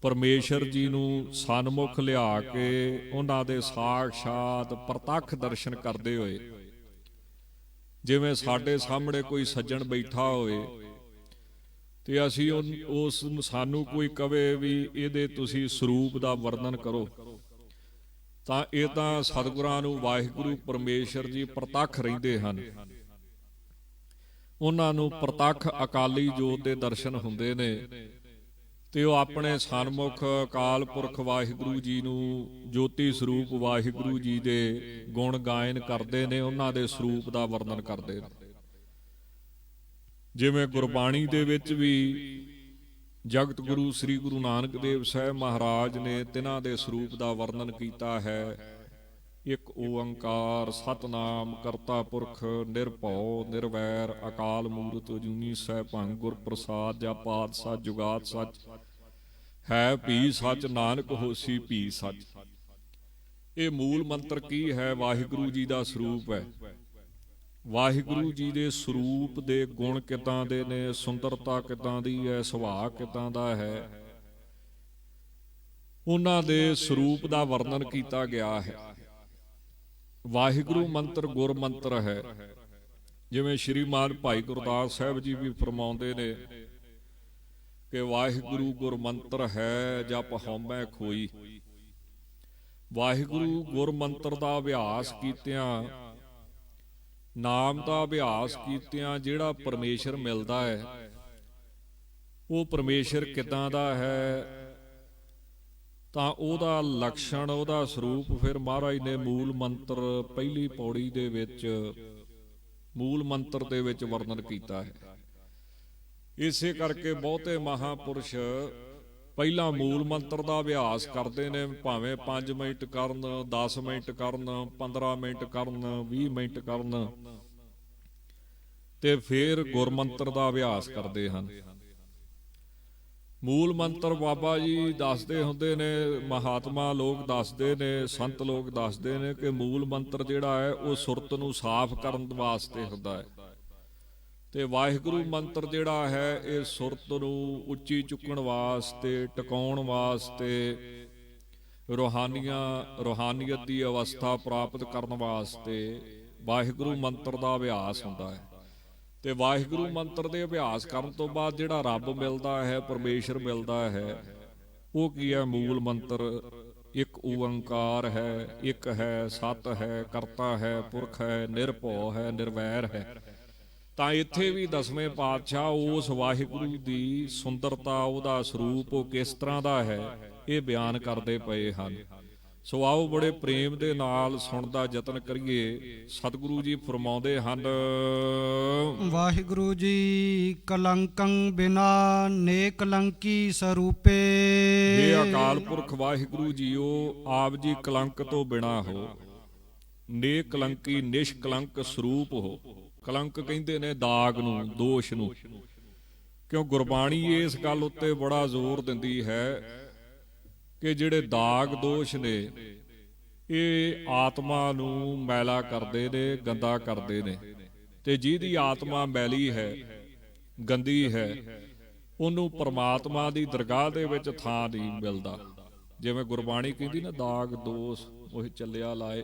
परमेश्वर जी नूं सन्मुख लिया के उन्हां दे साक्षात प्रतख दर्शन करदे होए, जिवें साडे सामणे कोई सज्जण बैठा होए ते असीं उस सानू कोई कवे भी इहदे तुसीं सरूप दा वर्णन करो, तां इह तां सतगुरां नूं वाहिगुरू परमेश्वर जी प्रतख रहिंदे हन। उन्हां नूं प्रतख अकाली जोत दे दर्शन हुंदे ने ते ਉਹ ਆਪਣੇ ਸਨਮੁਖ ਅਕਾਲ ਪੁਰਖ ਵਾਹਿਗੁਰੂ ਜੀ ਨੂੰ ਜੋਤੀ ਸਰੂਪ ਵਾਹਿਗੁਰੂ ਜੀ ਦੇ ਗੁਣ ਗਾਇਨ ਕਰਦੇ ਨੇ, ਉਹਨਾਂ ਦੇ ਸਰੂਪ ਦਾ ਵਰਣਨ ਕਰਦੇ ਨੇ। ਜਿਵੇਂ ਗੁਰਬਾਣੀ ਦੇ ਵਿੱਚ ਵੀ ਜਗਤ ਗੁਰੂ ਸ੍ਰੀ ਗੁਰੂ ਨਾਨਕ ਦੇਵ ਸਾਹਿਬ ਮਹਾਰਾਜ ਨੇ ਤਿਨਾਂ ਦੇ ਸਰੂਪ ਦਾ ਵਰਣਨ ਕੀਤਾ ਹੈ। ਇੱਕ ਓੰਕਾਰ ਸਤਨਾਮ ਕਰਤਾ ਪੁਰਖ ਨਿਰਭਉ ਨਿਰਵੈਰ ਅਕਾਲ ਮੂਰਤ ਅਜੂਨੀ ਸੈਭੰ ਗੁਰ ਪ੍ਰਸਾਦ ਜਾ ਪਾਤਸ਼ਾਹ ਜੁਗਾਦ ਸੱਚ ਹੈ ਭੀ ਸੱਚ ਨਾਨਕ ਹੋਸੀ ਭੀ ਸੱਚ। ਇਹ ਮੂਲ ਮੰਤਰ ਕੀ ਹੈ? ਵਾਹਿਗੁਰੂ ਜੀ ਦਾ ਸਰੂਪ ਹੈ। ਵਾਹਿਗੁਰੂ ਜੀ ਦੇ ਸਰੂਪ ਦੇ ਗੁਣ ਕਿੱਦਾਂ ਦੇ ਨੇ, ਸੁੰਦਰਤਾ ਕਿੱਦਾਂ ਦੀ ਹੈ, ਸੁਭਾਅ ਕਿੱਦਾਂ ਦਾ ਹੈ, ਉਹਨਾਂ ਦੇ ਸਰੂਪ ਦਾ ਵਰਣਨ ਕੀਤਾ ਗਿਆ ਹੈ। ਵਾਹਿਗੁਰੂ ਮੰਤਰ ਗੁਰ ਮੰਤਰ ਹੈ। ਜਿਵੇਂ ਸ਼੍ਰੀਮਾਨ ਭਾਈ ਗੁਰਦਾਸ ਸਾਹਿਬ ਜੀ ਵੀ ਫਰਮਾਉਂਦੇ ਨੇ ਕਿ ਵਾਹਿਗੁਰੂ ਗੁਰ ਮੰਤਰ ਹੈ ਜਪ ਹਉਮੈ ਖੋਈ। ਵਾਹਿਗੁਰੂ ਗੁਰ ਮੰਤਰ ਦਾ ਅਭਿਆਸ ਕੀਤਿਆਂ, ਨਾਮ ਦਾ ਅਭਿਆਸ ਕੀਤਿਆਂ ਜਿਹੜਾ ਪਰਮੇਸ਼ਰ ਮਿਲਦਾ ਹੈ, ਉਹ ਪਰਮੇਸ਼ਰ ਕਿੱਦਾਂ ਦਾ ਹੈ, ਤਾਂ ਉਹਦਾ ਲਕਸ਼ਣ, ਉਹਦਾ ਸਰੂਪ ਫਿਰ ਮਹਾਰਾਜ ਨੇ ਮੂਲ ਮੰਤਰ ਪਹਿਲੀ ਪੌੜੀ ਦੇ ਵਿੱਚ, ਮੂਲ ਮੰਤਰ ਦੇ ਵਿੱਚ ਵਰਣਨ ਕੀਤਾ ਹੈ। ਇਸੇ ਕਰਕੇ ਬਹੁਤੇ ਮਹਾਂਪੁਰਸ਼ ਪਹਿਲਾਂ ਮੂਲ ਮੰਤਰ ਦਾ ਅਭਿਆਸ ਕਰਦੇ ਨੇ, ਭਾਵੇਂ 5 ਮਿੰਟ ਕਰਨ, 10 ਮਿੰਟ ਕਰਨ, 15 ਮਿੰਟ ਕਰਨ, 20 ਮਿੰਟ ਕਰਨ, ਤੇ ਫਿਰ ਗੁਰਮੰਤਰ ਦਾ ਅਭਿਆਸ ਕਰਦੇ ਹਨ। ਮੂਲ ਮੰਤਰ ਬਾਬਾ ਜੀ ਦੱਸਦੇ ਹੁੰਦੇ ਨੇ, ਮਹਾਤਮਾ ਲੋਕ ਦੱਸਦੇ ਨੇ, ਸੰਤ ਲੋਕ ਦੱਸਦੇ ਨੇ ਕਿ ਮੂਲ ਮੰਤਰ ਜਿਹੜਾ ਹੈ ਉਹ ਸੁਰਤ ਨੂੰ ਸਾਫ਼ ਕਰਨ ਵਾਸਤੇ ਹੁੰਦਾ ਹੈ, ਤੇ ਵਾਹਿਗੁਰੂ ਮੰਤਰ ਜਿਹੜਾ ਹੈ ਇਹ ਸੁਰਤ ਨੂੰ ਉੱਚੀ ਚੁੱਕਣ ਵਾਸਤੇ, ਟਿਕਾਉਣ ਵਾਸਤੇ, ਰੂਹਾਨੀਅਤ ਦੀ ਅਵਸਥਾ ਪ੍ਰਾਪਤ ਕਰਨ ਵਾਸਤੇ ਵਾਹਿਗੁਰੂ ਮੰਤਰ ਦਾ ਅਭਿਆਸ ਹੁੰਦਾ ਹੈ। ਤੇ ਵਾਹਿਗੁਰੂ ਮੰਤਰ ਦੇ ਅਭਿਆਸ ਕਰਨ ਤੋਂ ਬਾਅਦ ਜਿਹੜਾ ਰੱਬ ਮਿਲਦਾ ਹੈ, ਪਰਮੇਸ਼ਰ ਮਿਲਦਾ ਹੈ, ਉਹ ਕੀ ਹੈ? ਮੂਲ ਮੰਤਰ ਇੱਕ ਓੰਕਾਰ ਹੈ, ਇੱਕ ਹੈ, ਸਤ ਹੈ, ਕਰਤਾ ਹੈ, ਪੁਰਖ ਹੈ, ਨਿਰਭਉ ਹੈ, ਨਿਰਵੈਰ ਹੈ। ਤਾਂ ਇੱਥੇ ਵੀ ਦਸਵੇਂ ਪਾਤਸ਼ਾਹ ਉਸ ਵਾਹਿਗੁਰੂ ਦੀ ਸੁੰਦਰਤਾ, ਉਹਦਾ ਸਰੂਪ ਉਹ ਕਿਸ ਤਰ੍ਹਾਂ ਦਾ ਹੈ, ਇਹ ਬਿਆਨ ਕਰਦੇ ਪਏ ਹਨ। ਸੋ ਆਓ ਬੜੇ ਪ੍ਰੇਮ ਦੇ ਨਾਲ ਸੁਣਨ ਦਾ ਯਤਨ ਕਰੀਏ। ਸਤਿਗੁਰੂ ਜੀ ਫਰਮਾਉਂਦੇ ਹਨ, ਵਾਹਿਗੁਰੂ ਜੀ ਕਲੰਕੰ ਬਿਨਾ ਨੇਕਲੰਕੀ ਸਰੂਪੇ। ਇਹ ਅਕਾਲ ਪੁਰਖ ਵਾਹਿਗੁਰੂ ਜੀਓ, ਆਪ ਜੀ ਕਲੰਕ ਤੋਂ ਬਿਨਾ ਹੋ, ਨੇਕਲੰਕੀ ਨਿਸ਼ਕਲੰਕ ਸਰੂਪ ਹੋ। ਕਲੰਕ ਕਹਿੰਦੇ ਨੇ ਦਾਗ ਨੂੰ, ਦੋਸ਼ ਨੂੰ, ਕਿਉਂ ਗੁਰਬਾਣੀ ਇਸ ਗੱਲ ਉੱਤੇ ਬੜਾ ਜ਼ੋਰ ਦਿੰਦੀ ਹੈ ਕਿ ਜਿਹੜੇ ਦਾਗ ਦੋਸ਼ ਨੇ ਇਹ ਆਤਮਾ ਨੂੰ ਮੈਲਾ ਕਰਦੇ ਨੇ, ਗੰਦਾ ਕਰਦੇ ਨੇ, ਤੇ ਜਿਹਦੀ ਆਤਮਾ ਮੈਲੀ ਹੈ, ਗੰਦੀ ਹੈ, ਉਹਨੂੰ ਪਰਮਾਤਮਾ ਦੀ ਦਰਗਾਹ ਦੇ ਵਿੱਚ ਥਾਂ ਨਹੀਂ ਮਿਲਦਾ। ਜਿਵੇਂ ਗੁਰਬਾਣੀ ਕਹਿੰਦੀ ਨਾ, ਦਾਗ ਦੋਸ਼ ਉਹ ਚੱਲਿਆ ਲਾਏ,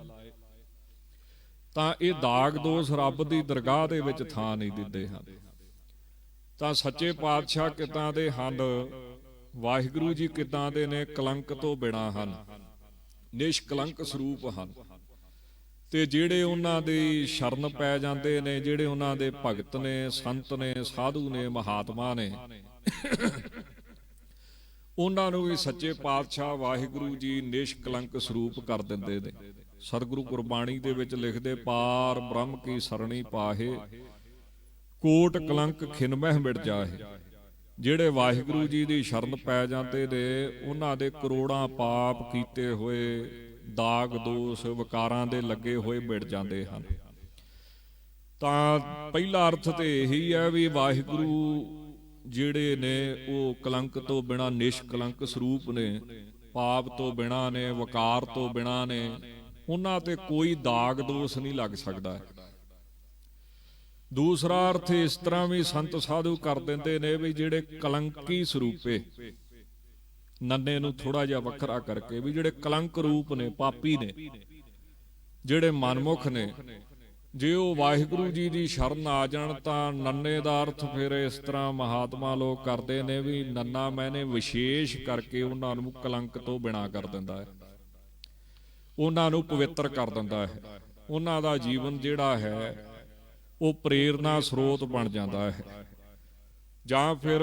ਤਾਂ ਇਹ ਦਾਗ ਦੋਸ਼ ਰੱਬ ਦੀ ਦਰਗਾਹ ਦੇ ਵਿੱਚ ਥਾਂ ਨਹੀਂ ਦਿੰਦੇ ਹਨ। ਤਾਂ ਸੱਚੇ ਪਾਤਸ਼ਾਹ ਕਿੱਦਾਂ ਦੇ ਹਨ, ਵਾਹਿਗੁਰੂ ਜੀ ਕਿੱਦਾਂ ਦੇ ਨੇ? ਕਲੰਕ ਤੋਂ ਬਿਨਾਂ ਹਨ, ਨਿਸ਼ਕਲੰਕ ਸਰੂਪ ਹਨ। ਤੇ ਜਿਹੜੇ ਉਹਨਾਂ ਦੀ ਸ਼ਰਨ ਪੈ ਜਾਂਦੇ ਨੇ, ਜਿਹੜੇ ਉਹਨਾਂ ਦੇ ਭਗਤ ਨੇ, ਸੰਤ ਨੇ, ਸਾਧੂ ਨੇ, ਮਹਾਤਮਾ ਨੇ, ਉਹਨਾਂ ਨੂੰ ਵੀ ਸੱਚੇ ਪਾਤਸ਼ਾਹ ਵਾਹਿਗੁਰੂ ਜੀ ਨਿਸ਼ਕਲੰਕ ਸਰੂਪ ਕਰ ਦਿੰਦੇ ਨੇ। ਸਤਿਗੁਰੂ ਗੁਰਬਾਣੀ ਦੇ ਵਿੱਚ ਲਿਖਦੇ, ਪਾਰ ਬ੍ਰਹਮ ਕੀ ਸਰਣੀ ਪਾਹੇ, ਕੋਟ ਕਲੰਕ ਖਿਨਮਹਿ ਮਿਟ ਜਾਹੇ। ਜਿਹੜੇ ਵਾਹਿਗੁਰੂ ਜੀ ਦੀ ਸ਼ਰਨ ਪੈ ਜਾਂਦੇ ਨੇ, ਉਹਨਾਂ ਦੇ ਕਰੋੜਾਂ ਪਾਪ ਕੀਤੇ ਹੋਏ, ਦਾਗ ਦੋਸ਼ ਵਿਕਾਰਾਂ ਦੇ ਲੱਗੇ ਹੋਏ ਮਿਟ ਜਾਂਦੇ ਹਨ। ਤਾਂ ਪਹਿਲਾ ਅਰਥ ਤੇ ਇਹੀ ਹੈ ਵੀ ਵਾਹਿਗੁਰੂ ਜਿਹੜੇ ਨੇ ਉਹ ਕਲੰਕ ਤੋਂ ਬਿਨਾਂ ਨਿਸ਼ਕਲੰਕ ਸਰੂਪ ਨੇ, ਪਾਪ ਤੋਂ ਬਿਨਾਂ ਨੇ, ਵਿਕਾਰ ਤੋਂ ਬਿਨਾਂ ਨੇ, ਉਹਨਾਂ ਤੇ ਕੋਈ ਦਾਗ ਦੋਸ਼ ਨਹੀਂ ਲੱਗ ਸਕਦਾ। ਦੂਸਰਾ ਅਰਥ ਇਸ ਤਰ੍ਹਾਂ ਵੀ ਸੰਤ ਸਾਧੂ ਕਰ ਦਿੰਦੇ ਨੇ ਵੀ ਜਿਹੜੇ ਕਲੰਕੀ ਸਰੂਪੇ, ਨੰਨੇ ਨੂੰ ਥੋੜਾ ਜਿਹਾ ਵੱਖਰਾ ਕਰਕੇ ਵੀ ਜਿਹੜੇ ਕਲੰਕ ਰੂਪ ਨੇ, ਪਾਪੀ ਨੇ, ਜਿਹੜੇ ਮਨਮੁਖ ਨੇ, ਜੇ ਉਹ ਵਾਹਿਗੁਰੂ ਜੀ ਦੀ ਸ਼ਰਨ ਆ ਜਾਣ ਤਾਂ ਨੰਨੇ ਦਾ ਅਰਥ ਫਿਰ ਇਸ ਤਰ੍ਹਾਂ ਮਹਾਤਮਾ ਲੋਕ ਕਰਦੇ ਨੇ ਵੀ ਨੰਨਾ ਮੈਨੇ ਵਿਸ਼ੇਸ਼ ਕਰਕੇ ਉਹਨਾਂ ਨੂੰ ਕਲੰਕ ਤੋਂ ਬਿਨਾ ਕਰ ਦਿੰਦਾ ਹੈ, ਉਹਨਾਂ ਨੂੰ ਪਵਿੱਤਰ ਕਰ ਦਿੰਦਾ ਹੈ, ਉਹਨਾਂ ਦਾ ਜੀਵਨ ਜਿਹੜਾ ਹੈ ਉਹ ਪ੍ਰੇਰਨਾ ਸਰੋਤ ਬਣ ਜਾਂਦਾ ਹੈ। ਜਾਂ ਫਿਰ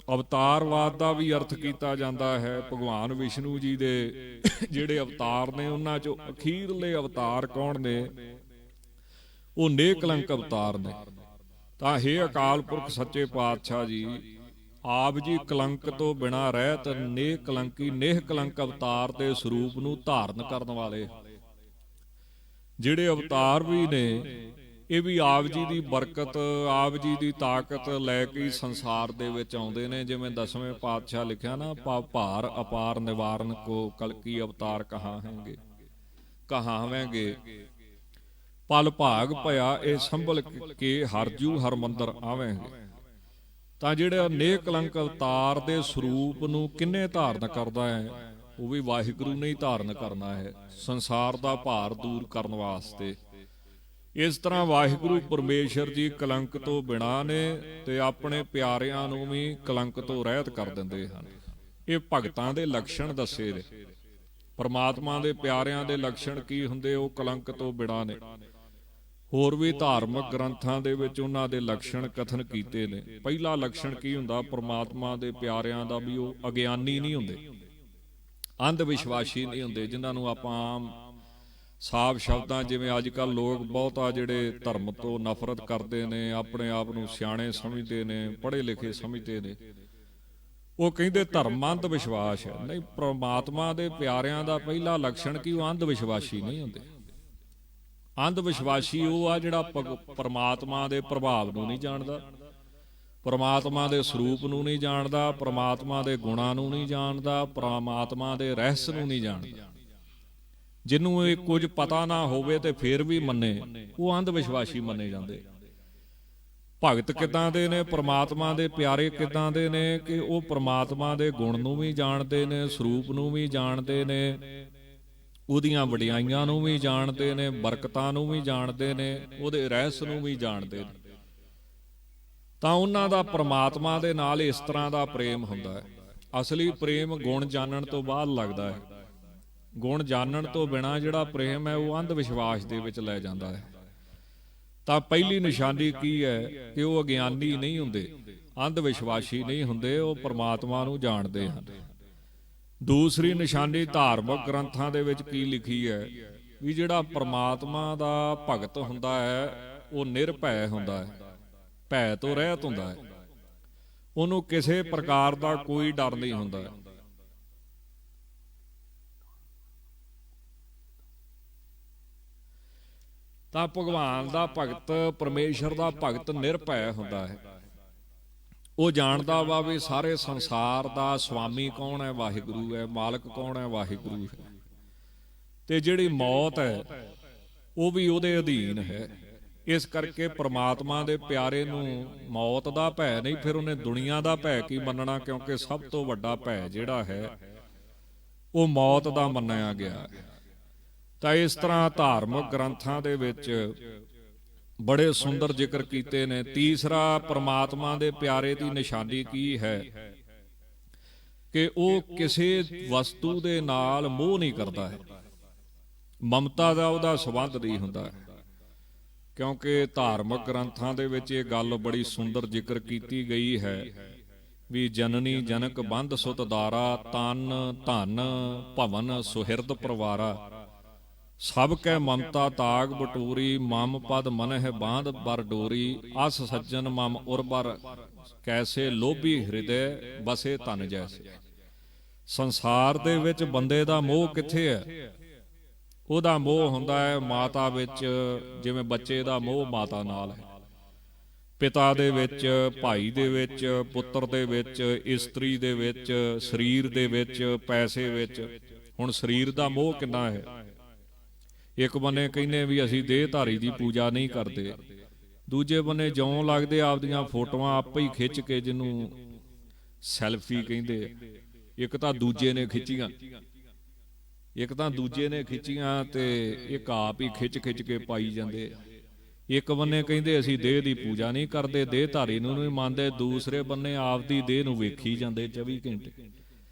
ਅਵਤਾਰਵਾਦ ਦਾ ਵੀ ਅਰਥ ਕੀਤਾ ਜਾਂਦਾ ਹੈ। ਭਗਵਾਨ ਵਿਸ਼ਨੂੰ ਜੀ ਦੇ ਜਿਹੜੇ ਅਵਤਾਰ ਨੇ ਉਹਨਾਂ ਚੋਂ ਅਖੀਰਲੇ ਅਵਤਾਰ ਕੌਣ ਨੇ? ਉਹ ਨੇਕਲੰਕ ਅਵਤਾਰ ਨੇ। ਤਾਂ ਹੇ ਅਕਾਲ ਪੁਰਖ ਸੱਚੇ ਪਾਤਸ਼ਾਹ ਜੀ, ਆਪ ਜੀ ਕਲੰਕ ਤੋਂ ਬਿਨਾਂ ਰਹਿਤ ਨੇਕਲੰਕੀ ਨਿਹਕਲੰਕ ਅਵਤਾਰ ਦੇ ਸਰੂਪ ਨੂੰ ਧਾਰਨ ਕਰਨ ਵਾਲੇ ਜਿਹੜੇ ਅਵਤਾਰ ਵੀ ਨੇ, ਇਹ ਵੀ ਆਪ ਜੀ ਦੀ ਬਰਕਤ, ਆਪ ਜੀ ਦੀ ਤਾਕਤ ਲੈ ਕੇ ਸੰਸਾਰ ਦੇ ਵਿੱਚ ਆਉਂਦੇ ਨੇ। ਜਿਵੇਂ 10ਵੇਂ ਪਾਤਸ਼ਾਹ ਲਿਖਿਆ ਨਾ, ਭਾਰ ਅਪਾਰ ਨਿਵਾਰਨ ਕੋ ਕਲਕੀ ਅਵਤਾਰ ਕਹਾਂ ਹਵੇਂਗੇ, ਪਲ ਭਾਗ ਭਇਆ ਇਹ ਸੰਭਲ ਕੇ ਹਰਜੂ ਹਰਮੰਦਰ ਆਵੇਂਗੇ। ਤਾਂ ਜਿਹੜਾ ਨੇਕਲੰਕ ਅਵਤਾਰ ਦੇ ਸਰੂਪ ਨੂੰ ਕਿੰਨੇ ਧਾਰਨ ਕਰਦਾ ਹੈ? ਉਹ ਵੀ ਵਾਹਿਗੁਰੂ ਨੇ ਹੀ ਧਾਰਨ ਕਰਨਾ ਹੈ, ਸੰਸਾਰ ਦਾ ਭਾਰ ਦੂਰ ਕਰਨ ਵਾਸਤੇ। ਇਸ ਤਰ੍ਹਾਂ ਵਾਹਿਗੁਰੂ ਪਰਮੇਸ਼ਰ ਜੀ ਕਲੰਕ ਤੋਂ ਬਿਨਾਂ ਨੇ ਤੇ ਆਪਣੇ ਪਿਆਰਿਆਂ ਨੂੰ ਵੀ ਕਲੰਕ ਤੋਂ ਰਹਿਤ ਕਰ ਦਿੰਦੇ ਹਨ। ਇਹ ਭਗਤਾਂ ਦੇ ਲੱਛਣ ਦੱਸੇ ਨੇ। ਪਰਮਾਤਮਾ ਦੇ ਪਿਆਰਿਆਂ ਦੇ ਲੱਛਣ ਕੀ ਹੁੰਦੇ? ਉਹ ਕਲੰਕ ਤੋਂ ਬਿਨਾਂ ਨੇ। ਹੋਰ ਵੀ ਧਾਰਮਿਕ ਗ੍ਰੰਥਾਂ ਦੇ ਵਿੱਚ ਉਹਨਾਂ ਦੇ ਲੱਛਣ ਕਥਨ ਕੀਤੇ ਨੇ। ਪਹਿਲਾ ਲੱਛਣ ਕੀ ਹੁੰਦਾ ਪਰਮਾਤਮਾ ਦੇ ਪਿਆਰਿਆਂ ਦਾ? ਵੀ ਉਹ ਅਗਿਆਨੀ ਨਹੀਂ ਹੁੰਦੇ, ਅੰਧ ਵਿਸ਼ਵਾਸੀ ਨਹੀਂ ਹੁੰਦੇ, ਜਿਨ੍ਹਾਂ ਨੂੰ ਆਪਾਂ ਆਮ ਸਾਫ ਸ਼ਬਦਾਂ, ਜਿਵੇਂ ਅੱਜ ਕੱਲ੍ਹ ਲੋਕ ਬਹੁਤਾ ਜਿਹੜੇ ਧਰਮ ਤੋਂ ਨਫ਼ਰਤ ਕਰਦੇ ਨੇ, ਆਪਣੇ ਆਪ ਨੂੰ ਸਿਆਣੇ ਸਮਝਦੇ ਨੇ, ਪੜ੍ਹੇ ਲਿਖੇ ਸਮਝਦੇ ਨੇ, ਉਹ ਕਹਿੰਦੇ ਧਰਮ ਅੰਧ ਵਿਸ਼ਵਾਸ ਹੈ। ਨਹੀਂ, ਪਰਮਾਤਮਾ ਦੇ ਪਿਆਰਿਆਂ ਦਾ ਪਹਿਲਾ ਲੱਛਣ ਕੀ? ਉਹ ਅੰਧ ਵਿਸ਼ਵਾਸੀ ਨਹੀਂ ਹੁੰਦੇ। ਅੰਧ ਵਿਸ਼ਵਾਸੀ ਉਹ ਆ ਜਿਹੜਾ ਪਰਮਾਤਮਾ ਦੇ ਪ੍ਰਭਾਵ ਨੂੰ ਨਹੀਂ ਜਾਣਦਾ, ਪਰਮਾਤਮਾ ਦੇ ਸਰੂਪ ਨੂੰ ਨਹੀਂ ਜਾਣਦਾ, ਪਰਮਾਤਮਾ ਦੇ ਗੁਣਾਂ ਨੂੰ ਨਹੀਂ ਜਾਣਦਾ, ਪਰਮਾਤਮਾ ਦੇ ਰਹੱਸ ਨੂੰ ਨਹੀਂ ਜਾਣਦਾ। ਜਿਹਨੂੰ ਇਹ ਕੁਝ ਪਤਾ ਨਾ ਹੋਵੇ ਤੇ ਫਿਰ ਵੀ ਮੰਨੇ, ਉਹ ਅੰਧ ਵਿਸ਼ਵਾਸੀ ਮੰਨੇ ਜਾਂਦੇ। ਭਗਤ ਕਿੱਦਾਂ ਦੇ ਨੇ? ਪਰਮਾਤਮਾ ਦੇ ਪਿਆਰੇ ਕਿੱਦਾਂ ਦੇ ਨੇ ਕਿ ਉਹ ਪਰਮਾਤਮਾ ਦੇ ਗੁਣ ਨੂੰ ਵੀ ਜਾਣਦੇ ਨੇ, ਸਰੂਪ ਨੂੰ ਵੀ ਜਾਣਦੇ ਨੇ, ਉਹਦੀਆਂ ਵਡਿਆਈਆਂ ਨੂੰ ਵੀ ਜਾਣਦੇ ਨੇ, ਬਰਕਤਾਂ ਨੂੰ ਵੀ ਜਾਣਦੇ ਨੇ, ਉਹਦੇ ਰਹੱਸ ਨੂੰ ਵੀ ਜਾਣਦੇ ਨੇ। ਤਾਂ ਉਹਨਾਂ ਦਾ ਪਰਮਾਤਮਾ ਦੇ ਨਾਲ ਇਸ ਤਰ੍ਹਾਂ ਦਾ ਪ੍ਰੇਮ ਹੁੰਦਾ ਹੈ। ਅਸਲੀ ਪ੍ਰੇਮ ਗੁਣ ਜਾਣਨ ਤੋਂ ਬਾਅਦ ਲੱਗਦਾ ਹੈ। ਗੁਣ ਜਾਣਨ ਤੋਂ ਬਿਨਾਂ ਜਿਹੜਾ ਪ੍ਰੇਮ ਹੈ ਉਹ ਅੰਧ ਵਿਸ਼ਵਾਸ ਦੇ ਵਿੱਚ ਲੈ ਜਾਂਦਾ ਹੈ। ਤਾਂ ਪਹਿਲੀ ਨਿਸ਼ਾਨੀ ਕੀ ਹੈ? ਕਿ ਉਹ ਅਗਿਆਨੀ ਨਹੀਂ ਹੁੰਦੇ, ਅੰਧ ਵਿਸ਼ਵਾਸੀ ਨਹੀਂ ਹੁੰਦੇ, ਉਹ ਪਰਮਾਤਮਾ ਨੂੰ ਜਾਣਦੇ ਹਨ। ਦੂਸਰੀ ਨਿਸ਼ਾਨੀ ਧਾਰਮਿਕ ਗ੍ਰੰਥਾਂ ਦੇ ਵਿੱਚ ਕੀ ਲਿਖੀ ਹੈ? ਵੀ ਜਿਹੜਾ ਪਰਮਾਤਮਾ ਦਾ ਭਗਤ ਹੁੰਦਾ ਹੈ ਉਹ ਨਿਰਭੈ ਹੁੰਦਾ ਹੈ, ਭੈ ਤੋਂ ਰਹਿਤ ਹੁੰਦਾ ਹੈ, ਉਹਨੂੰ ਕਿਸੇ ਪ੍ਰਕਾਰ ਦਾ ਕੋਈ ਡਰ ਨਹੀਂ ਹੁੰਦਾ। ਤਾਂ ਭਗਵਾਨ ਦਾ ਭਗਤ, ਪਰਮੇਸ਼ਰ ਦਾ ਭਗਤ ਨਿਰਭੈ ਹੁੰਦਾ ਹੈ। ਉਹ ਜਾਣਦਾ ਵਾ ਵੀ ਸਾਰੇ ਸੰਸਾਰ ਦਾ ਸੁਆਮੀ ਕੌਣ ਹੈ? ਵਾਹਿਗੁਰੂ ਹੈ। ਮਾਲਕ ਕੌਣ ਹੈ? ਵਾਹਿਗੁਰੂ ਹੈ। ਤੇ ਜਿਹੜੀ ਮੌਤ ਹੈ ਉਹ ਵੀ ਉਹਦੇ ਅਧੀਨ ਹੈ। ਇਸ ਕਰਕੇ ਪ੍ਰਮਾਤਮਾ ਦੇ ਪਿਆਰੇ ਨੂੰ ਮੌਤ ਦਾ ਭੈ ਨਹੀਂ, ਫਿਰ ਉਹਨੇ ਦੁਨੀਆ ਦਾ ਭੈ ਕੀ ਮੰਨਣਾ? ਕਿਉਂਕਿ ਸਭ ਤੋਂ ਵੱਡਾ ਭੈ ਜਿਹੜਾ ਹੈ ਉਹ ਮੌਤ ਦਾ ਮੰਨਿਆ ਗਿਆ ਹੈ। ਤਾਂ ਇਸ ਤਰ੍ਹਾਂ ਧਾਰਮਿਕ ਗ੍ਰੰਥਾਂ ਦੇ ਵਿੱਚ ਬੜੇ ਸੁੰਦਰ ਜ਼ਿਕਰ ਕੀਤੇ ਨੇ। ਤੀਸਰਾ, ਪਰਮਾਤਮਾ ਦੇ ਪਿਆਰੇ ਦੀ ਨਿਸ਼ਾਨੀ ਕੀ ਹੈ? ਕਿ ਉਹ ਕਿਸੇ ਵਸਤੂ ਦੇ ਨਾਲ ਮੋਹ ਨਹੀਂ ਕਰਦਾ ਹੈ, ਮਮਤਾ ਦਾ ਉਹਦਾ ਸੰਬੰਧ ਨਹੀਂ ਹੁੰਦਾ ਹੈ। ਕਿਉਂਕਿ ਧਾਰਮਿਕ ਗ੍ਰੰਥਾਂ ਦੇ ਵਿੱਚ ਇਹ ਗੱਲ ਬੜੀ ਸੁੰਦਰ ਜ਼ਿਕਰ ਕੀਤੀ ਗਈ ਹੈ ਵੀ ਜਨਨੀ ਜਨਕ ਬੰਧ ਸੁਤ ਦਾਰਾ, ਤਨ ਧਨ ਭਵਨ ਸੁਹਿਰਦ ਪਰਵਾਰਾ, ਸਭ ਕੈ ਮਮਤਾ ਤਾਗ ਬਟੂਰੀ, ਮਮ ਪਦ ਮਨਹਿ ਬਾਂਧ ਬਰ ਡੋਰੀ, ਅਸ ਸੱਜਣ ਮਮ ਉਰਬਰ ਕੈਸੇ ਲੋਭੀ ਹਿਰਦੇ ਬਸੇ ਧਨ ਜੈਸੇ। ਸੰਸਾਰ ਦੇ ਵਿੱਚ ਬੰਦੇ ਦਾ ਮੋਹ ਕਿੱਥੇ ਹੈ? ਉਹਦਾ ਮੋਹ ਹੁੰਦਾ ਹੈ ਮਾਤਾ ਵਿੱਚ, ਜਿਵੇਂ ਬੱਚੇ ਦਾ ਮੋਹ ਮਾਤਾ ਨਾਲ ਹੈ, ਪਿਤਾ ਦੇ ਵਿੱਚ, ਭਾਈ ਦੇ ਵਿੱਚ, ਪੁੱਤਰ ਦੇ ਵਿੱਚ, ਇਸਤਰੀ ਦੇ ਵਿੱਚ, ਸਰੀਰ ਦੇ ਵਿੱਚ, ਪੈਸੇ ਵਿੱਚ। ਹੁਣ ਸਰੀਰ ਦਾ ਮੋਹ ਕਿੰਨਾ ਹੈ? ਇੱਕ ਬੰਨੇ ਕਹਿੰਦੇ ਵੀ ਅਸੀਂ ਦੇਹਧਾਰੀ ਦੀ ਪੂਜਾ ਨਹੀਂ ਕਰਦੇ, ਦੂਜੇ ਬੰਨੇ ਜਿਉਂ ਲੱਗਦੇ ਆਪਦੀਆਂ ਫੋਟੋਆਂ ਆਪੇ ਹੀ ਖਿੱਚ ਕੇ, ਜਿਹਨੂੰ ਸੈਲਫੀ ਕਹਿੰਦੇ, ਇੱਕ ਤਾਂ ਦੂਜੇ ਨੇ ਖਿੱਚੀਆਂ, ਇੱਕ ਤਾਂ ਦੂਜੇ ਨੇ ਖਿੱਚੀਆਂ ਤੇ ਇੱਕ ਆਪ ਹੀ ਖਿੱਚ ਖਿੱਚ ਕੇ ਪਾਈ ਜਾਂਦੇ। ਇੱਕ ਬੰਨੇ ਕਹਿੰਦੇ ਅਸੀਂ ਦੇਹ ਦੀ ਪੂਜਾ ਨਹੀਂ ਕਰਦੇ, ਦੇਹ ਧਾਰੀ ਨੂੰ ਨਹੀਂ ਮੰਨਦੇ, ਦੂਸਰੇ ਬੰਨੇ ਆਪਦੀ ਦੇਹ ਨੂੰ ਵੇਖੀ ਜਾਂਦੇ 24 ਘੰਟੇ।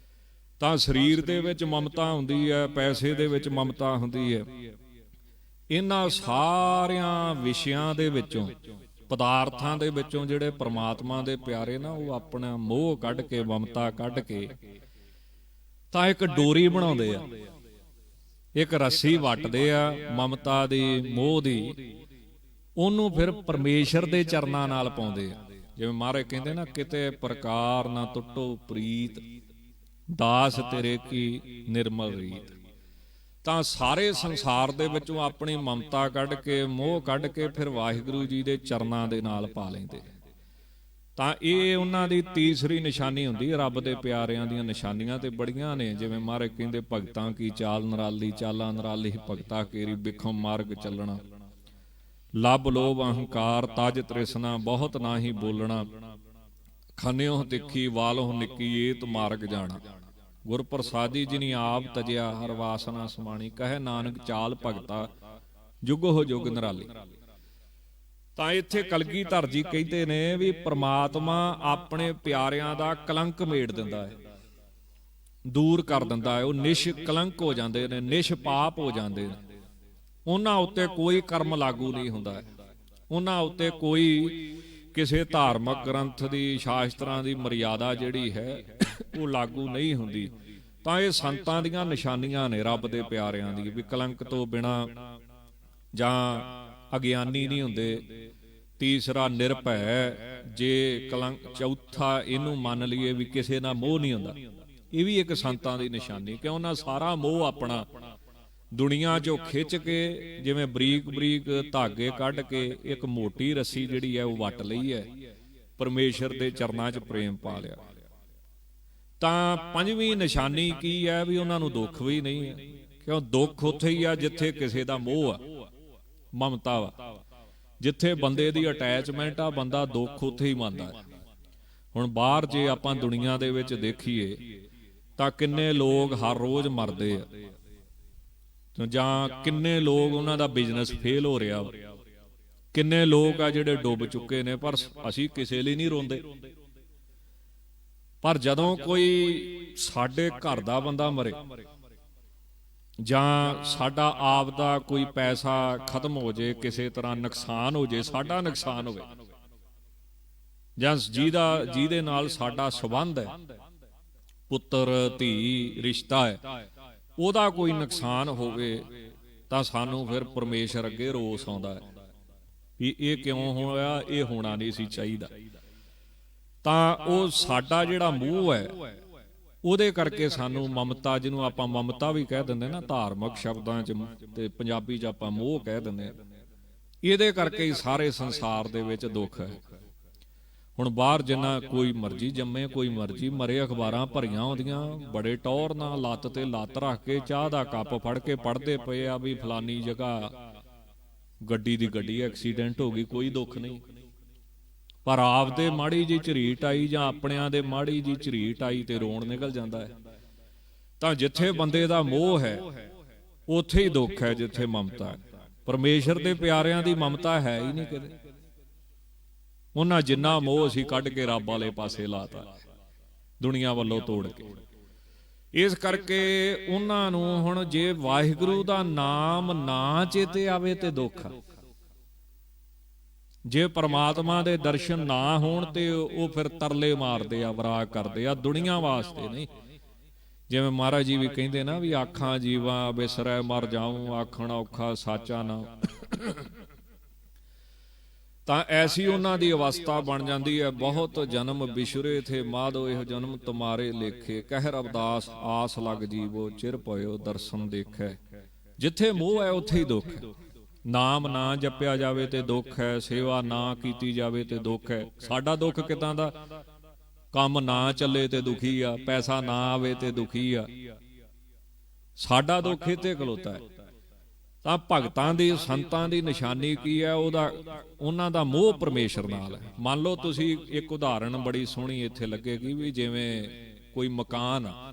ਤਾਂ ਸਰੀਰ ਦੇ ਵਿੱਚ ਮਮਤਾ ਹੁੰਦੀ ਹੈ, ਪੈਸੇ ਦੇ ਵਿੱਚ ਮਮਤਾ ਹੁੰਦੀ ਹੈ। ਇਹਨਾਂ ਸਾਰਿਆਂ ਵਿਸ਼ਿਆਂ ਦੇ ਵਿੱਚੋਂ, ਪਦਾਰਥਾਂ ਦੇ ਵਿੱਚੋਂ ਜਿਹੜੇ ਪ੍ਰਮਾਤਮਾ ਦੇ ਪਿਆਰੇ ਨਾ, ਉਹ ਆਪਣਾ ਮੋਹ ਕੱਢ ਕੇ, ਮਮਤਾ ਕੱਢ ਕੇ ਤਾਂ ਇੱਕ ਡੋਰੀ ਬਣਾਉਂਦੇ ਆ, ਇੱਕ ਰੱਸੀ ਵੱਟਦੇ ਆ ਮਮਤਾ ਦੀ, ਮੋਹ ਦੀ। ਉਹਨੂੰ ਫਿਰ ਪਰਮੇਸ਼ਰ ਦੇ ਚਰਨਾਂ ਨਾਲ ਪਾਉਂਦੇ ਆ। ਜਿਵੇਂ ਮਹਾਰਾਜ ਕਹਿੰਦੇ ਨਾ, ਕਿਤੇ ਪ੍ਰਕਾਰ ਨਾ ਟੁੱਟੋ ਪ੍ਰੀਤ, ਦਾਸ ਤੇਰੇ ਕੀ ਨਿਰਮਲ ਰੀਤ। ਤਾਂ ਸਾਰੇ ਸੰਸਾਰ ਦੇ ਵਿੱਚੋਂ ਆਪਣੀ ਮਮਤਾ ਕੱਢ ਕੇ, ਮੋਹ ਕੱਢ ਕੇ ਫਿਰ ਵਾਹਿਗੁਰੂ ਜੀ ਦੇ ਚਰਨਾਂ ਦੇ ਨਾਲ ਪਾ ਲੈਂਦੇ। ਤਾਂ ਇਹ ਉਹਨਾਂ ਦੀ ਤੀਸਰੀ ਨਿਸ਼ਾਨੀ ਹੁੰਦੀ ਹੈ। ਰੱਬ ਦੇ ਪਿਆਰਿਆਂ ਦੀਆਂ ਨਿਸ਼ਾਨੀਆਂ ਤੇ ਬੜੀਆਂ ਨੇ। ਜਿਵੇਂ ਮਹਾਰਾਜ ਕਹਿੰਦੇ, ਭਗਤਾਂ ਕੀ ਚਾਲ ਨਿਰਾਲੀ, ਚਾਲਾਂ ਨਿਰਾਲੀ ਭਗਤਾ ਕੇਰੀ, ਬਿਖਮ ਮਾਰਗ ਚੱਲਣਾ, ਲੱਭ ਲੋਭ ਅਹੰਕਾਰ ਤਜ ਤ੍ਰਿਸ਼ਨਾ, ਬਹੁਤ ਨਾਹੀ ਬੋਲਣਾ, ਖੰਨਿਓ ਤਿੱਖੀ ਵਾਲੋਂ ਨਿੱਕੀ, ਏਤ ਮਾਰਗ ਜਾਣਾ। ਗੁਰ ਪ੍ਰਸਾਦੀ ਜਿਨੀ ਆਪ ਤਜਿਆ, ਹਰ ਵਾਸਨਾ ਸਮਾਣੀ, ਕਹੇ ਨਾਨਕ ਚਾਲ ਭਗਤਾ, ਜੁਗੋ ਜੁਗ ਨਿਰਾਲੀ। ਤਾਂ ਇੱਥੇ ਕਲਗੀਧਰ ਜੀ ਕਹਿੰਦੇ ਨੇ ਵੀ ਪ੍ਰਮਾਤਮਾ ਆਪਣੇ ਪਿਆਰਿਆਂ ਦਾ ਕਲੰਕ ਮੇੜ ਦਿੰਦਾ ਹੈ, ਦੂਰ ਕਰ ਦਿੰਦਾ ਹੈ। ਉਹ ਨਿਸ਼ ਕਲੰਕ ਹੋ ਜਾਂਦੇ ਨੇ, ਨਿਸ਼ ਪਾਪ ਹੋ ਜਾਂਦੇ ਨੇ। ਉਹਨਾਂ ਉੱਤੇ ਕੋਈ ਕਰਮ ਲਾਗੂ ਨਹੀਂ ਹੁੰਦਾ, ਉਹਨਾਂ ਉੱਤੇ ਕੋਈ ਕਿਸੇ ਧਾਰਮਿਕ ਗ੍ਰੰਥ ਦੀ, ਸ਼ਾਸਤਰਾਂ ਦੀ ਮਰਿਆਦਾ ਜਿਹੜੀ ਹੈ ਉਹ ਲਾਗੂ ਨਹੀਂ ਹੁੰਦੀ। ਤਾਂ ਇਹ ਸੰਤਾਂ ਦੀਆਂ ਨਿਸ਼ਾਨੀਆਂ ਨੇ, ਰੱਬ ਦੇ ਪਿਆਰਿਆਂ ਦੀ, ਵੀ ਕਲੰਕ ਤੋਂ ਬਿਨਾਂ ਜਾਂ ਅਗਿਆਨੀ ਨਹੀਂ ਹੁੰਦੇ। ਤੀਸਰਾ ਨਿਰਭੈ, ਜੇ ਕਲੰਕ। ਚੌਥਾ ਇਹਨੂੰ ਮੰਨ ਲਈਏ ਵੀ ਕਿਸੇ ਨਾਲ ਮੋਹ ਨਹੀਂ ਹੁੰਦਾ, ਇਹ ਵੀ ਇੱਕ ਸੰਤਾਂ ਦੀ ਨਿਸ਼ਾਨੀ, ਕਿ ਉਹਨਾਂ ਸਾਰਾ ਮੋਹ ਆਪਣਾ ਦੁਨੀਆ 'ਚੋਂ ਖਿੱਚ ਕੇ, ਜਿਵੇਂ ਬਰੀਕ ਬਰੀਕ ਧਾਗੇ ਕੱਢ ਕੇ ਇੱਕ ਮੋਟੀ ਰੱਸੀ ਜਿਹੜੀ ਹੈ ਉਹ ਵੱਟ ਲਈ ਹੈ, ਪਰਮੇਸ਼ਰ ਦੇ ਚਰਨਾਂ 'ਚ ਪ੍ਰੇਮ ਪਾ ਲਿਆ। ਤਾਂ ਪੰਜਵੀਂ ਨਿਸ਼ਾਨੀ ਕੀ ਹੈ? ਵੀ ਉਹਨਾਂ ਨੂੰ ਦੁੱਖ ਵੀ ਨਹੀਂ ਹੈ, ਕਿਉਂ? ਦੁੱਖ ਉੱਥੇ ਹੀ ਆ ਜਿੱਥੇ ਕਿਸੇ ਦਾ ਮੋਹ ਆ, ਮਮਤਾ ਵਾ। ਜਿੱਥੇ ਬੰਦੇ ਦੀ ਅਟੈਚਮੈਂਟ ਆ, ਬੰਦਾ ਦੁੱਖ ਉੱਥੇ ਹੀ ਮੰਨਦਾ ਹੈ। ਹੁਣ ਬਾਹਰ ਜੇ ਆਪਾਂ ਦੁਨੀਆ ਦੇ ਵਿੱਚ ਦੇਖੀਏ ਤਾਂ ਕਿੰਨੇ ਲੋਕ ਹਰ ਰੋਜ਼ ਮਰਦੇ ਆ, ਜਾਂ ਕਿੰਨੇ ਲੋਕ ਉਹਨਾਂ ਦਾ ਬਿਜ਼ਨਸ ਫੇਲ ਹੋ ਰਿਹਾ, ਕਿੰਨੇ ਲੋਕ ਆ ਜਿਹੜੇ ਡੁੱਬ ਚੁੱਕੇ ਨੇ, ਪਰ ਅਸੀਂ ਕਿਸੇ ਲਈ ਨਹੀਂ ਰੋਂਦੇ। ਪਰ ਜਦੋਂ ਕੋਈ ਸਾਡੇ ਘਰ ਦਾ ਬੰਦਾ ਮਰੇ, ਜਾਂ ਸਾਡਾ ਆਪ ਦਾ ਕੋਈ ਪੈਸਾ ਖਤਮ ਹੋ ਜੇ, ਕਿਸੇ ਤਰ੍ਹਾਂ ਨੁਕਸਾਨ ਹੋ ਜੇ, ਸਾਡਾ ਨੁਕਸਾਨ ਹੋਵੇ, ਜਾਂ ਜਿਹਦੇ ਨਾਲ ਸਾਡਾ ਸੰਬੰਧ ਹੈ, ਪੁੱਤਰ ਧੀ ਰਿਸ਼ਤਾ ਹੈ, ਉਹਦਾ ਕੋਈ ਨੁਕਸਾਨ ਹੋਵੇ, ਤਾਂ ਸਾਨੂੰ ਫਿਰ ਪਰਮੇਸ਼ਰ ਅੱਗੇ ਰੋਸ ਆਉਂਦਾ ਹੈ ਵੀ ਇਹ ਕਿਉਂ ਹੋਇਆ, ਇਹ ਹੋਣਾ ਨਹੀਂ ਸੀ ਚਾਹੀਦਾ। ਤਾਂ ਉਹ ਸਾਡਾ ਜਿਹੜਾ ਮੂੰਹ ਹੈ, ਉਹਦੇ ਕਰਕੇ ਸਾਨੂੰ ਮਮਤਾ, ਜਿਹਨੂੰ ਆਪਾਂ ਮਮਤਾ ਵੀ ਕਹਿ ਦਿੰਦੇ ਨਾ ਧਾਰਮਿਕ ਸ਼ਬਦਾਂ 'ਚ, ਤੇ ਪੰਜਾਬੀ 'ਚ ਆਪਾਂ ਮੋਹ ਕਹਿ ਦਿੰਦੇ, ਇਹਦੇ ਕਰਕੇ ਹੀ ਸਾਰੇ ਸੰਸਾਰ ਦੇ ਵਿੱਚ ਦੁੱਖ ਹੈ। ਹੁਣ ਬਾਹਰ ਜਿੰਨਾ ਕੋਈ ਮਰਜ਼ੀ ਜੰਮੇ, ਕੋਈ ਮਰਜ਼ੀ ਮਰੇ, ਅਖਬਾਰਾਂ ਭਰੀਆਂ ਹੁੰਦੀਆਂ, ਬੜੇ ਟੌਰ ਨਾਲ ਲੱਤ ਤੇ ਲੱਤ ਰੱਖ ਕੇ ਚਾਹ ਦਾ ਕੱਪ ਫੜ ਕੇ ਪੜ੍ਹਦੇ ਪਏ ਆ ਵੀ ਫਲਾਨੀ ਜਗ੍ਹਾ ਗੱਡੀ ਦੀ ਗੱਡੀ ਐਕਸੀਡੈਂਟ ਹੋ ਗਈ, ਕੋਈ ਦੁੱਖ ਨਹੀਂ। ਪਰ ਆਪਦੇ ਮਾੜੀ ਜੀ ਝਰੀਟ ਆਈ, ਜਾਂ ਆਪਣਿਆਂ ਦੇ ਮਾੜੀ ਜੀ ਝਰੀਟ ਆਈ, ਤੇ ਰੋਣ ਨਿਕਲ ਜਾਂਦਾ ਹੈ। ਤਾਂ ਜਿੱਥੇ ਬੰਦੇ ਦਾ ਮੋਹ ਹੈ ਉੱਥੇ ਹੀ ਦੁੱਖ ਹੈ, ਜਿੱਥੇ ਮਮਤਾ ਹੈ। ਪਰਮੇਸ਼ਰ ਦੇ ਪਿਆਰਿਆਂ ਦੀ ਮਮਤਾ ਹੈ ਹੀ ਨਹੀਂ ਕਿਤੇ। ਉਹਨਾਂ ਜਿੰਨਾ ਮੋਹ ਅਸੀਂ ਕੱਢ ਕੇ ਰੱਬ ਵਾਲੇ ਪਾਸੇ ਲਾਤਾ, ਦੁਨੀਆ ਵੱਲੋਂ ਤੋੜ ਕੇ। ਇਸ ਕਰਕੇ ਉਹਨਾਂ ਨੂੰ ਹੁਣ ਜੇ ਵਾਹਿਗੁਰੂ ਦਾ ਨਾਮ ਨਾ ਚੇਤੇ ਆਵੇ ਤੇ ਦੁੱਖ ਆ, ਜੇ ਪਰਮਾਤਮਾ ਦੇ ਦਰਸ਼ਨ ਨਾ ਹੋਣ ਤੇ ਉਹ ਫਿਰ ਤਰਲੇ ਮਾਰਦੇ ਆ, ਵਿਰਾਗ ਕਰਦੇ ਆ, ਦੁਨੀਆ ਵਾਸਤੇ ਨਹੀਂ। ਜਿਵੇਂ ਮਹਾਰਾਜ ਜੀ ਵੀ ਕਹਿੰਦੇ ਨਾ ਵੀ ਆਖਾਂ ਜੀਵਾ ਬਿਸਰੈ ਮਰ ਜਾਊਂ, ਆਖਣ ਔਖਾ ਸਾਚਾ ਨਾ। ਤਾਂ ਐਸੀ ਉਹਨਾਂ ਦੀ ਅਵਸਥਾ ਬਣ ਜਾਂਦੀ ਹੈ। ਬਹੁਤ ਜਨਮ ਬਿਸ਼ਰੇ ਥੇ ਮਾਧੋ, ਇਹੋ ਜਨਮ ਤੁਮਾਰੇ ਲੇਖੇ, ਕਹਿ ਰਵਿਦਾਸ ਆਸ ਲੱਗ ਜੀਵੋ, ਚਿਰ ਪਇਓ ਦਰਸ਼ਨ ਦੇਖੈ। ਜਿੱਥੇ ਮੋਹ ਹੈ ਉੱਥੇ ਹੀ ਦੁੱਖ ਹੈ। ਨਾਮ ਨਾ ਜਪਿਆ ਜਾਵੇ ਤੇ ਦੁੱਖ ਹੈ, ਸੇਵਾ ਨਾ ਕੀਤੀ ਜਾਵੇ ਤੇ ਦੁੱਖ ਹੈ। ਸਾਡਾ ਦੁੱਖ ਕਿੱਦਾਂ ਦਾ? ਕੰਮ ਨਾ ਚੱਲੇ ਤੇ ਦੁਖੀ ਆ, ਪੈਸਾ ਨਾ ਆਵੇ ਤੇ ਦੁਖੀ ਆ। ਸਾਡਾ ਦੁੱਖ ਇੱਥੇ ਖਲੋਤਾ ਹੈ। ਤਾਂ ਭਗਤਾਂ ਦੀ, ਸੰਤਾਂ ਦੀ ਨਿਸ਼ਾਨੀ ਕੀ ਹੈ? ਉਹਨਾਂ ਦਾ ਮੋਹ ਪਰਮੇਸ਼ਰ ਨਾਲ ਹੈ। ਮੰਨ ਲਓ ਤੁਸੀਂ ਇੱਕ ਉਦਾਹਰਣ ਬੜੀ ਸੋਹਣੀ ਇੱਥੇ ਲੱਗੇਗੀ ਵੀ ਜਿਵੇਂ ਕੋਈ ਮਕਾਨ ਆ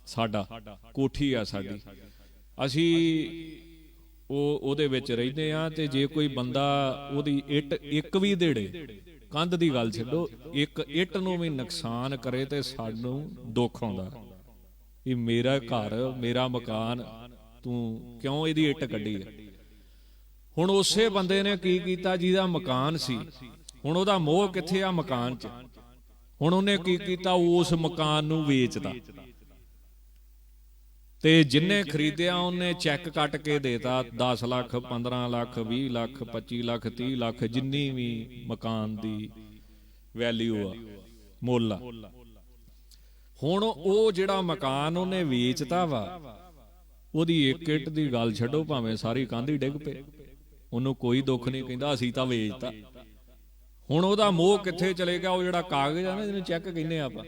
ਸਾਡਾ, ਕੋਠੀ ਆ ਸਾਡੀ, ਅਸੀਂ ਉਹਦੇ ਵਿੱਚ ਰਹਿੰਦੇ ਆ, ਤੇ ਜੇ ਕੋਈ ਬੰਦਾ ਉਹਦੀ ਇੱਟ ਇੱਕ ਵੀ ਦੇੜੇ, ਕੰਧ ਦੀ ਗੱਲ ਛੱਡੋ, ਇੱਕ ਇੱਟ ਨੂੰ ਵੀ ਨੁਕਸਾਨ ਕਰੇ ਤੇ ਸਾਨੂੰ ਦੁੱਖ ਆਉਂਦਾ ਵੀ ਮੇਰਾ ਘਰ, ਮੇਰਾ ਮਕਾਨ, ਤੂੰ ਕਿਉਂ ਇਹਦੀ ਇੱਟ ਕੱਢੀ ਹੈ। ਹੁਣ ਉਸੇ ਬੰਦੇ ਨੇ ਕੀ ਕੀਤਾ ਜਿਹਦਾ ਮਕਾਨ ਸੀ, ਹੁਣ ਉਹਦਾ ਮੋਹ ਕਿੱਥੇ ਆ? ਮਕਾਨ 'ਚ। ਹੁਣ ਉਹਨੇ ਕੀ ਕੀਤਾ? ਉਸ ਮਕਾਨ ਨੂੰ ਵੇਚਦਾ, ਤੇ ਜਿੰਨੇ ਖਰੀਦਿਆ ਉਹਨੇ ਚੈੱਕ ਕੱਟ ਕੇ ਦੇਤਾ, 10 ਲੱਖ 15 ਲੱਖ 20 ਲੱਖ 25 ਲੱਖ 30 ਲੱਖ, ਜਿੰਨੀ ਵੀ ਮਕਾਨ ਦੀ ਵੈਲਿਊ ਆ, ਮੁੱਲ ਆ। ਹੁਣ ਉਹ ਜਿਹੜਾ ਮਕਾਨ ਉਹਨੇ ਵੇਚਤਾ ਵਾ, ਉਹਦੀ ਇੱਕ ਇੱਟ ਦੀ ਗੱਲ ਛੱਡੋ, ਭਾਵੇਂ ਸਾਰੀ ਕੰਧ ਹੀ ਡਿੱਗ ਪਏ, ਉਹਨੂੰ ਕੋਈ ਦੁੱਖ ਨਹੀਂ, ਕਹਿੰਦਾ ਅਸੀਂ ਤਾਂ ਵੇਚਤਾ। ਹੁਣ ਉਹਦਾ ਮੋਹ ਕਿੱਥੇ ਚਲੇ ਗਿਆ? ਉਹ ਜਿਹੜਾ ਕਾਗਜ਼ ਆ ਨਾ, ਜਿਹਨੂੰ ਚੈੱਕ ਕਹਿੰਦੇ ਆਪਾਂ,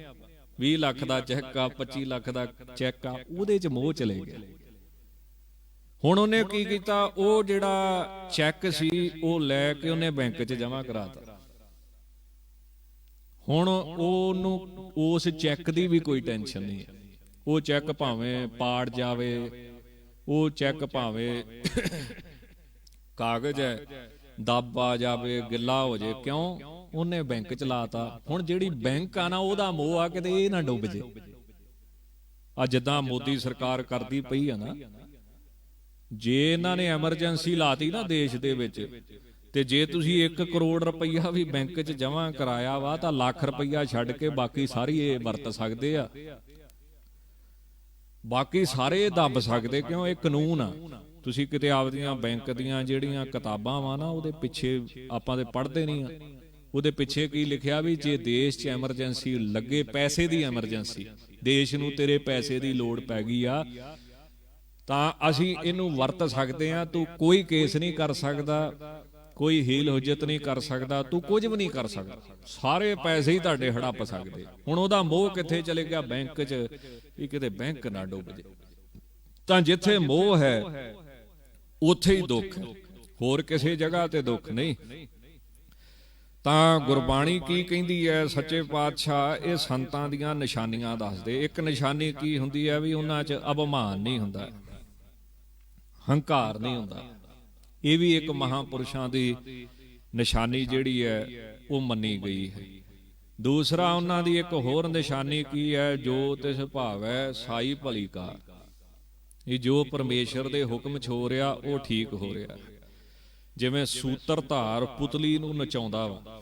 20 ਲੱਖ ਦਾ ਚੈੱਕ ਆ, 25 ਲੱਖ ਦਾ ਚੈੱਕ ਆ, ਉਹਦੇ 'ਚ ਮੋਹ ਚਲੇ ਗਿਆ। ਹੁਣ ਉਹਨੇ ਕੀ ਕੀਤਾ? ਉਹ ਜਿਹੜਾ ਚੈੱਕ ਸੀ ਉਹ ਲੈ ਕੇ ਉਹਨੇ ਬੈਂਕ 'ਚ ਜਮ੍ਹਾਂ ਕਰਾਤਾ। ਹੁਣ ਉਹਨੂੰ ਉਸ ਚੈੱਕ ਦੀ ਵੀ ਕੋਈ ਟੈਨਸ਼ਨ ਨਹੀਂ ਹੈ। ਉਹ ਚੈੱਕ ਭਾਵੇਂ ਪਾੜ ਜਾਵੇ, ਉਹ ਚੈੱਕ ਭਾਵੇਂ ਕਾਗਜ਼ ਹੈ ਦੱਬ ਆ ਜਾਵੇ, ਗਿੱਲਾ ਹੋ ਜਾਏ, ਕਿਉਂ? ਉਹਨੇ ਬੈਂਕ ਚ ਲਾਤਾ। ਹੁਣ ਜਿਹੜੀ ਬੈਂਕ ਆ ਨਾ, ਉਹਦਾ ਮੋਹ ਆ ਕਿਤੇ ਇਹ ਨਾ ਡੁੱਬ ਜੇ। ਆ ਜਿੱਦਾਂ ਮੋਦੀ ਸਰਕਾਰ ਕਰਦੀ ਪਈ ਆ ਨਾ, ਜੇ ਇਹਨਾਂ ਨੇ ਐਮਰਜੈਂਸੀ ਲਾਤੀ ਨਾ ਦੇਸ਼ ਦੇ ਵਿੱਚ, ਤੇ ਜੇ ਤੁਸੀਂ 1 ਕਰੋੜ ਰੁਪਈਆ ਵੀ ਬੈਂਕ 'ਚ ਜਮ੍ਹਾਂ ਕਰਾਇਆ ਵਾ, ਤਾਂ ਲੱਖ ਰੁਪਈਆ ਛੱਡ ਕੇ ਬਾਕੀ ਸਾਰੀ ਇਹ ਵਰਤ ਸਕਦੇ ਆ, ਬਾਕੀ ਸਾਰੇ ਦੱਬ ਸਕਦੇ, ਕਿਉਂ? ਇਹ ਕਾਨੂੰਨ ਆ। ਤੁਸੀਂ ਕਿਤੇ ਆਪਦੀਆਂ ਬੈਂਕ ਦੀਆਂ ਜਿਹੜੀਆਂ ਕਿਤਾਬਾਂ ਵਾ ਨਾ, ਉਹਦੇ ਪਿੱਛੇ ਆਪਾਂ ਤੇ ਪੜ੍ਹਦੇ ਨਹੀਂ ਆ, ਉਹਦੇ ਪਿੱਛੇ ਕੀ ਲਿਖਿਆ ਵੀ ਜੇ ਦੇਸ਼ 'ਚ ਐਮਰਜੈਂਸੀ ਲੱਗੇ, ਪੈਸੇ ਦੀ ਐਮਰਜੈਂਸੀ, ਦੇਸ਼ ਨੂੰ ਤੇਰੇ ਪੈਸੇ ਦੀ ਲੋੜ ਪੈ ਗਈ ਆ, ਤਾਂ ਅਸੀਂ ਇਹਨੂੰ ਵਰਤ ਸਕਦੇ ਆ। ਤੂੰ ਕੋਈ ਕੇਸ ਨਹੀਂ ਕਰ ਸਕਦਾ, ਕੋਈ ਹੀਲ ਹੁਜਤ ਨਹੀਂ ਕਰ ਸਕਦਾ, ਤੂੰ ਕੁਝ ਵੀ ਨਹੀਂ ਕਰ ਸਕਦਾ, ਸਾਰੇ ਪੈਸੇ ਹੀ ਤੁਹਾਡੇ ਹੜੱਪ ਸਕਦੇ। ਹੁਣ ਉਹਦਾ ਮੋਹ ਕਿੱਥੇ ਚਲੇ ਗਿਆ? ਬੈਂਕ 'ਚ, ਵੀ ਕਿਤੇ ਬੈਂਕ ਨਾ ਡੁੱਬ ਜੇ। ਤਾਂ ਜਿੱਥੇ ਮੋਹ ਹੈ ਉੱਥੇ ਹੀ ਦੁੱਖ ਹੈ, ਹੋਰ ਕਿਸੇ ਜਗ੍ਹਾ ਤੇ ਦੁੱਖ ਨਹੀਂ। ਤਾਂ ਗੁਰਬਾਣੀ ਕੀ ਕਹਿੰਦੀ ਹੈ? ਸੱਚੇ ਪਾਤਸ਼ਾਹ ਇਹ ਸੰਤਾਂ ਦੀਆਂ ਨਿਸ਼ਾਨੀਆਂ ਦੱਸਦੇ। ਇੱਕ ਨਿਸ਼ਾਨੀ ਕੀ ਹੁੰਦੀ ਹੈ? ਵੀ ਉਹਨਾਂ 'ਚ ਅਭਿਮਾਨ ਨਹੀਂ ਹੁੰਦਾ, ਹੰਕਾਰ ਨਹੀਂ ਹੁੰਦਾ। ਇਹ ਵੀ ਇੱਕ ਮਹਾਂਪੁਰਸ਼ਾਂ ਦੀ ਨਿਸ਼ਾਨੀ ਜਿਹੜੀ ਹੈ ਉਹ ਮੰਨੀ ਗਈ ਹੈ। ਦੂਸਰਾ ਉਹਨਾਂ ਦੀ ਇੱਕ ਹੋਰ ਨਿਸ਼ਾਨੀ ਕੀ ਹੈ? ਜੋ ਤਿਸ ਭਾਵੈ ਸਾਈ ਭਲੀ ਕਾ, ਇਹ ਜੋ ਪਰਮੇਸ਼ਰ ਦੇ ਹੁਕਮ 'ਚ ਹੋ ਰਿਹਾ ਉਹ ਠੀਕ ਹੋ ਰਿਹਾ। ਜਿਵੇਂ ਸੂਤਰਧਾਰ ਪੁਤਲੀ ਨੂੰ ਨਚਾਉਂਦਾ ਵਾ,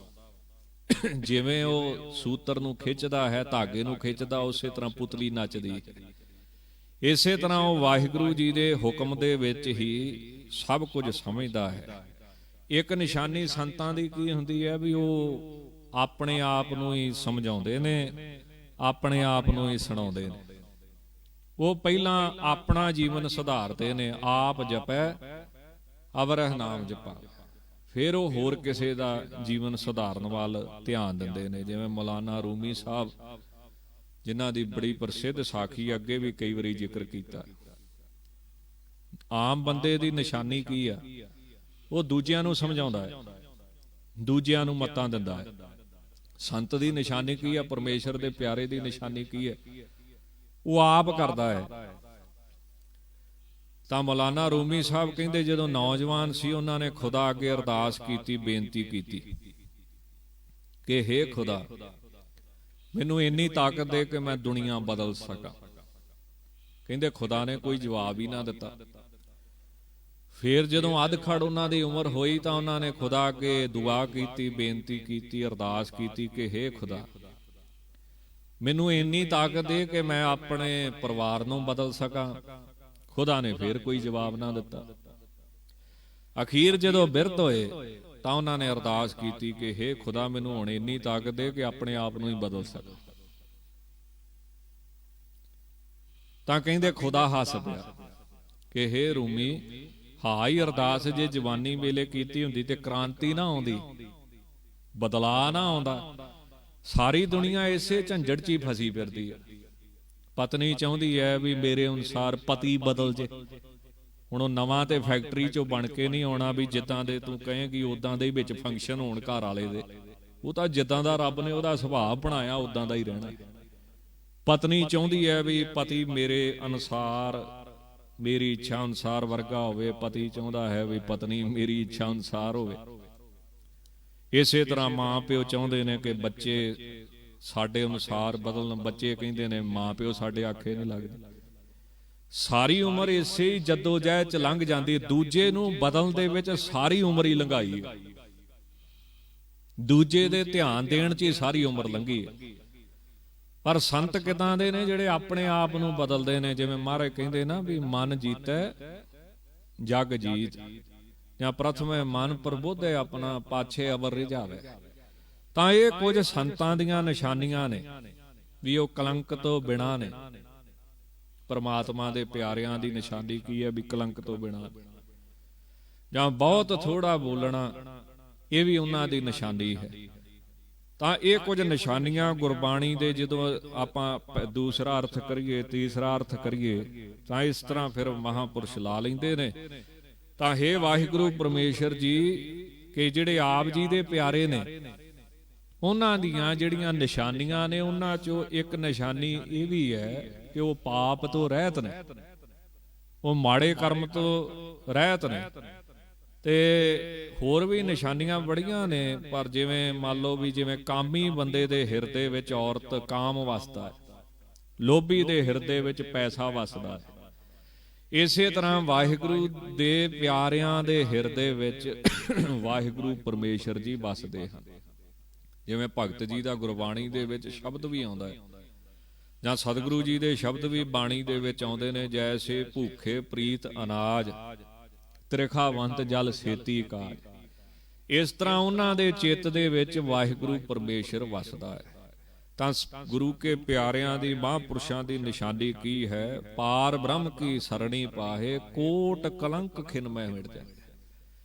ਜਿਵੇਂ ਉਹ ਸੂਤਰ ਨੂੰ ਖਿੱਚਦਾ ਹੈ, ਧਾਗੇ ਨੂੰ ਖਿੱਚਦਾ, ਉਸੇ ਤਰ੍ਹਾਂ ਪੁਤਲੀ ਨੱਚਦੀ ਹੈ। ਇਸੇ ਤਰ੍ਹਾਂ ਉਹ ਵਾਹਿਗੁਰੂ ਜੀ ਦੇ ਹੁਕਮ ਦੇ ਵਿੱਚ ਹੀ ਸਭ ਕੁਝ ਸਮਝਦਾ ਹੈ। ਇੱਕ ਨਿਸ਼ਾਨੀ ਸੰਤਾਂ ਦੀ ਕੀ ਹੁੰਦੀ ਹੈ? ਵੀ ਉਹ ਆਪਣੇ ਆਪ ਨੂੰ ਹੀ ਸਮਝਾਉਂਦੇ ਨੇ, ਆਪਣੇ ਆਪ ਨੂੰ ਹੀ ਸੁਣਾਉਂਦੇ ਨੇ। ਉਹ ਪਹਿਲਾਂ ਆਪਣਾ ਜੀਵਨ ਸੁਧਾਰਦੇ ਨੇ, ਆਪ ਜਪੈ ਅਵਰਹ ਨਾਮ ਜਪਾ, ਫਿਰ ਉਹ ਹੋਰ ਕਿਸੇ ਦਾ ਜੀਵਨ ਸੁਧਾਰਨ ਵੱਲ ਧਿਆਨ ਦਿੰਦੇ ਨੇ। ਜਿਵੇਂ ਮੌਲਾਨਾ ਰੂਮੀ ਸਾਹਿਬ, ਜਿਨ੍ਹਾਂ ਦੀ ਬੜੀ ਪ੍ਰਸਿੱਧ ਸਾਖੀ ਅੱਗੇ ਵੀ ਕਈ ਵਾਰੀ ਜ਼ਿਕਰ ਕੀਤਾ। ਆਮ ਬੰਦੇ ਦੀ ਨਿਸ਼ਾਨੀ ਕੀ ਆ? ਉਹ ਦੂਜਿਆਂ ਨੂੰ ਸਮਝਾਉਂਦਾ ਹੈ, ਦੂਜਿਆਂ ਨੂੰ ਮੱਤਾਂ ਦਿੰਦਾ ਹੈ। ਸੰਤ ਦੀ ਨਿਸ਼ਾਨੀ ਕੀ ਆ? ਪਰਮੇਸ਼ਰ ਦੇ ਪਿਆਰੇ ਦੀ ਨਿਸ਼ਾਨੀ ਕੀ ਹੈ? ਉਹ ਆਪ ਕਰਦਾ ਹੈ। ਤਾਂ ਮੌਲਾਨਾ ਰੂਮੀ ਸਾਹਿਬ ਕਹਿੰਦੇ, ਜਦੋਂ ਨੌਜਵਾਨ ਸੀ ਉਹਨਾਂ ਨੇ ਖੁਦਾ ਅੱਗੇ ਅਰਦਾਸ ਕੀਤੀ, ਬੇਨਤੀ ਕੀਤੀ ਕਿ ਹੇ ਖੁਦਾ, ਮੈਨੂੰ ਇੰਨੀ ਤਾਕਤ ਦੇ ਕਿ ਮੈਂ ਦੁਨੀਆ ਬਦਲ ਸਕਾਂ। ਕਹਿੰਦੇ ਖੁਦਾ ਨੇ ਕੋਈ ਜਵਾਬ ਹੀ ਨਾ ਦਿੱਤਾ। ਫਿਰ ਜਦੋਂ ਅਧਖੜ ਉਹਨਾਂ ਦੀ ਉਮਰ ਹੋਈ ਤਾਂ ਉਹਨਾਂ ਨੇ ਖੁਦਾ ਅੱਗੇ ਦੁਆ ਕੀਤੀ, ਬੇਨਤੀ ਕੀਤੀ, ਅਰਦਾਸ ਕੀਤੀ ਕਿ ਹੇ ਖੁਦਾ, ਮੈਨੂੰ ਇੰਨੀ ਤਾਕਤ ਦੇ ਕਿ ਮੈਂ ਆਪਣੇ ਪਰਿਵਾਰ ਨੂੰ ਬਦਲ ਸਕਾਂ। ਖੁਦਾ ਨੇ ਫਿਰ ਕੋਈ ਜਵਾਬ ਨਾ ਦਿੱਤਾ। ਅਖੀਰ ਜਦੋਂ ਬਿਰਧ ਹੋਏ ਤਾਂ ਉਹਨਾਂ ਨੇ ਅਰਦਾਸ ਕੀਤੀ ਕਿ ਹੇ ਖੁਦਾ, ਮੈਨੂੰ ਹੁਣ ਇੰਨੀ ਤਾਕਤ ਦੇ ਕਿ ਆਪਣੇ ਆਪ ਨੂੰ ਹੀ ਬਦਲ ਸਕਾਂ। ਤਾਂ ਕਹਿੰਦੇ ਖੁਦਾ ਹੱਸ ਪਿਆ ਕਿ ਹੇ ਰੂਮੀ, ਹਾਈ ਅਰਦਾਸ ਜੇ ਜਵਾਨੀ ਵੇਲੇ ਕੀਤੀ ਹੁੰਦੀ ਤੇ ਕ੍ਰਾਂਤੀ ਨਾ ਆਉਂਦੀ, ਬਦਲਾ ਨਾ ਆਉਂਦਾ। ਸਾਰੀ ਦੁਨੀਆ ਇਸੇ ਝੰਜੜ 'ਚ ਹੀ ਫਸੀ ਫਿਰਦੀ ਹੈ। ਪਤਨੀ ਚਾਹੁੰਦੀ ਹੈ ਵੀ ਮੇਰੇ ਅਨੁਸਾਰ ਪਤੀ ਬਦਲ ਜੇ। ਹੁਣ ਉਹ ਨਵਾਂ ਤੇ ਫੈਕਟਰੀ 'ਚੋਂ ਬਣ ਕੇ ਨਹੀਂ ਆਉਣਾ ਵੀ ਜਿੱਦਾਂ ਦੇ ਤੂੰ ਕਹੇਂਗੀ ਉਦਾਂ ਦੇ ਵਿੱਚ ਫੰਕਸ਼ਨ ਹੋਣ ਘਰ ਵਾਲੇ ਦੇ। ਉਹ ਤਾਂ ਜਿੱਦਾਂ ਦਾ ਰੱਬ ਨੇ ਉਹਦਾ ਸੁਭਾਅ ਬਣਾਇਆ ਉਦਾਂ ਦਾ ਹੀ ਰਹਿਣਾ। ਪਤਨੀ ਚਾਹੁੰਦੀ ਹੈ ਵੀ ਪਤੀ ਮੇਰੇ ਅਨੁਸਾਰ, ਮੇਰੀ ਇੱਛਾ ਅਨੁਸਾਰ ਵਰਗਾ ਹੋਵੇ, ਪਤੀ ਚਾਹੁੰਦਾ ਹੈ ਵੀ ਪਤਨੀ ਮੇਰੀ ਇੱਛਾ ਅਨੁਸਾਰ ਹੋਵੇ। ਇਸੇ ਤਰ੍ਹਾਂ ਮਾਂ ਪਿਓ ਚਾਹੁੰਦੇ ਨੇ ਕਿ ਬੱਚੇ ਸਾਡੇ ਅਨੁਸਾਰ ਬਦਲਣ, ਬੱਚੇ ਕਹਿੰਦੇ ਨੇ ਮਾਂ ਪਿਓ ਸਾਡੇ ਆਖੇ ਨਹੀਂ ਲੱਗਦੇ। ਸਾਰੀ ਉਮਰ ਇਸੇ ਹੀ ਜੱਦੋ-ਜਹਿਦ ਚ ਲੰਘ ਜਾਂਦੀ, ਦੂਜੇ ਨੂੰ ਬਦਲਣ ਦੇ ਵਿੱਚ ਸਾਰੀ ਉਮਰ ਹੀ ਲੰਘਾਈ ਹੈ, ਦੂਜੇ ਦੇ ਧਿਆਨ ਦੇਣ 'ਚ ਹੀ ਸਾਰੀ ਉਮਰ ਲੰਘੀ ਹੈ। ਪਰ ਸੰਤ ਕਿਦਾਂ ਦੇ ਨੇ ਜਿਹੜੇ ਆਪਣੇ ਆਪ ਨੂੰ ਬਦਲਦੇ ਨੇ, ਜਿਵੇਂ ਮਹਾਰਾਜ ਕਹਿੰਦੇ ਨਾ ਵੀ ਮਨ ਜੀਤੈ ਜਗ ਜੀਤ, ਜਾਂ ਪ੍ਰਥਮੇ ਮਨ ਪ੍ਰਬੋਧੇ ਆਪਣਾ ਪਾਛੇ ਅਵਰ ਰਿਝਾਵੇ। ਤਾਂ ਇਹ ਕੁਝ ਸੰਤਾਂ ਦੀਆਂ ਨਿਸ਼ਾਨੀਆਂ ਨੇ ਵੀ ਉਹ ਕਲੰਕ ਤੋਂ ਬਿਨਾਂ ਨੇ। ਪਰਮਾਤਮਾ ਦੇ ਪਿਆਰਿਆਂ ਦੀ ਨਿਸ਼ਾਨੀ ਕੀ ਹੈ ਵੀ ਕਲੰਕ ਤੋਂ ਬਿਨਾਂ। ਜਾਂ ਬਹੁਤ ਥੋੜਾ ਬੋਲਣਾ, ਇਹ ਵੀ ਉਹਨਾਂ ਦੀ ਨਿਸ਼ਾਨੀ ਹੈ। ਤਾਂ ਇਹ ਕੁਝ ਨਿਸ਼ਾਨੀਆਂ ਗੁਰਬਾਣੀ ਦੇ ਜਦੋਂ ਆਪਾਂ ਦੂਸਰਾ ਅਰਥ ਕਰੀਏ, ਤੀਸਰਾ ਅਰਥ ਕਰੀਏ, ਤਾਂ ਇਸ ਤਰ੍ਹਾਂ ਫਿਰ ਮਹਾਂਪੁਰਸ਼ ਲਾ ਲੈਂਦੇ ਨੇ। ਤਾਂ ਹੇ ਵਾਹਿਗੁਰੂ ਪਰਮੇਸ਼ਰ ਜੀ, ਕਿ ਜਿਹੜੇ ਆਪ ਜੀ ਦੇ ਪਿਆਰੇ ਨੇ, ਉਹਨਾਂ ਦੀਆਂ ਜਿਹੜੀਆਂ ਨਿਸ਼ਾਨੀਆਂ ਨੇ, ਉਹਨਾਂ ਚੋਂ ਇੱਕ ਨਿਸ਼ਾਨੀ ਇਹ ਵੀ ਹੈ ਕਿ ਉਹ ਪਾਪ ਤੋਂ ਰਹਿਤ ਨੇ, ਉਹ ਮਾੜੇ ਕਰਮ ਤੋਂ ਰਹਿਤ ਨੇ। ਤੇ ਹੋਰ ਵੀ ਨਿਸ਼ਾਨੀਆਂ ਬੜੀਆਂ ਨੇ, ਪਰ ਜਿਵੇਂ ਮੰਨ ਲਓ ਵੀ ਜਿਵੇਂ ਕਾਮੀ ਬੰਦੇ ਦੇ ਹਿਰਦੇ ਵਿੱਚ ਔਰਤ ਕਾਮ ਵਸਦਾ ਹੈ, ਲੋਭੀ ਦੇ ਹਿਰਦੇ ਵਿੱਚ ਪੈਸਾ ਵਸਦਾ ਹੈ, ਇਸੇ ਤਰ੍ਹਾਂ ਵਾਹਿਗੁਰੂ ਦੇ ਪਿਆਰਿਆਂ ਦੇ ਹਿਰਦੇ ਵਿੱਚ ਵਾਹਿਗੁਰੂ ਪਰਮੇਸ਼ਰ ਜੀ ਵਸਦੇ ਹਨ। ਜਿਵੇਂ ਭਗਤ ਜੀ ਦਾ ਗੁਰਬਾਣੀ ਦੇ ਵਿੱਚ ਸ਼ਬਦ ਵੀ ਆਉਂਦਾ ਹੈ, ਜਾਂ ਸਤਿਗੁਰੂ ਜੀ ਦੇ ਸ਼ਬਦ ਵੀ ਬਾਣੀ ਦੇ ਵਿੱਚ ਆਉਂਦੇ ਨੇ, ਜੈਸੇ ਭੂਖੇ ਪ੍ਰੀਤ ਅਨਾਜ, ਤ੍ਰਿਖਾਵੰਤ ਜਲ ਛੇਤੀ ਕਾਜ। ਇਸ ਤਰ੍ਹਾਂ ਉਹਨਾਂ ਦੇ ਚਿੱਤ ਦੇ ਵਿੱਚ ਵਾਹਿਗੁਰੂ ਪਰਮੇਸ਼ਰ ਵਸਦਾ ਹੈ। ਤਾਂ ਗੁਰੂ ਕੇ ਪਿਆਰਿਆਂ ਦੀ, ਮਹਾਂਪੁਰਸ਼ਾਂ ਦੀ ਨਿਸ਼ਾਨੀ ਕੀ ਹੈ? ਪਾਰ ਬ੍ਰਹਮ ਕੀ ਸਰਣੀ ਪਾਹੇ, ਕੋਟ ਕਲੰਕ ਖਿਨ ਮਹਿ ਮਿਟ ਜਾਏ।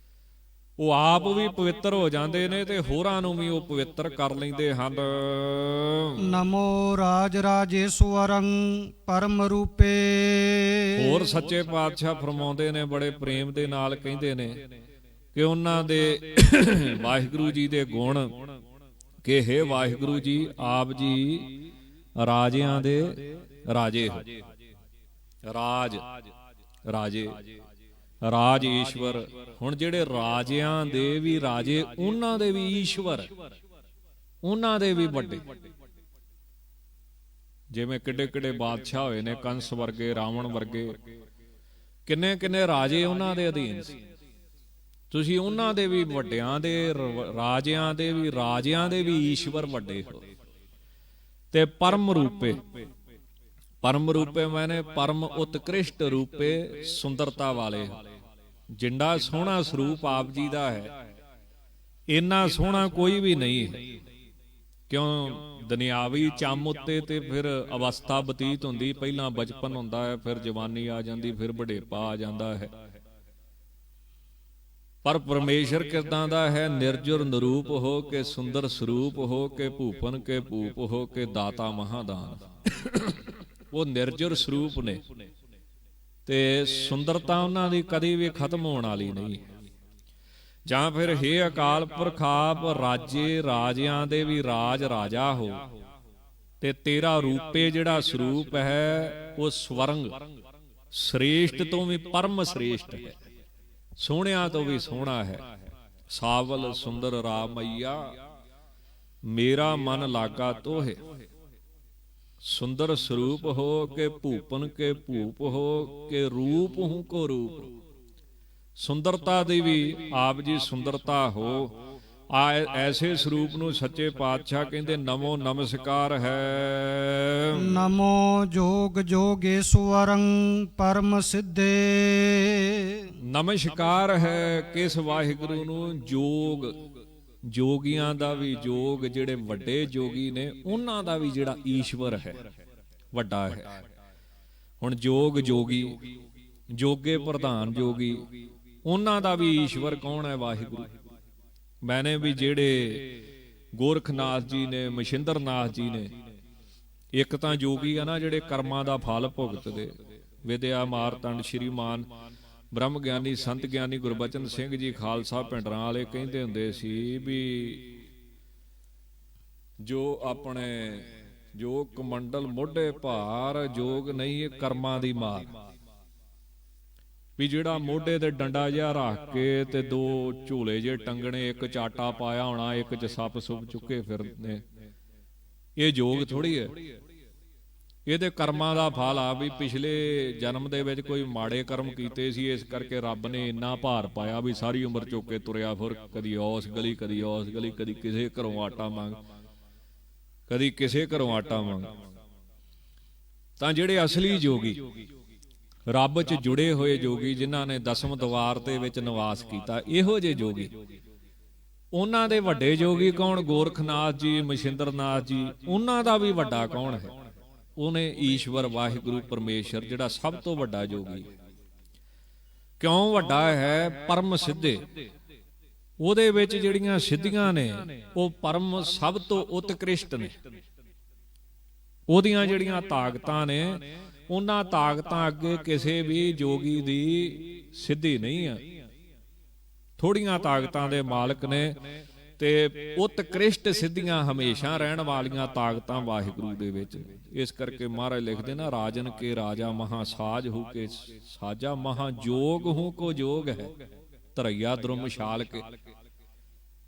ਉਹ ਆਪ ਵੀ ਪਵਿੱਤਰ ਹੋ ਜਾਂਦੇ ਨੇ ਤੇ ਹੋਰਾਂ ਨੂੰ ਵੀ ਉਹ ਪਵਿੱਤਰ ਕਰ ਲੈਂਦੇ ਹਨ। ਨਮੋ ਰਾਜ ਰਾਜੇਸ਼ਵਰੰ ਪਰਮ ਰੂਪੇ। ਹੋਰ ਸੱਚੇ ਪਾਤਸ਼ਾਹ ਫਰਮਾਉਂਦੇ ਨੇ, ਬੜੇ ਪ੍ਰੇਮ ਦੇ ਨਾਲ ਕਹਿੰਦੇ ਨੇ ਕਿ ਉਹਨਾਂ ਦੇ ਵਾਹਿਗੁਰੂ ਜੀ ਦੇ ਗੁਣ, ਕਿ ਹੇ ਵਾਹਿਗੁਰੂ ਜੀ, ਆਪ ਜੀ ਰਾਜਿਆਂ ਦੇ ਰਾਜੇ ਹੋ। ਰਾਜ ਰਾਜੇ, ਰਾਜ ਈਸ਼ਵਰ। ਹੁਣ ਜਿਹੜੇ ਰਾਜਿਆਂ ਦੇ ਵੀ ਰਾਜੇ, ਉਹਨਾਂ ਦੇ ਵੀ ਈਸ਼ਵਰ, ਉਹਨਾਂ ਦੇ ਵੀ ਵੱਡੇ। ਜਿਵੇਂ ਕਿੱਡੇ ਕਿੱਡੇ ਬਾਦਸ਼ਾਹ ਹੋਏ ਨੇ, ਕੰਸ ਵਰਗੇ, ਰਾਵਣ ਵਰਗੇ, ਕਿੰਨੇ ਕਿੰਨੇ ਰਾਜੇ ਉਹਨਾਂ ਦੇ ਅਧੀਨ ਸੀ। ਤੁਸੀਂ ਉਹਨਾਂ ਦੇ ਵੀ ਵੱਡਿਆਂ ਦੇ, ਰਾਜਿਆਂ ਦੇ ਵੀ, ਰਾਜਿਆਂ ਦੇ ਵੀ ਈਸ਼ਵਰ ਵੱਡੇ ਹੋ। ਤੇ ਪਰਮ ਰੂਪੇ, ਪਰਮ ਰੂਪੇ ਮੈਨੇ ਪਰਮ ਉਤਕ੍ਰਿਸ਼ਟ ਰੂਪੇ, ਸੁੰਦਰਤਾ ਵਾਲੇ। ਜਿੰਨਾ ਸੋਹਣਾ ਸਰੂਪ ਆਪ ਜੀ ਦਾ ਹੈ, ਇੰਨਾ ਸੋਹਣਾ ਕੋਈ ਵੀ ਨਹੀਂ ਹੈ। ਕਿਉਂ? ਦੁਨਿਆਵੀ ਚੰਮ ਉੱਤੇ ਤੇ ਫਿਰ ਅਵਸਥਾ ਬਤੀਤ ਹੁੰਦੀ, ਪਹਿਲਾਂ ਬਚਪਨ ਹੁੰਦਾ ਹੈ, ਫਿਰ ਜਵਾਨੀ ਆ ਜਾਂਦੀ, ਫਿਰ ਬੁਢੇਪਾ ਆ ਜਾਂਦਾ ਹੈ। ਪਰ ਪਰਮੇਸ਼ਰ ਕਿੱਦਾਂ ਦਾ ਹੈ? ਨਿਰਜੁਰ ਨਿਰੂਪ ਹੋ ਕੇ, ਸੁੰਦਰ ਸਰੂਪ ਹੋ ਕੇ, ਭੂਪਨ ਕੇ ਭੂਪ ਹੋ ਕੇ, ਦਾਤਾ ਮਹਾਦਾਨ। ਉਹ ਨਿਰਜੁਰ ਸਰੂਪ ਨੇ ਤੇ ਸੁੰਦਰਤਾ ਉਹਨਾਂ ਦੀ ਕਦੀ ਵੀ ਖਤਮ ਹੋਣ ਵਾਲੀ ਨਹੀਂ। ਜਾਂ ਫਿਰ ਹੇ ਅਕਾਲ ਪੁਰਖ, ਆਪ ਰਾਜੇ ਰਾਜਿਆਂ ਦੇ ਵੀ ਰਾਜ ਰਾਜਾ ਹੋ, ਤੇ ਤੇਰਾ ਰੂਪੇ ਜਿਹੜਾ ਸਰੂਪ ਹੈ ਉਹ ਸਵਰੰਗ, ਸ੍ਰੇਸ਼ਟ ਤੋਂ ਵੀ ਪਰਮ ਸ੍ਰੇਸ਼ਟ ਹੈ, ਸੋਹਣਿਆਂ ਤੋਂ ਵੀ ਸੋਹਣਾ ਹੈ। ਸਾਵਲ ਸੁੰਦਰ ਰਾਮਈਆ, ਮੇਰਾ ਮਨ ਲਾਗਾ ਤੋਹੇ। ਸੁੰਦਰ ਸਰੂਪ ਹੋ ਕੇ, ਭੂਪਨ ਕੇ ਭੂਪ ਹੋ ਕੇ, ਰੂਪ ਹੂੰ ਕੋ ਰੂਪ। ਸੁੰਦਰਤਾ ਦੀ ਵੀ ਆਪ ਜੀ ਸੁੰਦਰਤਾ ਹੋ। ਐਸੇ ਸਰੂਪ ਨੂੰ ਸੱਚੇ ਪਾਤਸ਼ਾਹ ਕਹਿੰਦੇ ਨਮੋ ਨਮਸਕਾਰ ਹੈ। ਨਮੋ ਜੋਗ ਜੋਗੇਸ਼ਵਰੰ ਪਰਮ ਸਿੱਧੇ। ਨਮਸਕਾਰ ਹੈ ਕਿਸ ਵਾਹਿਗੁਰੂ ਨੂੰ? ਜੋਗ, ਜੋਗੀਆਂ ਦਾ ਵੀ ਜੋਗ, ਜਿਹੜੇ ਵੱਡੇ ਜੋਗੀ ਨੇ ਉਹਨਾਂ ਦਾ ਵੀ ਜਿਹੜਾ ਈਸ਼ਵਰ ਹੈ, ਵੱਡਾ ਹੈ। ਹੁਣ ਜੋਗ ਜੋਗੀ, ਜੋਗੇ ਪ੍ਰਧਾਨ ਜੋਗੀ, ਉਹਨਾਂ ਦਾ ਵੀ ਈਸ਼ਵਰ ਕੌਣ ਹੈ? ਵਾਹਿਗੁਰੂ। ਮੈਨੇ ਵੀ ਜਿਹੜੇ ਗੋਰਖਨਾਥ ਜੀ ਨੇ, ਮਸ਼ਿੰਦਰਨਾਥ ਜੀ ਨੇ, ਇੱਕ ਤਾਂ ਜੋਗੀ ਆ ਨਾ ਜਿਹੜੇ ਕਰਮਾਂ ਦਾ ਫਲ ਭੁਗਤਦੇ। ਵਿਦਿਆ ਮਾਰਤੰਡ ਸ਼੍ਰੀਮਾਨ ਬ੍ਰਹਮ ਗਿਆਨੀ ਸੰਤ ਗਿਆਨੀ ਗੁਰਬਚਨ ਸਿੰਘ ਜੀ ਖਾਲਸਾ ਪਿੰਡਰਾਂ ਵਾਲੇ ਕਹਿੰਦੇ ਹੁੰਦੇ ਸੀ ਵੀ ਜੋ ਆਪਣੇ ਜੋ ਕਮੰਡਲ ਮੋਢੇ ਭਾਰ, ਜੋਗ ਨਹੀਂ ਇਹ ਕਰਮਾਂ ਦੀ ਮਾਰ। ਵੀ ਜਿਹੜਾ ਮੋਢੇ ਤੇ ਡੰਡਾ ਜਿਹਾ ਰੱਖ ਕੇ ਤੇ ਦੋ ਝੋਲੇ ਜੇ ਟੰਗਣੇ, ਇੱਕ ਚ ਆਟਾ ਪਾਇਆ ਹੋਣਾ, ਇੱਕ ਚ ਸੱਪ ਸੁੱਪ ਚੁੱਕੇ ਫਿਰਨੇ, ਇਹ ਜੋਗ ਥੋੜੀ ਹੈ। ਇਹਦੇ ਕਰਮਾਂ ਦਾ ਫਲ ਆ ਵੀ ਪਿਛਲੇ ਜਨਮ ਦੇ ਵਿੱਚ ਕੋਈ ਮਾੜੇ ਕਰਮ ਕੀਤੇ ਸੀ, ਇਸ ਕਰਕੇ ਰੱਬ ਨੇ ਇੰਨਾ ਭਾਰ ਪਾਇਆ ਵੀ ਸਾਰੀ ਉਮਰ ਚੁੱਕ ਕੇ ਤੁਰਿਆ ਫਿਰ, ਕਦੀ ਉਸ ਗਲੀ ਕਦੀ ਉਸ ਗਲੀ, ਕਦੀ ਕਿਸੇ ਘਰੋਂ ਆਟਾ ਮੰਗ, ਕਦੀ ਕਿਸੇ ਘਰੋਂ ਆਟਾ ਮੰਗ। ਤਾਂ ਜਿਹੜੇ ਅਸਲੀ ਜੋਗੀ, ਰੱਬ 'ਚ ਜੁੜੇ ਹੋਏ ਜੋਗੀ, ਜਿਨ੍ਹਾਂ ਨੇ ਦਸਮ ਦਵਾਰ ਦੇ ਵਿੱਚ ਨਿਵਾਸ ਕੀਤਾ, ਇਹੋ ਜਿਹੇ ਜੋਗੀ, ਉਹਨਾਂ ਦੇ ਵੱਡੇ ਜੋਗੀ ਕੌਣ? ਗੋਰਖਨਾਥ ਜੀ, ਮਛਿੰਦਰਨਾਥ ਜੀ। ਉਹਨਾਂ ਦਾ ਵੀ ਵੱਡਾ ਕੌਣ ਹੈ? ਉਹਨੇ ਈਸ਼ਵਰ ਵਾਹਿਗੁਰੂ ਪਰਮੇਸ਼ਰ, ਜਿਹੜਾ ਸਭ ਤੋਂ ਵੱਡਾ ਜੋਗੀ। ਕਿਉਂ ਵੱਡਾ ਹੈ? ਪਰਮ ਸਿੱਧੇ। ਉਹਦੇ ਵਿੱਚ ਜਿਹੜੀਆਂ ਸਿੱਧੀਆਂ ਨੇ ਉਹ ਪਰਮ ਸਭ ਤੋਂ ਉਤਕ੍ਰਿਸ਼ਟ ਨੇ। ਉਹਦੀਆਂ ਜਿਹੜੀਆਂ ਤਾਕਤਾਂ ਨੇ, ਉਹਨਾਂ ਤਾਕਤਾਂ ਅੱਗੇ ਕਿਸੇ ਵੀ ਜੋਗੀ ਦੀ ਸਿੱਧੀ ਨਹੀਂ ਆ। ਥੋੜੀਆਂ ਤਾਕਤਾਂ ਦੇ ਮਾਲਕ ਨੇ ਤੇ ਉਤਕ੍ਰਿਸ਼ਟ ਸਿੱਧੀਆਂ ਹਮੇਸ਼ਾ ਰਹਿਣ ਵਾਲੀਆਂ ਤਾਕਤਾਂ ਵਾਹਿਗੁਰੂ ਦੇ ਵਿੱਚ। ਇਸ ਕਰਕੇ ਮਹਾਰਾਜ ਲਿਖਦੇ ਨਾ, ਰਾਜਨ ਕੇ ਰਾਜਾ ਮਹਾ ਸਾਜ ਹੋ ਕੇ ਸਾਜਾ, ਮਹਾ ਜੋਗ ਹੂੰ ਕੋ ਜੋਗ ਹੈ ਧਰਈਆ ਦ੍ਰੁਮ ਛਾਲ ਕੇ।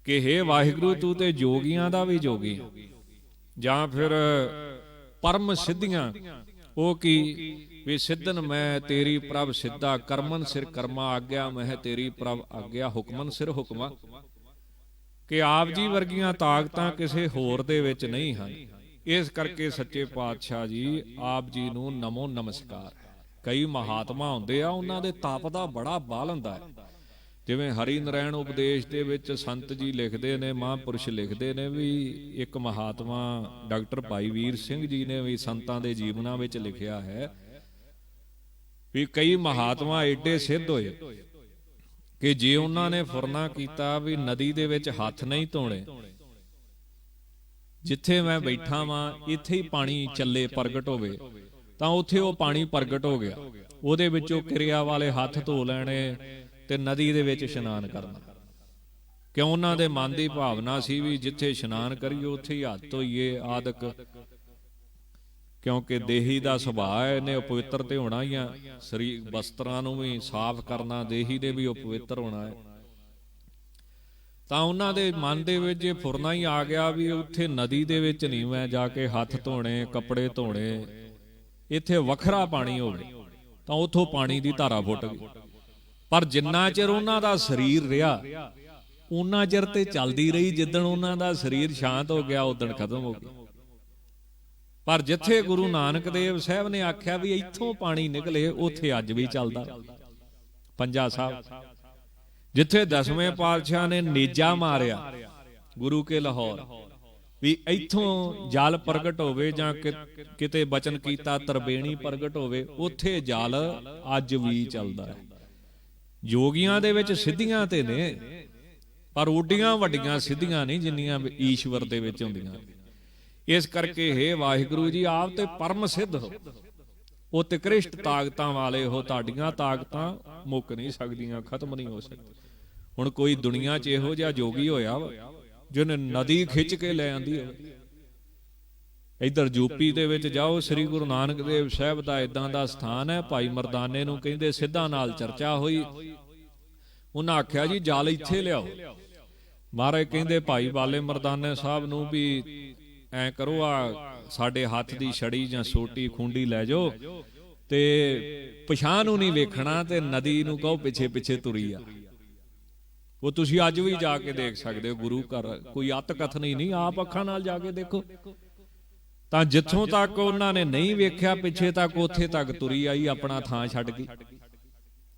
ਕਿ ਹੇ ਵਾਹਿਗੁਰੂ, ਤੂੰ ਤੇ ਜੋਗੀਆਂ ਦਾ ਵੀ ਜੋਗੀ। ਜਾਂ ਫਿਰ ਪਰਮ ਸਿੱਧੀਆਂ, ਉਹ ਕੀ? ਵੀ ਸਿੱਧਨ ਮੈਂ ਤੇਰੀ ਪ੍ਰਭ ਸਿੱਧਾ, ਕਰਮਨ ਸਿਰ ਕਰਮਾ ਆਗਿਆ, ਮੈਂ ਤੇਰੀ ਪ੍ਰਭ ਆਗਿਆ, ਹੁਕਮਨ ਸਿਰ ਹੁਕਮਾ। ਕਿ ਆਪ ਜੀ ਵਰਗੀਆਂ ਤਾਕਤਾਂ ਕਿਸੇ ਹੋਰ ਦੇ ਵਿੱਚ ਨਹੀਂ ਹਨ। ਇਸ ਕਰਕੇ ਸੱਚੇ ਪਾਤਸ਼ਾਹ ਜੀ ਆਪ ਜੀ ਨੂੰ ਨਮੋ ਨਮਸਕਾਰ। ਕਈ ਮਹਾਤਮਾ ਹੁੰਦੇ ਆ, ਉਹਨਾਂ ਦੇ ਤਪ ਦਾ ਬੜਾ ਬਲ ਹੁੰਦਾ ਹੈ। ਜਿਵੇਂ ਹਰੀ ਨਾਰਾਇਣ ਉਪਦੇਸ਼ ਦੇ ਵਿੱਚ ਸੰਤ ਜੀ ਲਿਖਦੇ ਨੇ, ਮਹਾਂਪੁਰਸ਼ ਲਿਖਦੇ ਨੇ ਵੀ ਇੱਕ ਮਹਾਤਮਾ ਡਾਕਟਰ ਭਾਈ ਵੀਰ ਸਿੰਘ ਜੀ ਨੇ ਵੀ ਸੰਤਾਂ ਦੇ ਜੀਵਨਾਂ ਵਿੱਚ ਲਿਖਿਆ ਹੈ ਵੀ ਕਈ ਮਹਾਤਮਾ ਏਡੇ ਸਿੱਧ ਹੋਏ ਕਿ ਜੇ ਉਹਨਾਂ ਨੇ ਫੁਰਨਾ ਕੀਤਾ ਵੀ ਨਦੀ ਦੇ ਵਿੱਚ ਹੱਥ ਨਹੀਂ ਧੋਣੇ, ਜਿੱਥੇ ਮੈਂ ਬੈਠਾ ਵਾਂ ਇੱਥੇ ਹੀ ਪਾਣੀ ਚੱਲੇ ਪ੍ਰਗਟ ਹੋਵੇ, ਤਾਂ ਉੱਥੇ ਉਹ ਪਾਣੀ ਪ੍ਰਗਟ ਹੋ ਗਿਆ। ਉਹਦੇ ਵਿੱਚੋਂ ਕਿਰਿਆ ਵਾਲੇ ਹੱਥ ਧੋ ਲੈਣੇ ਤੇ ਨਦੀ ਦੇ ਵਿੱਚ ਇਸ਼ਨਾਨ ਕਰਨਾ। ਕਿਉਂ? ਉਹਨਾਂ ਦੇ ਮਨ ਦੀ ਭਾਵਨਾ ਸੀ ਵੀ ਜਿੱਥੇ ਇਸ਼ਨਾਨ ਕਰੀਏ ਉੱਥੇ ਹੀ ਹੱਥ ਧੋਈਏ ਆਦਿਕ। ਕਿਉਂਕਿ ਦੇਹੀ ਦਾ ਸੁਭਾਅ ਹੈ, ਇਹਨੇ ਅਪਵਿੱਤਰ ਤੇ ਹੋਣਾ ਹੀ ਆ। ਸਰੀਰ ਵਸਤਰਾਂ ਨੂੰ ਵੀ ਸਾਫ਼ ਕਰਨਾ, ਦੇਹੀ ਦੇ ਵੀ ਅਪਵਿੱਤਰ ਹੋਣਾ ਹੈ। ਤਾਂ ਉਹਨਾਂ ਦੇ ਮਨ ਦੇ ਵਿੱਚ ਇਹ ਫੁਰਨਾ ਹੀ ਆ ਗਿਆ ਵੀ ਉੱਥੇ ਨਦੀ ਦੇ ਵਿੱਚ ਨਹੀਂ ਮੈਂ ਜਾ ਕੇ ਹੱਥ ਧੋਣੇ, ਕੱਪੜੇ ਧੋਣੇ, ਇੱਥੇ ਵੱਖਰਾ ਪਾਣੀ ਹੋਵੇ। ਤਾਂ ਉੱਥੋਂ ਪਾਣੀ ਦੀ ਧਾਰਾ ਫੁੱਟ ਗਈ। ਪਰ ਜਿੰਨਾ ਚਿਰ ਉਹਨਾਂ ਦਾ ਸਰੀਰ ਰਿਹਾ ਉਹਨਾਂ ਚਿਰ ਤੇ ਚੱਲਦੀ ਰਹੀ। ਜਿੱਦਣ ਉਹਨਾਂ ਦਾ ਸਰੀਰ ਸ਼ਾਂਤ ਹੋ ਗਿਆ ਉਦਣ ਖਤਮ ਹੋ ਗਈ। ਪਰ ਜਿੱਥੇ ਗੁਰੂ ਨਾਨਕ ਦੇਵ ਸਾਹਿਬ ਨੇ ਆਖਿਆ ਵੀ ਇੱਥੋਂ ਪਾਣੀ ਨਿਕਲੇ, ਉੱਥੇ ਅੱਜ ਵੀ ਚੱਲਦਾ ਪੰਜਾ ਸਾਹਿਬ। ਜਿੱਥੇ ਦਸਵੇਂ ਪਾਤਸ਼ਾਹ ਨੇ ਨੇਜਾ ਮਾਰਿਆ ਗੁਰੂ ਕੇ ਲਾਹੌਰ ਵੀ ਇੱਥੋਂ ਜਲ ਪ੍ਰਗਟ ਹੋਵੇ, ਜਾਂ ਕਿਤੇ ਬਚਨ ਕੀਤਾ ਤਰਬੇਣੀ ਪ੍ਰਗਟ ਹੋਵੇ, ਉੱਥੇ ਜਲ ਅੱਜ ਵੀ ਚੱਲਦਾ ਹੈ। ਜੋਗੀਆਂ ਦੇ ਵਿੱਚ ਸਿੱਧੀਆਂ ਤੇ ਨੇ, ਪਰ ਓਡੀਆਂ ਵੱਡੀਆਂ ਸਿੱਧੀਆਂ ਨਹੀਂ ਜਿੰਨੀਆਂ ਈਸ਼ਵਰ ਦੇ ਵਿੱਚ ਹੁੰਦੀਆਂ। ਇਸ ਕਰਕੇ ਹੇ ਵਾਹਿਗੁਰੂ ਜੀ, ਆਪ ਤੇ ਪਰਮ ਸਿੱਧ ਹੋ, ਉਹ ਤਿਕ੍ਰਿਸ਼ਟ ਤਾਕਤਾਂ ਵਾਲੇ ਹੋ। ਤੁਹਾਡੀਆਂ ਤਾਕਤਾਂ ਮੁੱਕ ਨਹੀਂ ਸਕਦੀਆਂ, ਖਤਮ ਨਹੀਂ ਹੋ ਸਕਦੀਆਂ। ਹੁਣ ਕੋਈ ਦੁਨੀਆ 'ਚ ਇਹੋ ਜਿਹਾ ਜੋਗੀ ਹੋਇਆ ਵਾ ਜਿਹਨੇ ਨਦੀ ਖਿੱਚ ਕੇ ਲੈ ਆਂਦੀ ਹੋਵੇ। ਇੱਧਰ ਯੂਪੀ ਦੇ ਵਿੱਚ ਜਾਓ, ਸ੍ਰੀ ਗੁਰੂ ਨਾਨਕ ਦੇਵ ਸਾਹਿਬ ਦਾ ਇਦਾਂ ਦਾ ਸਥਾਨ ਹੈ। ਭਾਈ ਮਰਦਾਨੇ ਨੂੰ ਕਹਿੰਦੇ ਸਿੱਧਾਂ ਨਾਲ ਚਰਚਾ ਹੋਈ। ਉਹਨਾਂ ਆਖਿਆ ਜੀ ਜਲ ਇੱਥੇ ਲਿਆਓ। ਮਹਾਰਾਜ ਕਹਿੰਦੇ ਭਾਈ ਬਾਲੇ ਮਰਦਾਨੇ ਸਾਹਿਬ ਨੂੰ ਵੀ ਐ ਕਰੋ, ਆ ਸਾਡੇ ਹੱਥ ਦੀ ਛੜੀ ਜਾਂ ਸੋਟੀ ਖੁੰਡੀ ਲੈ ਜਾਓ ਤੇ ਪਛਾਣ ਨੂੰ ਨਹੀਂ ਵੇਖਣਾ, ਤੇ ਨਦੀ ਨੂੰ ਕਹੋ ਪਿੱਛੇ ਪਿੱਛੇ ਤੁਰੀ ਆ। ਉਹ ਤੁਸੀਂ ਅੱਜ ਵੀ ਜਾ ਕੇ ਦੇਖ ਸਕਦੇ ਹੋ ਗੁਰੂ ਘਰ, ਕੋਈ ਅੱਤ ਕਥਨੀ ਨਹੀਂ, ਆਪ ਅੱਖਾਂ ਨਾਲ ਜਾ ਕੇ ਦੇਖੋ। ਤਾਂ ਜਿੱਥੋਂ ਤੱਕ ਉਹਨਾਂ ਨੇ ਨਹੀਂ ਵੇਖਿਆ ਪਿੱਛੇ ਤੱਕ, ਉੱਥੇ ਤੱਕ ਤੁਰੀ ਆਈ, ਆਪਣਾ ਥਾਂ ਛੱਡ ਗਈ।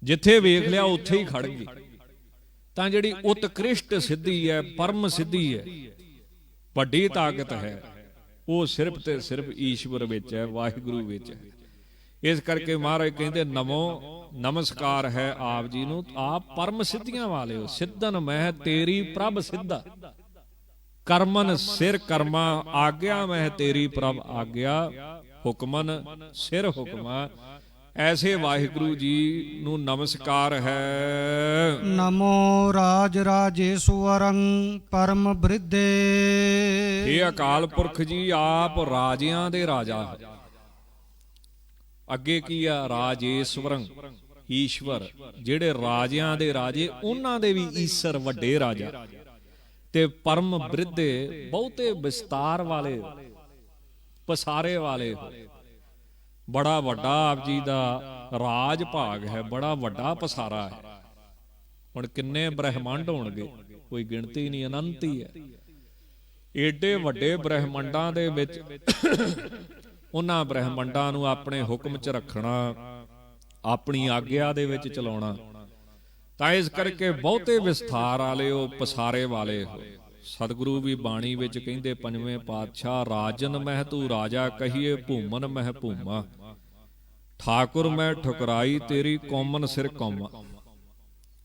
ਜਿੱਥੇ ਵੇਖ ਲਿਆ ਉੱਥੇ ਹੀ ਖੜ ਗਈ। ਤਾਂ ਜਿਹੜੀ ਉਤਕ੍ਰਿਸ਼ਟ ਸਿੱਧੀ ਹੈ, ਪਰਮ ਸਿੱਧੀ ਹੈ, ਵੱਡੀ ਤਾਕਤ ਹੈ, ਉਹ ਸਿਰਫ ਤੇ ਸਿਰਫ ਈਸ਼ਵਰ ਵਿੱਚ ਹੈ, ਵਾਹਿਗੁਰੂ ਵਿੱਚ ਹੈ। ਇਸ ਕਰਕੇ ਮਹਾਰਾਜ ਕਹਿੰਦੇ ਨਮੋ ਨਮਸਕਾਰ ਹੈ ਆਪ ਜੀ ਨੂੰ। ਆਪ ਪਰਮ ਸਿੱਧੀਆਂ ਵਾਲੇ ਹੋ। ਸਿੱਧਨ ਮੈਂ ਤੇਰੀ ਪ੍ਰਭ ਸਿੱਧਾ, ਕਰਮਨ ਸਿਰ ਕਰਮਾ ਆਗਿਆ, ਮੈਂ ਤੇਰੀ ਪ੍ਰਭ ਆਗਿਆ, ਹੁਕਮਨ ਸਿਰ ਹੁਕਮਾ। ਐਸੇ ਵਾਹਿਗੁਰੂ ਜੀ ਨੂੰ ਨਮਸਕਾਰ ਹੈ। ਨਮੋ ਰਾਜ ਰਾਜੇਸ਼ਵਰੰ ਪਰਮ ਬ੍ਰਿਧੇ। ਇਹ ਅਕਾਲ ਪੁਰਖ ਜੀ ਆਪ ਰਾਜਿਆਂ ਦੇ ਰਾਜਾ। ਅੱਗੇ ਕੀ ਆ? ਰਾਜੇਸ਼ਵਰੰ, ਈਸ਼ਵਰ। ਜਿਹੜੇ ਰਾਜਿਆਂ ਦੇ ਰਾਜੇ, ਉਹਨਾਂ ਦੇ ਵੀ ਈਸ਼ਰ, ਵੱਡੇ ਰਾਜਾ। ਤੇ ਪਰਮ ਬ੍ਰਿਧੇ, ਬਹੁਤੇ ਵਿਸਤਾਰ ਵਾਲੇ, ਪਸਾਰੇ ਵਾਲੇ। ਬੜਾ ਵੱਡਾ ਆਪ ਜੀ ਦਾ ਰਾਜ ਭਾਗ ਹੈ, ਬੜਾ ਵੱਡਾ ਪਸਾਰਾ ਹੈ। ਹੁਣ ਕਿੰਨੇ ਬ੍ਰਹਿਮੰਡ ਹੋਣਗੇ, ਕੋਈ ਗਿਣਤੀ ਨਹੀਂ, ਅਨੰਤ ਹੀ ਹੈ। ਏਡੇ ਵੱਡੇ ਬ੍ਰਹਿਮੰਡਾਂ ਦੇ ਵਿੱਚ ਉਹਨਾਂ ਬ੍ਰਹਿਮੰਡਾਂ ਨੂੰ ਆਪਣੇ ਹੁਕਮ 'ਚ ਰੱਖਣਾ, ਆਪਣੀ ਆਗਿਆ ਦੇ ਵਿੱਚ ਚਲਾਉਣਾ, ਤਾਂ ਇਸ ਕਰਕੇ ਬਹੁਤੇ ਵਿਸਥਾਰ ਵਾਲੇ, ਉਹ ਪਸਾਰੇ ਵਾਲੇ ਹੋ। ਸਤਿਗੁਰੂ ਵੀ ਬਾਣੀ ਵਿੱਚ ਕਹਿੰਦੇ, ਪੰਜਵੇਂ ਪਾਤਸ਼ਾਹ, ਰਾਜਨ ਮਹਿ ਤੂੰ ਰਾਜਾ ਕਹੀਏ, ਭੂਮਨ ਮਹਿ ਭੂਮਾ, ਠਾਕੁਰ ਮੈਂ ਠੁਕਰਾਈ ਤੇਰੀ ਕੌਮਨ ਸਿਰ ਕੌਮਾ।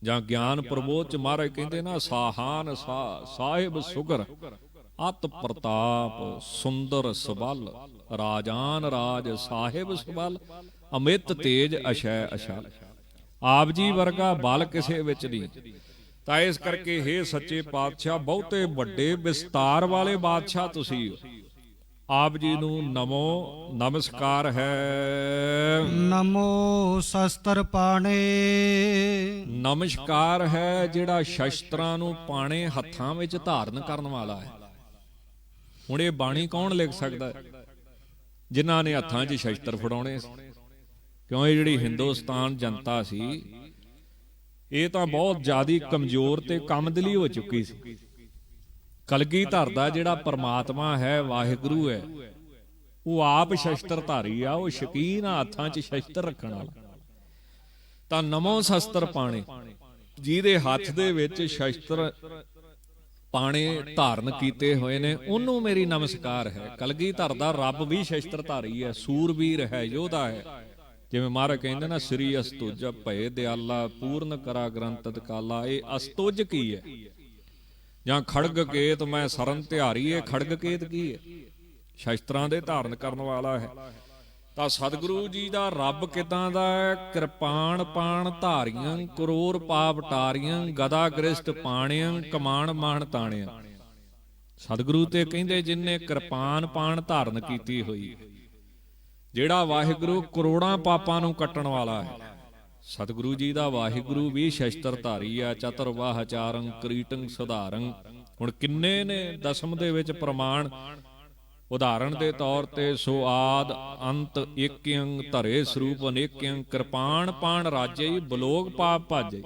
ਜਾਂ ਗਿਆਨ ਪ੍ਰਬੋਧ ਚ ਮਹਾਰਾਜ ਕਹਿੰਦੇ ਨਾ, ਸਾਹਾਨ ਸਾਹਿਬ ਸੁਗਰ, ਅਤ ਪ੍ਰਤਾਪ ਸੁੰਦਰ ਸਬਲ, ਰਾਜਾਨ ਰਾਜ ਸਾਹਿਬ ਸਬਲ, ਅਮਿਤ ਤੇਜ ਅਸ਼ੈ ਅਸ਼ਲ। ਆਪ ਜੀ ਵਰਗਾ ਬਲ ਕਿਸੇ ਵਿੱਚ ਨਹੀਂ। ਤਾਂ ਇਸ ਕਰਕੇ ਹੇ ਸੱਚੇ ਪਾਤਸ਼ਾਹ, ਬਹੁਤੇ ਵੱਡੇ ਵਿਸਤਾਰ ਵਾਲੇ ਬਾਦਸ਼ਾਹ ਤੁਸੀਂ ਹੋ। ਆਪ ਜੀ ਨੂੰ ਨਮੋ ਨਮਸਕਾਰ ਹੈ। ਨਮੋ ਸ਼ਸਤਰ ਪਾਣੇ। ਨਮਸਕਾਰ ਹੈ ਜਿਹੜਾ ਸ਼ਸਤਰਾਂ ਨੂੰ ਪਾਣੇ ਹੱਥਾਂ ਵਿੱਚ ਧਾਰਨ ਕਰਨ ਵਾਲਾ ਹੈ। ਹੁਣ ਇਹ ਬਾਣੀ ਕੌਣ ਲਿਖ ਸਕਦਾ? ਜਿਨ੍ਹਾਂ ਨੇ ਹੱਥਾਂ 'ਚ ਸ਼ਸਤਰ ਫੜਾਉਣੇ ਸੀ। ਕਿਉਂ? ਇਹ ਜਿਹੜੀ ਹਿੰਦੁਸਤਾਨ ਜਨਤਾ ਸੀ, ਇਹ ਤਾਂ ਬਹੁਤ ਜ਼ਿਆਦਾ ਕਮਜ਼ੋਰ ਤੇ ਕਮਦਲੀ ਹੋ ਚੁੱਕੀ ਸੀ। ਕਲਗੀਧਰ ਦਾ ਜਿਹੜਾ ਪਰਮਾਤਮਾ ਹੈ, ਵਾਹਿਗੁਰੂ ਹੈ, ਉਹ ਆਪ ਸ਼ਸਤਰ ਧਾਰੀ ਆ। ਉਹ ਸ਼ਕੀਨ ਆ ਹੱਥਾਂ 'ਚ ਸ਼ਸਤਰ ਰੱਖਣ ਵਾਲਾ। ਤਾਂ ਨਮੋ ਸ਼ਸਤਰ ਪਾਣੇ, ਜਿਹਦੇ ਹੱਥ ਦੇ ਵਿੱਚ ਸ਼ਸਤਰ ਪਾਣੇ ਧਾਰਨ ਕੀਤੇ ਹੋਏ ਨੇ, ਉਹਨੂੰ ਮੇਰੀ ਨਮਸਕਾਰ ਹੈ। ਕਲਗੀਧਰ ਦਾ ਰੱਬ ਵੀ ਸ਼ਸਤਰ ਧਾਰੀ ਹੈ, ਸੂਰਬੀਰ ਹੈ, ਯੋਧਾ ਹੈ। ਜਿਵੇਂ ਮਹਾਰਾਜ ਕਹਿੰਦੇ ਨਾ, ਸ੍ਰੀ ਅਸਤੁਜ ਭਏ ਦਿਆਲਾ, ਪੂਰਨ ਕਰਾ ਗ੍ਰੰਥ ਤਕਾਲਾ। ਇਹ ਅਸਤੁਜ ਕੀ ਹੈ? ਜਾਂ ਖੜਗ ਕੇਤ ਮੈਂ ਸਰਨ ਧਿਆਰੀ। ਇਹ ਖੜਗ ਕੇਤ ਕੀ ਹੈ? ਸ਼ਸਤਰਾਂ ਦੇ ਧਾਰਨ ਕਰਨ ਵਾਲਾ ਹੈ। ਤਾਂ ਸਤਿਗੁਰੂ ਜੀ ਦਾ ਰੱਬ ਕਿਦਾਂ ਦਾ ਹੈ? ਕਿਰਪਾਨ ਪਾਣ ਧਾਰੀਆਂ, ਕਰੋੜ ਪਾਪ ਟਾਰੀਆਂ, ਗਦਾ ਗ੍ਰਿਸ਼ਟ ਪਾਣੀਆਂ, ਕਮਾਣ ਮਾਣ ਤਾਣਿਆਂ। ਸਤਿਗੁਰੂ ਤੇ ਕਹਿੰਦੇ, ਜਿਨਨੇ ਕਿਰਪਾਨ ਪਾਣ ਧਾਰਨ ਕੀਤੀ ਹੋਈ, ਜਿਹੜਾ ਵਾਹਿਗੁਰੂ ਕਰੋੜਾਂ ਪਾਪਾਂ ਨੂੰ ਕੱਟਣ ਵਾਲਾ ਹੈ। ਸਤਿਗੁਰੂ ਜੀ ਦਾ ਵਾਹਿਗੁਰੂ ਵੀ ਸ਼ਸਤਰ ਧਾਰੀ ਆ। ਚਤੁਰਵਾਹ ਚਾਰੰ ਕਰੀਟੰ ਸੁਧਾਰੰ। ਹੁਣ ਕਿੰਨੇ ਨੇ ਦਸਮ ਦੇ ਵਿੱਚ ਪ੍ਰਮਾਣ? ਉਦਾਹਰਣ ਦੇ ਤੌਰ ਤੇ, ਸੋ ਆਦ ਅੰਤ ਏਕਿਅੰ, ਧਰੇ ਸਰੂਪ ਅਨੇਕਿਅੰ, ਕਿਰਪਾਨ ਪਾਣ ਰਾਜੇ, ਬਲੋਗ ਪਾਪ ਭਾਜੇ।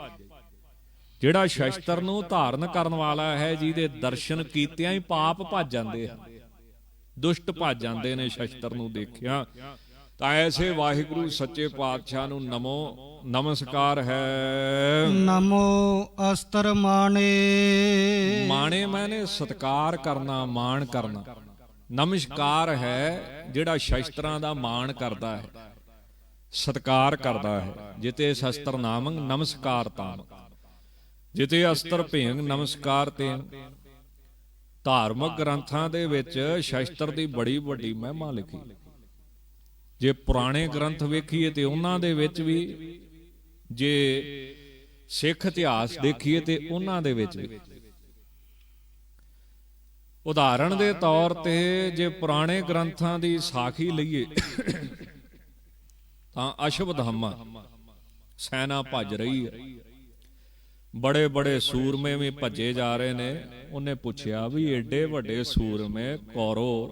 ਜਿਹੜਾ ਸ਼ਸਤਰ ਨੂੰ ਧਾਰਨ ਕਰਨ ਵਾਲਾ ਹੈ, ਜਿਹਦੇ ਦਰਸ਼ਨ ਕੀਤਿਆਂ ਹੀ ਪਾਪ ਭੱਜ ਜਾਂਦੇ ਆ, ਦੁਸ਼ਟ ਭੱਜ ਜਾਂਦੇ ਨੇ ਸ਼ਸਤਰ ਨੂੰ ਦੇਖਿਆ। ਤਾਂ ਐਸੇ ਵਾਹਿਗੁਰੂ ਸੱਚੇ ਪਾਤਸ਼ਾਹ ਨੂੰ ਨਮੋ ਨਮਸਕਾਰ ਹੈ। ਨਮੋ ਅਸਤਰ ਮਾਣੇ। ਮਾਣੇ ਮੈਨੇ ਸਤਿਕਾਰ ਕਰਨਾ, ਮਾਣ ਕਰਨਾ। ਨਮਸਕਾਰ ਹੈ ਜਿਹੜਾ ਸ਼ਸਤਰਾਂ ਦਾ ਮਾਣ ਕਰਦਾ ਹੈ, ਸਤਿਕਾਰ ਕਰਦਾ ਹੈ। ਜਿਤੇ ਸ਼ਸਤਰ ਨਾਮੰ ਨਮਸਕਾਰ ਤਾਮ, ਜਿਤੇ ਅਸਤਰ ਭੇਂਗ ਨਮਸਕਾਰ ਤੇ। ਧਾਰਮਿਕ ਗ੍ਰੰਥਾਂ ਦੇ ਵਿੱਚ ਸ਼ਸਤਰ ਦੀ ਬੜੀ ਵੱਡੀ ਮਹਿਮਾ ਲਿਖੀ। ਜੇ ਪੁਰਾਣੇ ਗ੍ਰੰਥ ਵੇਖੀਏ ਤੇ ਉਹਨਾਂ ਦੇ ਵਿੱਚ ਵੀ, ਜੇ ਸਿੱਖ ਇਤਿਹਾਸ ਦੇਖੀਏ ਤੇ ਉਹਨਾਂ ਦੇ ਵਿੱਚ ਵੀ। ਉਦਾਹਰਣ ਦੇ ਤੌਰ ਤੇ ਜੇ ਪੁਰਾਣੇ ਗ੍ਰੰਥਾਂ ਦੀ ਸਾਖੀ ਲਈਏ ਤਾਂ ਅਸ਼ਵਧਾਮਾ ਸੈਨਾ ਭੱਜ ਰਹੀ ਹੈ, ਬੜੇ ਬੜੇ ਸੂਰਮੇ ਵੀ ਭੱਜੇ ਜਾ ਰਹੇ ਨੇ। ਉਹਨੇ ਪੁੱਛਿਆ ਵੀ ਏਡੇ ਵੱਡੇ ਸੂਰਮੇ ਕੌਰਵ,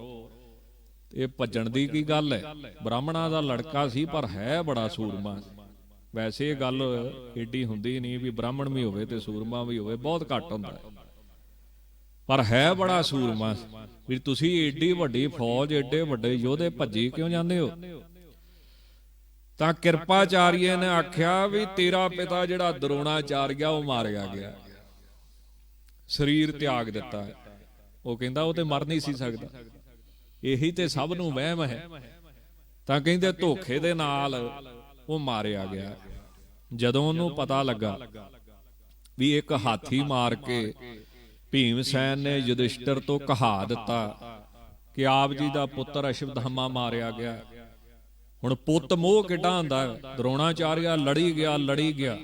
ਇਹ ਭੱਜਣ ਦੀ ਕੀ ਗੱਲ ਹੈ? ਬ੍ਰਾਹਮਣਾਂ ਦਾ ਲੜਕਾ ਸੀ ਪਰ ਹੈ ਬੜਾ ਸੂਰਮਾ। ਵੈਸੇ ਇਹ ਗੱਲ ਏਡੀ ਹੁੰਦੀ ਨਹੀਂ ਵੀ ਬ੍ਰਾਹਮਣ ਵੀ ਹੋਵੇ ਤੇ ਸੂਰਮਾ ਵੀ ਹੋਵੇ, ਬਹੁਤ ਘੱਟ ਹੁੰਦਾ, ਪਰ ਹੈ ਬੜਾ ਸੂਰਮਾ। ਵੀ ਤੁਸੀਂ ਏਡੀ ਵੱਡੀ ਫੌਜ, ਏਡੇ ਵੱਡੇ ਯੋਧੇ ਭੱਜੀ ਕਿਉਂ ਜਾਂਦੇ ਹੋ? ਤਾਂ ਕਿਰਪਾਚਾਰੀਏ ਨੇ ਆਖਿਆ ਵੀ ਤੇਰਾ ਪਿਤਾ ਜਿਹੜਾ ਦਰੋਣਾਚਾਰੀਆ, ਉਹ ਮਾਰਿਆ ਗਿਆ, ਸਰੀਰ ਤਿਆਗ ਦਿੱਤਾ ਹੈ। ਉਹ ਕਹਿੰਦਾ ਉਹ ਤੇ ਮਰ ਨਹੀਂ ਸੀ ਸਕਦਾ, ਇਹੀ ਤੇ ਸਭ ਨੂੰ ਵਹਿਮ ਹੈ। ਤਾਂ ਕਹਿੰਦੇ ਧੋਖੇ ਦੇ ਨਾਲ ਉਹ ਮਾਰਿਆ ਗਿਆ। ਜਦੋਂ ਉਹਨੂੰ ਪਤਾ ਲੱਗਾ ਵੀ ਇੱਕ ਹਾਥੀ ਮਾਰ ਕੇ ਭੀਮ ਸੈਨ ਨੇ ਯੁਧਿਸ਼ਟਰ ਤੋਂ ਕਹਾ ਦਿੱਤਾ ਕਿ ਆਪ ਜੀ ਦਾ ਪੁੱਤਰ ਅਸ਼ਵਧਾਮਾ ਮਾਰਿਆ ਗਿਆ, ਹੁਣ ਪੁੱਤ ਮੋਹ ਕਿੱਡਾ ਹੁੰਦਾ ਹੈ। ਦਰੋਣਾਚਾਰਿਆ ਲੜੀ ਗਿਆ।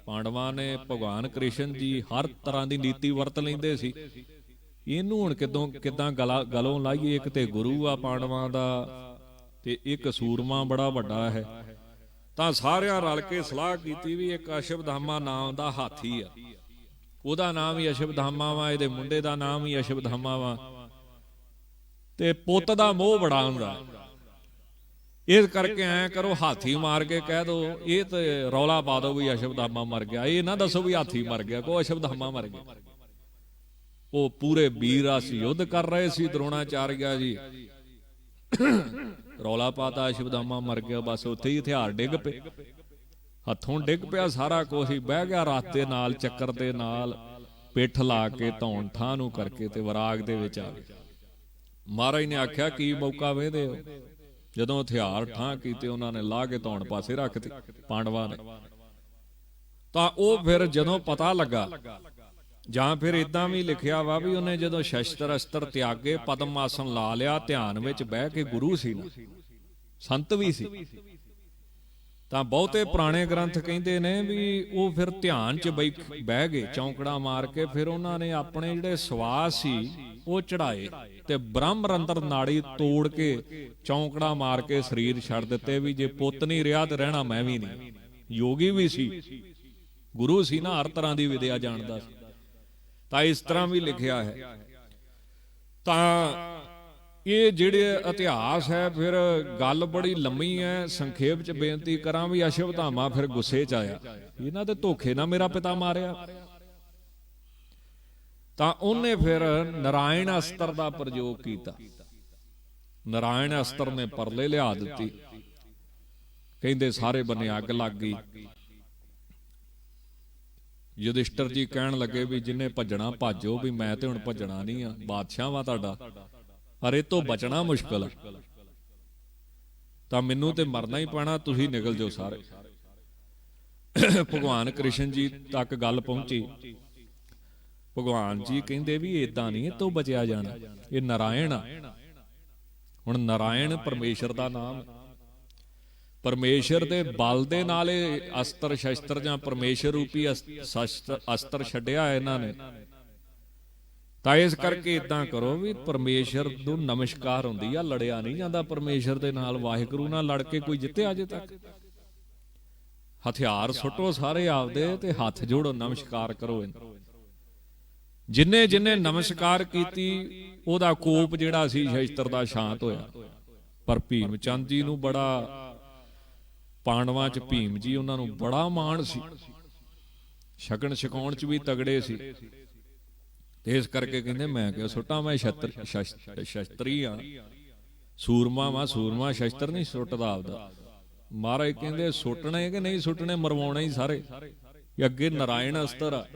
ਪਾਂਡਵਾਂ ਨੇ ਭਗਵਾਨ ਕ੍ਰਿਸ਼ਨ ਜੀ ਹਰ ਤਰ੍ਹਾਂ ਦੀ ਨੀਤੀ ਵਰਤ ਲੈਂਦੇ ਸੀ। ਇਹਨੂੰ ਹੁਣ ਕਿੱਦਾਂ ਗਲੋਂ ਲਾਈਏ। ਇੱਕ ਤੇ ਗੁਰੂ ਆ ਪਾਂਡਵਾਂ ਦਾ, ਤੇ ਇੱਕ ਸੂਰਮਾ ਬੜਾ ਵੱਡਾ ਹੈ। ਤਾਂ ਸਾਰਿਆਂ ਰਲ ਕੇ ਸਲਾਹ ਕੀਤੀ ਵੀ ਇੱਕ ਅਸ਼ਵਧਾਮਾ ਨਾਮ ਦਾ ਹਾਥੀ ਆ, ਉਹਦਾ ਨਾਮ ਹੀ ਅਸ਼ਵਧਾਮਾ ਵਾ, ਇਹਦੇ ਮੁੰਡੇ ਦਾ ਨਾਮ ਹੀ ਅਸ਼ਵਧਾਮਾ ਵਾ, ਤੇ ਪੁੱਤ ਦਾ ਮੋਹ ਬੜਾ ਹੁੰਦਾ। ਇਸ ਕਰਕੇ ਐਂ ਕਰੋ, ਹਾਥੀ ਮਾਰ ਕੇ ਕਹਿ ਦੋ, ਇਹ ਤੇ ਰੌਲਾ ਪਾ ਦੋ ਵੀ ਅਸ਼ਵਧਾਮਾ ਮਰ ਗਿਆ, ਇਹ ਨਾ ਦੱਸੋ ਵੀ ਹਾਥੀ ਮਰ ਗਿਆ, ਕੋ ਅਸ਼ਵਧਾਮਾ ਮਰ ਗਿਆ। ਉਹ ਪੂਰੇ ਵੀਰ ਰਾਸ ਯੁੱਧ ਕਰ ਰਹੇ ਸੀ ਦਰੋਣਾਚਾਰਿਆ ਜੀ, ਰੌਲਾ ਪਾਤਾ ਅਸ਼ਵਧਾਮਾ ਮਰ ਗਿਆ। ਬਸ ਉੱਥੇ ਹੀ ਹਥਿਆਰ ਡਿੱਗ ਪਏ, ਹੱਥੋਂ ਡਿੱਗ ਪਿਆ ਸਾਰਾ ਕੁਛ ਹੀ, ਬਹਿ ਗਿਆ ਰੱਥ ਦੇ ਨਾਲ, ਚੱਕਰ ਦੇ ਨਾਲ ਪਿੱਠ ਲਾ ਕੇ ਧੌਣ ਠਾਂ ਨੂੰ ਕਰਕੇ ਤੇ ਵਿਰਾਗ ਦੇ ਵਿੱਚ ਆ ਗਏ। ਮਹਾਰਾਜ ਨੇ ਆਖਿਆ ਕੀ ਮੌਕਾ ਵੇਖਦੇ ਹੋ। ਜਦੋਂ ਹਥਿਆਰ ਠਾਂ ਕੀਤੇ ਉਹਨਾਂ ਨੇ ਲਾ ਕੇ ਧੌਣ ਪਾਸੇ ਰੱਖਤੀ ਪਾਂਡਵਾਂ ਨੇ। ਤਾਂ ਉਹ ਫਿਰ ਜਦੋਂ ਪਤਾ ਲੱਗਾ, ਜਾਂ ਫਿਰ ਇਦਾਂ ਵੀ ਲਿਖਿਆ ਵਾ ਵੀ ਉਹਨੇ ਜਦੋਂ ਸ਼ਸਤਰ ਅਸਤਰ ਤਿਆਗੇ, ਪਦਮ ਆਸਨ ਲਾ ਲਿਆ, ਧਿਆਨ ਵਿੱਚ ਬਹਿ ਕੇ, ਗੁਰੂ ਸੀ ਨਾ, ਸੰਤ ਵੀ ਸੀ। ਤਾਂ ਬਹੁਤੇ ਪੁਰਾਣੇ ਗ੍ਰੰਥ ਕਹਿੰਦੇ ਨੇ ਵੀ ਉਹ ਫਿਰ ਧਿਆਨ 'ਚ ਬਹਿ ਗਏ, ਚੌਂਕੜਾ ਮਾਰ ਕੇ। ਫਿਰ ਉਹਨਾਂ ਨੇ ਆਪਣੇ ਜਿਹੜੇ ਸਵਾਸ ਸੀ ਉਹ ਚੜਾਏ ਤੇ ਬ੍ਰਹਮਰੰਦਰ ਨਾੜੀ ਤੋੜ ਕੇ ਚੌਂਕੜਾ ਮਾਰ ਕੇ ਸਰੀਰ ਛੱਡ ਦਿੱਤੇ ਵੀ ਜੇ ਪੁੱਤ ਨਹੀਂ ਰਿਹਾ ਤੇ ਰਹਿਣਾ ਮੈਂ ਵੀ ਨਹੀਂ। ਯੋਗੀ ਵੀ ਸੀ, ਗੁਰੂ ਸੀ ਨਾ, ਹਰ ਤਰ੍ਹਾਂ ਦੀ ਵਿਦਿਆ ਜਾਣਦਾ ਸੀ। ਤਾਂ ਇਸ ਤਰ੍ਹਾਂ ਵੀ ਲਿਖਿਆ ਹੈ। ਤਾਂ ਇਹ ਜਿਹੜੇ ਇਤਿਹਾਸ ਹੈ, ਫਿਰ ਗੱਲ ਬੜੀ ਲੰਮੀ ਹੈ, ਸੰਖੇਪ ਚ ਬੇਨਤੀ ਕਰਾਂ ਵੀ ਅਸ਼ਵਧਾਮਾ ਫਿਰ ਗੁੱਸੇ ਚ ਆਇਆ, ਇਹਨਾਂ ਦੇ ਧੋਖੇ ਨਾਲ ਮੇਰਾ ਪਿਤਾ ਮਾਰਿਆ। ਤਾਂ ਉਹਨੇ ਫਿਰ ਨਾਰਾਇਣ ਅਸਤਰ ਦਾ ਪ੍ਰਯੋਗ ਕੀਤਾ। ਨਾਰਾਇਣ ਅਸਤਰ ਨੇ ਪਰਲੇ ਲਿਆ ਦਿੱਤੀ, ਕਹਿੰਦੇ ਸਾਰੇ ਬੰਨੇ ਅੱਗ ਲੱਗ ਗਈ। ਯੁਧਿਸ਼ਟਰ ਜੀ ਕਹਿਣ ਲੱਗੇ ਵੀ ਜਿੰਨੇ ਭੱਜਣਾ ਭੱਜੋ, ਵੀ ਮੈਂ ਤੇ ਹੁਣ ਭੱਜਣਾ ਨਹੀਂ ਆ, ਬਾਦਸ਼ਾਹ ਵਾ ਤੁਹਾਡਾ, ਪਰ ਇਹ ਤੋਂ ਬਚਣਾ ਮੁਸ਼ਕਲ ਹੈ, ਤਾਂ ਮੈਨੂੰ ਤੇ ਮਰਨਾ ਹੀ ਪੈਣਾ, ਤੁਸੀਂ ਨਿਕਲ ਜਾਓ ਸਾਰੇ। ਭਗਵਾਨ ਕ੍ਰਿਸ਼ਨ ਜੀ ਤੱਕ ਗੱਲ ਪਹੁੰਚੀ। ਭਗਵਾਨ ਜੀ ਕਹਿੰਦੇ ਵੀ ਏਦਾਂ ਨਹੀਂ ਇਹ ਤੋਂ ਬਚਿਆ ਜਾਣਾ, ਇਹ ਨਾਰਾਇਣ ਆ। ਹੁਣ ਨਾਰਾਇਣ ਪਰਮੇਸ਼ਰ ਦਾ ਨਾਮ, ਪਰਮੇਸ਼ਰ ਦੇ ਬਲ ਦੇ ਨਾਲ ਇਹ ਅਸਤਰ ਸ਼ਸਤਰ ਜਾਂ ਪਰਮੇਸ਼ਰ ਰੂਪੀ ਅਸਤਰ ਛੱਡਿਆ ਇਹਨਾਂ ਨੇ। ਤਾਂ ਇਸ ਕਰਕੇ ਇਦਾਂ ਕਰੋ ਵੀ ਪਰਮੇਸ਼ਰ ਨੂੰ ਨਮਸਕਾਰ ਹੁੰਦੀ ਆ, ਲੜਿਆ ਨਹੀਂ ਜਾਂਦਾ ਪਰਮੇਸ਼ਰ ਦੇ ਨਾਲ। ਵਾਹਿਗੁਰੂ ਨਾਲ ਲੜ ਕੇ ਕੋਈ ਜਿੱਤਿਆ ਅਜੇ ਤੱਕ? ਹਥਿਆਰ ਸੁੱਟੋ ਸਾਰੇ ਆਪਦੇ ਤੇ ਹੱਥ ਜੋੜੋ, ਨਮਸਕਾਰ ਕਰੋ। ਜਿੰਨੇ ਜਿੰਨੇ ਨਮਸਕਾਰ ਕੀਤੀ ਉਹਦਾ ਕੋਪ ਜਿਹੜਾ ਸੀ ਸ਼ਸਤਰ ਦਾ ਸ਼ਾਂਤ ਹੋਇਆ। ਪਰ ਭੀਮ ਚੰਦ ਜੀ ਨੂੰ ਬੜਾ, ਪਾਂਡਵਾਂ ਚ ਭੀਮ ਜੀ ਉਹਨਾਂ ਨੂੰ ਬੜਾ ਮਾਣ ਸੀ, ਛਕਣ ਛਕਾਉਣ ਚ ਵੀ ਤਗੜੇ ਸੀ। ਤੇ ਇਸ ਕਰਕੇ ਕਹਿੰਦੇ ਮੈਂ ਕਿਹਾ ਸੁੱਟਾਂ, ਮੈਂ ਸ਼ਸਤਰੀ ਆ, ਸੂਰਮਾ ਵਾ, ਸੂਰਮਾ ਸ਼ਸਤਰ ਨਹੀਂ ਸੁੱਟਦਾ ਆਪਦਾ। ਮਹਾਰਾਜ ਕਹਿੰਦੇ ਸੁੱਟਣੇ ਕਿ ਨਹੀਂ ਸੁੱਟਣੇ, ਮਰਵਾਉਣਾ ਹੀ ਸਾਰੇ। ਅੱਗੇ ਨਾਰਾਇਣ ਅਸਤਰ ਆ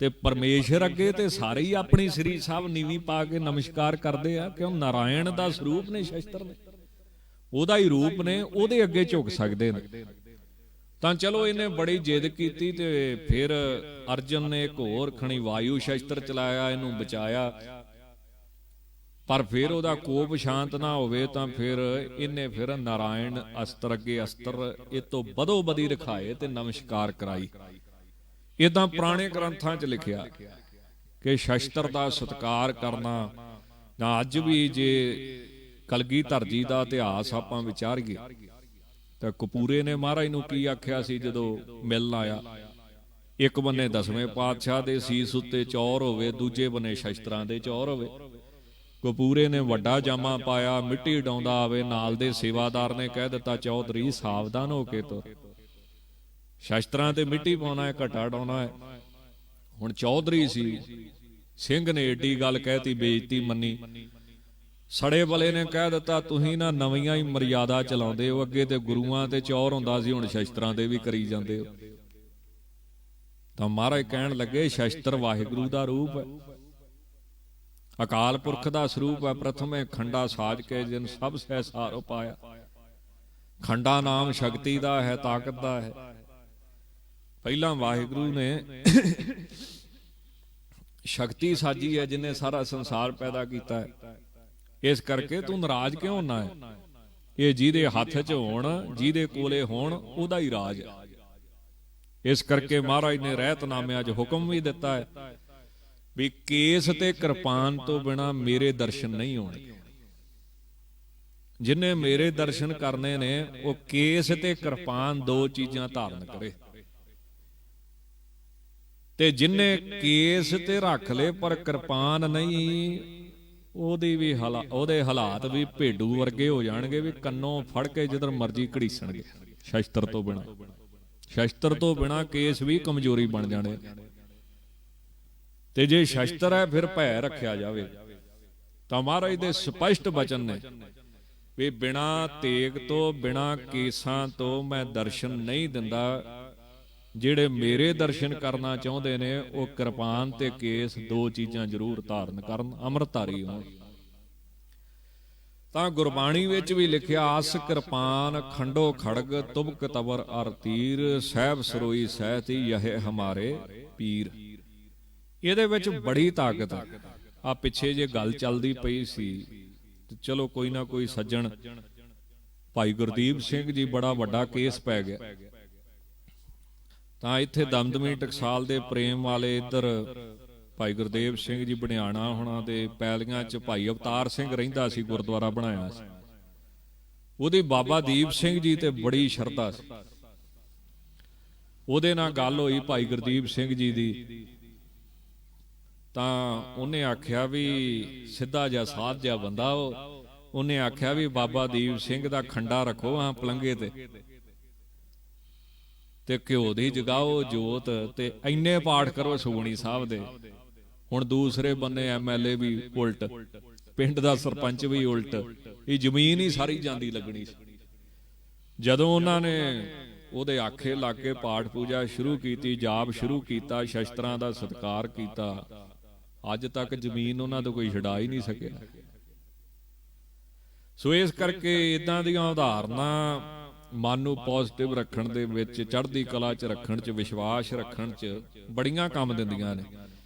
ਤੇ ਪਰਮੇਸ਼ਰ ਅੱਗੇ ਤੇ ਸਾਰੇ ਹੀ ਆਪਣੀ ਸ੍ਰੀ ਸਾਹਿਬ ਨੀਵੀਂ ਪਾ ਕੇ ਨਮਸਕਾਰ ਕਰਦੇ ਆ, ਕਿਉਂ ਨਾਰਾਇਣ ਦਾ ਸਰੂਪ ਨੇ ਸ਼ਸਤਰ ਨੇ, ਉਹਦਾ ਹੀ ਰੂਪ ਨੇ, ਉਹਦੇ ਅੱਗੇ ਝੁਕ ਸਕਦੇ ਨੇ। ਤਾਂ ਚਲੋ ਇਹਨੇ ਬੜੀ ਜਿੱਦ ਕੀਤੀ ਤੇ ਫਿਰ ਅਰਜਨ ਨੇ ਇੱਕ ਹੋਰ ਖਣੀ ਵਾਯੂ ਸ਼ਸਤਰ ਚਲਾਇਆ, ਇਹਨੂੰ ਬਚਾਇਆ। ਪਰ ਫਿਰ ਉਹਦਾ ਕੋਪ ਸ਼ਾਂਤ ਨਾ ਹੋਵੇ ਤਾਂ ਫਿਰ ਇਹਨੇ ਫਿਰ ਨਾਰਾਇਣ ਅਸਤਰ ਅੱਗੇ ਅਸਤਰ ਇਹ ਤੋਂ ਬਦੋ ਬਦੀ ਰਖਾਏ ਤੇ ਨਮਸਕਾਰ ਕਰਾਈ। ਇਦਾਂ ਪੁਰਾਣੇ ਗ੍ਰੰਥਾਂ 'ਚ ਲਿਖਿਆ ਕਿ ਸ਼ਸਤਰ ਦਾ ਸਤਿਕਾਰ ਕਰਨਾ। ਜਾਂ ਅੱਜ ਵੀ ਜੇ ਕਲਗੀਧਰ ਜੀ ਦਾ ਇਤਿਹਾਸ ਆਪਾਂ ਵਿਚਾਰੀਏ ਤਾਂ ਕਪੂਰੇ ਨੇ ਮਹਾਰਾਜ ਨੂੰ ਕੀ ਆਖਿਆ ਸੀ ਜਦੋਂ ਮਿਲਣ ਆਇਆ? ਇੱਕ ਬੰਨੇ 10ਵੇਂ ਪਾਤਸ਼ਾਹ ਦੇ ਸੀਸ ਉੱਤੇ ਚੌਰ ਹੋਵੇ, ਦੂਜੇ ਬੰਨੇ ਸ਼ਸਤਰਾਂ ਦੇ ਚੌਰ ਹੋਵੇ। ਕਪੂਰੇ ਨੇ ਵੱਡਾ ਜਾਮਾ ਪਾਇਆ, ਮਿੱਟੀ ਡਾਉਂਦਾ ਆਵੇ, ਨਾਲ ਦੇ ਸੇਵਾਦਾਰ ਨੇ ਕਹਿ ਦਿੱਤਾ ਚੌਧਰੀ ਸਾਵਧਾਨ ਹੋ ਕੇ ਤੁਰ, ਸ਼ਸਤਰਾਂ ਤੇ ਮਿੱਟੀ ਪਾਉਣਾ ਹੈ, ਘਟਾ ਡਾਉਣਾ ਹੈ। ਹੁਣ ਚੌਧਰੀ ਸੀ, ਸਿੰਘ ਨੇ ਏਡੀ ਗੱਲ ਕਹਿਤੀ, ਬੇਇੱਜ਼ਤੀ ਮੰਨੀ। ਸੜੇ ਵਾਲੇ ਨੇ ਕਹਿ ਦਿੱਤਾ ਤੁਸੀਂ ਨਾ ਨਵੀਆਂ ਹੀ ਮਰਿਆਦਾ ਚਲਾਉਂਦੇ ਹੋ, ਅੱਗੇ ਤੇ ਗੁਰੂਆਂ ਤੇ ਚੌਰ ਹੁੰਦਾ ਸੀ, ਹੁਣ ਸ਼ਸਤਰਾਂ ਤੇ ਵੀ ਕਰੀ ਜਾਂਦੇ ਹੋ। ਤਾਂ ਮਹਾਰਾਜ ਕਹਿਣ ਲੱਗੇ ਸ਼ਸਤਰ ਵਾਹਿਗੁਰੂ ਦਾ ਰੂਪ ਹੈ, ਅਕਾਲ ਪੁਰਖ ਦਾ ਸਰੂਪ ਹੈ। ਪ੍ਰਥਮੇ ਖੰਡਾ ਸਾਜ ਕੇ ਜਿਨ ਸਭ ਸਹਿ ਸਾਰੋ ਪਾਇਆ। ਖੰਡਾ ਨਾਮ ਸ਼ਕਤੀ ਦਾ ਹੈ, ਤਾਕਤ ਦਾ ਹੈ। ਪਹਿਲਾਂ ਵਾਹਿਗੁਰੂ ਨੇ ਸ਼ਕਤੀ ਸਾਜੀ ਹੈ, ਜਿਨੇ ਸਾਰਾ ਸੰਸਾਰ ਪੈਦਾ ਕੀਤਾ ਹੈ। ਇਸ ਕਰਕੇ ਤੂੰ ਨਾਰਾਜ਼ ਕਿਉਂ ਨਾ ਹੈ? ਇਹ ਜਿਹਦੇ ਹੱਥ 'ਚ ਹੋਣ, ਜਿਹਦੇ ਕੋਲੇ ਹੋਣ, ਉਹਦਾ ਹੀ ਰਾਜ ਹੈ। ਇਸ ਕਰਕੇ ਮਹਾਰਾਜ ਨੇ ਰਹਿਤਨਾਮਿਆਂ 'ਚ ਹੁਕਮ ਵੀ ਦਿੱਤਾ ਹੈ ਵੀ ਕੇਸ ਤੇ ਕਿਰਪਾਨ ਤੋਂ ਬਿਨਾ ਮੇਰੇ ਦਰਸ਼ਨ ਨਹੀਂ ਹੋਣੇ। ਜਿਨੇ ਮੇਰੇ ਦਰਸ਼ਨ ਕਰਨੇ ਨੇ ਉਹ ਕੇਸ ਤੇ ਕਿਰਪਾਨ ਦੋ ਚੀਜ਼ਾਂ ਧਾਰਨ ਕਰੇ, ਤੇ ਜਿਨੇ ਕੇਸ ਤੇ ਰੱਖ ਲੇ ਪਰ ਕਿਰਪਾਨ ਨਹੀਂ, ਉਹਦੇ ਹਾਲਾਤ ਵੀ ਭੇਡੂ ਵਰਗੇ ਹੋ ਜਾਣਗੇ, ਵੀ ਕੰਨੋਂ ਫੜ ਕੇ ਜਿੱਧਰ ਮਰਜ਼ੀ ਘੜੀਸਣਗੇ ਸ਼ਸਤਰ ਤੋਂ ਬਿਨਾ। ਸ਼ਸਤਰ ਤੋਂ ਬਿਨਾ ਕੇਸ ਵੀ ਕਮਜ਼ੋਰੀ ਬਣ ਜਾਣੇ, ਤੇ ਜੇ ਸ਼ਸਤਰ ਹੈ ਫਿਰ ਭੈ ਰੱਖਿਆ ਜਾਵੇ। ਤਾਂ ਮਹਾਰਾਜ ਦੇ ਸਪਸ਼ਟ ਬਚਨ ਨੇ ਵੀ ਬਿਨਾ ਤੇਗ ਤੋਂ, ਬਿਨਾ ਕੇਸਾਂ ਤੋਂ ਮੈਂ ਦਰਸ਼ਨ ਨਹੀਂ ਦਿੰਦਾ। ਜਿਹੜੇ ਮੇਰੇ ਦਰਸ਼ਨ ਕਰਨਾ ਚਾਹੁੰਦੇ ਨੇ ਉਹ ਕਿਰਪਾਨ ਤੇ ਕੇਸ ਦੋ ਚੀਜ਼ਾਂ ਜ਼ਰੂਰ ਧਾਰਨ ਕਰਨ, ਅੰਮ੍ਰਿਤਧਾਰੀ ਹੋਣ। ਤਾਂ ਗੁਰਬਾਣੀ ਵਿੱਚ ਵੀ ਲਿਖਿਆ, ਆਸ ਕਿਰਪਾਨ ਖੰਡੋ ਖੜਗ ਤੁਬਕ ਤਬਰ ਅਰ ਤੀਰ, ਸਹਿਬ ਸਰੋਈ ਸਹਿਤੀ ਯਹ ਹਮਾਰੇ ਪੀਰ। ਇਹਦੇ ਵਿੱਚ ਬੜੀ ਤਾਕਤ ਆ। ਆ ਪਿੱਛੇ ਜੇ ਗੱਲ ਚੱਲਦੀ ਪਈ ਸੀ, ਤੇ ਚਲੋ ਕੋਈ ਨਾ ਕੋਈ ਸੱਜਣ, ਭਾਈ ਗੁਰਦੀਪ ਸਿੰਘ ਜੀ ਬੜਾ ਵੱਡਾ ਕੇਸ ਪੈ ਗਿਆ। ਤਾਂ ਇੱਥੇ ਦਮਦਮੀ ਟਕਸਾਲ ਦੇ ਪ੍ਰੇਮ ਵਾਲੇ ਇੱਧਰ ਭਾਈ ਗੁਰਦੇਵ ਸਿੰਘ ਜੀ ਬਣਿਆਣਾ ਹੋਣਾ ਦੇ ਪੈਲੀਆਂ 'ਚ ਭਾਈ ਅਵਤਾਰ ਸਿੰਘ ਰਹਿੰਦਾ ਸੀ, ਗੁਰਦੁਆਰਾ ਬਣਾਇਆ ਸੀ। ਉਹਦੀ ਬਾਬਾ ਦੀਪ ਸਿੰਘ ਜੀ ਤੇ ਬੜੀ ਸ਼ਰਧਾ ਸੀ। ਉਹਦੇ ਨਾਲ ਗੱਲ ਹੋਈ ਭਾਈ ਗੁਰਦੀਪ ਸਿੰਘ ਜੀ ਦੀ, ਤਾਂ ਉਹਨੇ ਆਖਿਆ ਵੀ ਸਿੱਧਾ ਜਿਹਾ ਸਾਧ ਜਿਹਾ ਬੰਦਾ ਉਹਨੇ ਆਖਿਆ ਵੀ ਬਾਬਾ ਦੀਪ ਸਿੰਘ ਦਾ ਖੰਡਾ ਰੱਖੋ ਹਾਂ ਪਲੰਗੇ ਤੇ ਘਿਓ ਦੀ ਜਗਾਓ ਜੋਤ, ਤੇ ਇੰਨੇ ਪਾਠ ਕਰੋ ਸੁਖਮਨੀ ਸਾਹਿਬ ਦੇ। ਹੁਣ ਦੂਸਰੇ ਬੰਨੇ ਐਮਐਲਏ ਵੀ ਉਲਟ, ਪਿੰਡ ਦਾ ਸਰਪੰਚ ਵੀ ਉਲਟ, ਇਹ ਜ਼ਮੀਨ ਹੀ ਸਾਰੀ ਜਾਂਦੀ ਲੱਗਣੀ ਸੀ। ਜਦੋਂ ਉਹਨਾਂ ਨੇ ਉਹਦੇ ਆਖੇ ਲੱਗ ਕੇ ਪਾਠ ਪੂਜਾ ਸ਼ੁਰੂ ਕੀਤੀ, ਜਾਪ ਸ਼ੁਰੂ ਕੀਤਾ, ਸ਼ਸਤਰਾਂ ਦਾ ਸਤਿਕਾਰ ਕੀਤਾ, ਅੱਜ ਤੱਕ ਜ਼ਮੀਨ ਉਹਨਾਂ ਤੋਂ ਕੋਈ ਛਡਾ ਹੀ ਨਹੀਂ ਸਕਿਆ। ਸੋ ਇਸ ਕਰਕੇ ਇਦਾਂ ਦੀਆਂ ਉਦਾਹਰਨਾਂ ਮਨ ਨੂੰ ਪੋਜ਼ਿਟਿਵ ਰੱਖਣ ਦੇ ਵਿੱਚ, ਚੜ੍ਹਦੀ ਕਲਾ 'ਚ ਰੱਖਣ 'ਚ, ਵਿਸ਼ਵਾਸ ਰੱਖਣ 'ਚ ਬੜੀਆਂ ਕੰਮ ਦਿੰਦੀਆਂ ਨੇ।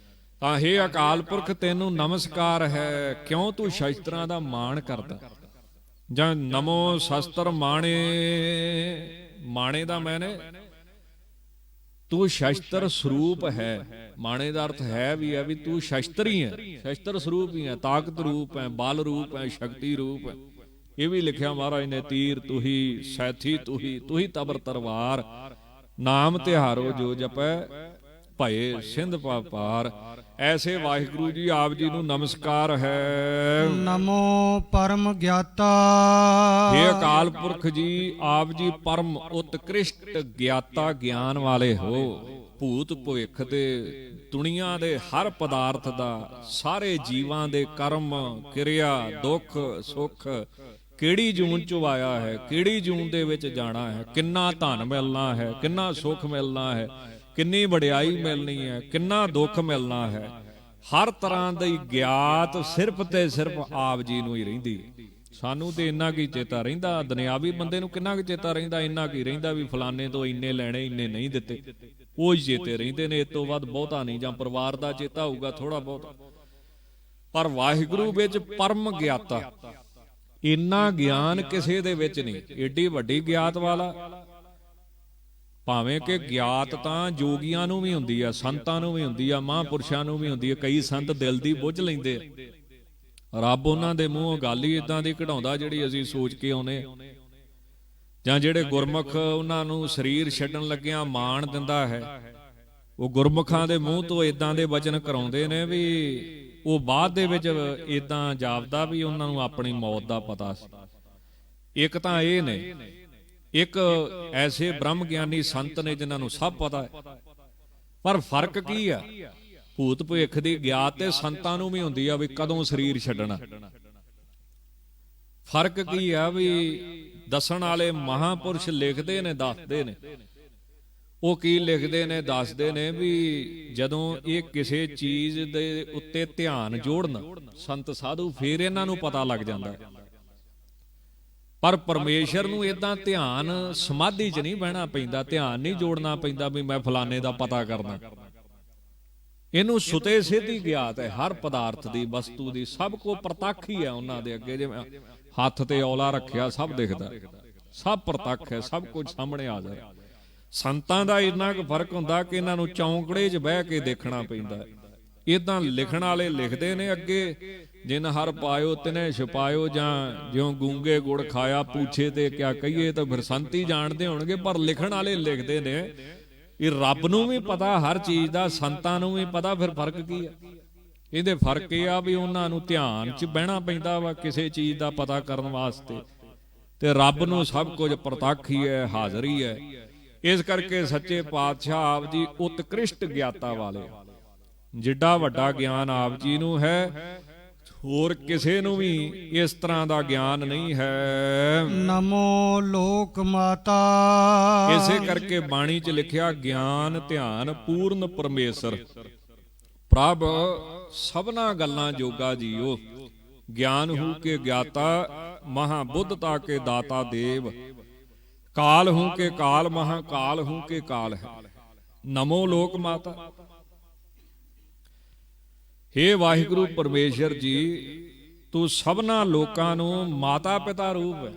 ਤਾਂ ਹੇ ਅਕਾਲ ਪੁਰਖ ਤੈਨੂੰ ਨਮਸਕਾਰ ਹੈ, ਕਿਉਂ ਤੂੰ ਸ਼ਸਤਰਾਂ ਦਾ ਮਾਣ ਕਰਦਾ। ਜਾਂ ਨਮੋ ਸ਼ਸਤਰ ਮਾਣੇ, ਮਾਣੇ ਦਾ ਮੈਨੇ ਤੂੰ ਸ਼ਸਤਰ ਸਰੂਪ ਹੈ। ਮਾਣੇ ਦਾ ਅਰਥ ਹੈ ਵੀ ਤੂੰ ਸ਼ਸਤਰ ਹੀ ਹੈ, ਸ਼ਸਤਰ ਸਰੂਪ ਹੀ ਹੈ, ਤਾਕਤ ਰੂਪ ਹੈ, ਬਲ ਰੂਪ ਹੈ, ਸ਼ਕਤੀ ਰੂਪ ਹੈ। ਇਹ ਵੀ ਲਿਖਿਆ ਮਹਾਰਾਜ ਨੇ, ਤੀਰ ਤੁਹੀ ਸੈਥੀ ਤੁਹੀ ਤਬਰ ਤਰਵਾਰ, ਨਾਮ ਤਿਹਾਰੋ ਜੋ ਜਪੈ ਭਏ ਸਿੰਧ ਪਾਰ। ਐਸੇ ਵਾਹਿਗੁਰੂ ਜੀ ਆਪ ਜੀ ਨੂੰ ਨਮਸਕਾਰ ਹੈ। ਨਮੋ ਪਰਮ ਗਿਆਤਾ। हे ਅਕਾਲ ਪੁਰਖ ਜੀ, ਆਪ ਜੀ ਪਰਮ ਉਤਕ੍ਰਿਸ਼ਟ ਗਿਆਤਾ ਗਿਆਨ ਵਾਲੇ ਹੋ। ਭੂਤ ਭਵਿੱਖ ਦੇ, ਦੁਨੀਆ ਦੇ ਹਰ ਪਦਾਰਥ ਦਾ, ਸਾਰੇ ਜੀਵਾਂ ਦੇ ਕਰਮ ਕਿਰਿਆ, ਦੁੱਖ ਸੁੱਖ, ਕਿਹੜੀ ਜੂਨ ਚੋਂ ਆਇਆ ਹੈ, ਕਿਹੜੀ ਜੂਨ ਦੇ ਵਿੱਚ ਜਾਣਾ ਹੈ, ਕਿੰਨਾ ਧਨ ਮਿਲਣਾ ਹੈ, ਕਿੰਨਾ ਸੁੱਖ ਮਿਲਣਾ ਹੈ, ਕਿੰਨੀ ਵਡਿਆਈ ਮਿਲਣੀ ਹੈ, ਕਿੰਨਾ ਦੁੱਖ ਮਿਲਣਾ ਹੈ, ਹਰ ਤਰ੍ਹਾਂ ਦੀ ਗਿਆਤ ਸਿਰਫ ਤੇ ਸਿਰਫ ਆਪ ਜੀ ਨੂੰ ਹੀ ਰਹਿੰਦੀ। ਸਾਨੂੰ ਤੇ ਇੰਨਾ ਕੀ ਚੇਤਾ ਰਹਿੰਦਾ, ਦੁਨਿਆਵੀ ਬੰਦੇ ਨੂੰ ਕਿੰਨਾ ਕੁ ਚੇਤਾ ਰਹਿੰਦਾ, ਇੰਨਾ ਕੀ ਰਹਿੰਦਾ ਵੀ ਫਲਾਣੇ ਤੋਂ ਇੰਨੇ ਲੈਣੇ, ਇੰਨੇ ਨਹੀਂ ਦਿੱਤੇ, ਉਹ ਹੀ ਚੇਤੇ ਰਹਿੰਦੇ ਨੇ। ਇਸ ਤੋਂ ਵੱਧ ਬਹੁਤਾ ਨਹੀਂ, ਜਾਂ ਪਰਿਵਾਰ ਦਾ ਚੇਤਾ ਹੋਊਗਾ ਥੋੜਾ ਬਹੁਤ। ਪਰ ਵਾਹਿਗੁਰੂ ਵਿੱਚ ਪਰਮ ਗਿਆਤਾ, ਇੰਨਾ ਗਿਆਨ ਕਿਸੇ ਦੇ ਵਿੱਚ ਨਹੀਂ। ਏਡੀ ਵੱਡੀ ਗਿਆਤ ਵਾਲਾ, ਭਾਵੇਂ ਕਿ ਗਿਆਤ ਤਾਂ ਜੋਗੀਆਂ ਨੂੰ ਵੀ ਹੁੰਦੀ ਆ, ਸੰਤਾਂ ਨੂੰ ਵੀ ਹੁੰਦੀ ਆ, ਮਹਾਂਪੁਰਸ਼ਾਂ ਨੂੰ ਵੀ ਹੁੰਦੀ ਆ। ਕਈ ਸੰਤ ਦਿਲ ਦੀ ਬੁੱਝ ਲੈਂਦੇ ਆ, ਰੱਬ ਉਹਨਾਂ ਦੇ ਮੂੰਹੋਂ ਗੱਲ ਹੀ ਇਦਾਂ ਦੀ ਕਢਾਉਂਦਾ ਜਿਹੜੀ ਅਸੀਂ ਸੋਚ ਕੇ ਆਉਨੇ। ਜਾਂ ਜਿਹੜੇ ਗੁਰਮੁਖ, ਉਹਨਾਂ ਨੂੰ ਸਰੀਰ ਛੱਡਣ ਲੱਗਿਆਂ ਮਾਣ ਦਿੰਦਾ ਹੈ, ਉਹ ਗੁਰਮੁਖਾਂ ਦੇ ਮੂੰਹ ਤੋਂ ਇਦਾਂ ਦੇ ਵਚਨ ਕਰਾਉਂਦੇ ਨੇ ਵੀ ਉਹ ਬਾਅਦ ਦੇ ਵਿੱਚ ਇਦਾਂ ਜਾਪਦਾ ਵੀ ਉਹਨਾਂ ਨੂੰ ਆਪਣੀ ਮੌਤ ਦਾ ਪਤਾ ਸੀ। ਇੱਕ ਤਾਂ ਇਹ ਨੇ, ਇੱਕ ਐਸੇ ਬ੍ਰਹਮ ਗਿਆਨੀ ਸੰਤ ਨੇ ਜਿਨ੍ਹਾਂ ਨੂੰ ਸਭ ਪਤਾ ਹੈ। ਪਰ ਫਰਕ ਕੀ ਆ? ਭੂਤ ਭਵਿੱਖ ਦੀ ਗਿਆਤ ਤੇ ਸੰਤਾਂ ਨੂੰ ਵੀ ਹੁੰਦੀ ਆ ਵੀ ਕਦੋਂ ਸਰੀਰ ਛੱਡਣਾ। ਫਰਕ ਕੀ ਆ ਵੀ ਦੱਸਣ ਵਾਲੇ ਮਹਾਂਪੁਰਸ਼ ਲਿਖਦੇ ਨੇ, ਦੱਸਦੇ ਨੇ। ਉਹ ਕੀ ਲਿਖਦੇ ਨੇ, ਦੱਸਦੇ ਨੇ ਵੀ ਜਦੋਂ ਇਹ ਕਿਸੇ ਚੀਜ਼ ਦੇ ਉੱਤੇ ਧਿਆਨ ਜੋੜਨ ਸੰਤ ਸਾਧੂ, ਫੇਰ ਇਹਨਾਂ ਨੂੰ ਪਤਾ ਲੱਗ ਜਾਂਦਾ। ਪਰ ਪਰਮੇਸ਼ਰ ਨੂੰ ਇਦਾਂ ਧਿਆਨ ਸਮਾਧੀ 'ਚ ਨਹੀਂ ਬਹਿਣਾ ਪੈਂਦਾ, ਧਿਆਨ ਨਹੀਂ ਜੋੜਨਾ ਪੈਂਦਾ ਵੀ ਮੈਂ ਫਲਾਣੇ ਦਾ ਪਤਾ ਕਰਨਾ। ਇਹਨੂੰ ਸੁਤੇ ਸਿੱਧੀ ਗਿਆਤ ਹੈ ਹਰ ਪਦਾਰਥ ਦੀ, ਵਸਤੂ ਦੀ, ਸਭ ਕੋ ਪ੍ਰਤੱਖ ਹੀ ਹੈ ਉਹਨਾਂ ਦੇ ਅੱਗੇ। ਜਿਵੇਂ ਹੱਥ ਤੇ ਔਲਾ ਰੱਖਿਆ, ਸਭ ਦਿਖਦਾ, ਸਭ ਪ੍ਰਤੱਖ ਹੈ, ਸਭ ਕੁਝ ਸਾਹਮਣੇ ਆ ਜਾਂਦਾ। ਸੰਤਾਂ ਦਾ ਇੰਨਾ ਕੁ ਫਰਕ ਹੁੰਦਾ ਕਿ ਇਹਨਾਂ ਨੂੰ ਚੌਂਕੜੇ 'ਚ ਬਹਿ ਕੇ ਦੇਖਣਾ ਪੈਂਦਾ। ਇਦਾਂ ਲਿਖਣ ਵਾਲੇ ਲਿਖਦੇ ਨੇ ਅੱਗੇ, ਜਿਨ ਹਰ ਪਾਇਓ ਤਿਨੇ ਛੁਪਾਇਓ, ਜਾਂ ਜਿਉਂ ਗੂੰਗੇ ਗੁੜ ਖਾਇਆ ਪੂਛੇ ਤੇ ਕਿਆ ਕਹੀਏ, ਤਾਂ ਫਿਰ ਸੰਤੀ ਜਾਣਦੇ ਹੋਣਗੇ। ਪਰ ਲਿਖਣ ਵਾਲੇ ਲਿਖਦੇ ਨੇ, ਇਹ ਰੱਬ ਨੂੰ ਵੀ ਪਤਾ ਹਰ ਚੀਜ਼ ਦਾ, ਸੰਤਾਂ ਨੂੰ ਵੀ ਪਤਾ। ਫਿਰ ਫਰਕ ਕੀ ਆ? ਇਹਦੇ ਫਰਕ ਇਹ ਆ ਵੀ ਉਹਨਾਂ ਨੂੰ ਧਿਆਨ 'ਚ ਬਹਿਣਾ ਪੈਂਦਾ ਵਾ ਕਿਸੇ ਚੀਜ਼ ਦਾ ਪਤਾ ਕਰਨ ਵਾਸਤੇ, ਤੇ ਰੱਬ ਨੂੰ ਸਭ ਕੁਝ ਪ੍ਰਤੱਖ ਹੀ ਹੈ, ਹਾਜ਼ਰ ਹੀ ਹੈ। ਇਸ ਕਰਕੇ ਸੱਚੇ ਪਾਤਸ਼ਾਹ ਆਪ ਜੀ ਉਤਕ੍ਰਿਸ਼ਟ ਗਿਆਤਾ ਵਾਲੇ, ਜਿੱਡਾ ਵੱਡਾ ਗਿਆਨ ਆਪ ਜੀ ਨੂੰ ਹੈ, ਹੋਰ ਕਿਸੇ ਨੂੰ ਵੀ ਇਸ ਤਰ੍ਹਾਂ ਦਾ ਗਿਆਨ ਨਹੀਂ ਹੈ। ਨਮੋ ਲੋਕ ਮਾਤਾ। ਇਸੇ ਕਰਕੇ ਬਾਣੀ 'ਚ ਲਿਖਿਆ, ਗਿਆਨ ਧਿਆਨ ਪੂਰਨ ਪਰਮੇਸ਼ਰ ਪ੍ਰਭ ਸਭਨਾ ਗੱਲਾਂ ਜੋਗਾ ਜੀਓ। ਗਿਆਨ ਹੂ ਕੇ ਗਿਆਤਾ, ਮਹਾ ਬੁੱਧਤਾ ਕੇ ਦਾਤਾ ਦੇਵ। ਕਾਲ ਹੂੰ ਕੇ ਕਾਲ, ਮਹਾ ਕਾਲ ਹੂੰ ਕੇ ਕਾਲ ਹੈ। ਨਮੋ ਲੋਕ ਮਾਤਾ। ਹੇ ਵਾਹਿਗੁਰੂ ਪਰਮੇਸ਼ਰ ਜੀ, ਤੂੰ ਸਭਨਾ ਲੋਕਾਂ ਨੂੰ ਮਾਤਾ ਪਿਤਾ ਰੂਪ ਹੈ,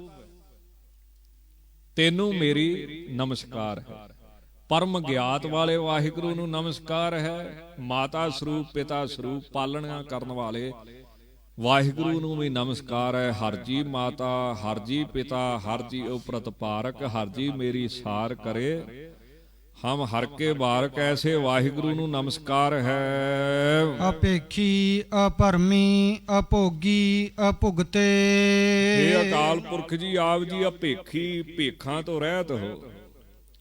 ਤੈਨੂੰ ਮੇਰੀ ਨਮਸਕਾਰ ਹੈ। ਪਰਮ ਗਿਆਤ ਵਾਲੇ ਵਾਹਿਗੁਰੂ ਨੂੰ ਨਮਸਕਾਰ ਹੈ। ਮਾਤਾ ਸਰੂਪ ਪਿਤਾ ਸਰੂਪ ਪਾਲਣਾ ਕਰਨ ਵਾਲੇ ਵਾਹਿਗੁਰੂ ਨੂੰ ਵੀ ਨਮਸਕਾਰ ਹੈ। ਹਰ ਜੀ ਮਾਤਾ, ਹਰ ਜੀ ਪਿਤਾ, ਹਰ ਜੀ ਉਪਰਤ ਪਾਰਕ, ਹਰ ਜੀ ਮੇਰੀ ਸਾਰ ਕਰੇ, ਹਮ ਹਰ ਕੇ ਬਾਰਕ। ਐਸੇ ਵਾਹਿਗੁਰੂ ਨੂੰ ਨਮਸਕਾਰ ਹੈ। ਅਪੇਖੀ ਅਪਰਮੀ ਅਭੋਗੀ ਅਭੁਗਤੇ। ਇਹ ਅਕਾਲ ਪੁਰਖ ਜੀ ਆਪ ਜੀ ਅਪੇਖੀ, ਭੇਖਾਂ ਤੋਂ ਰਹਿਤ ਹੋ।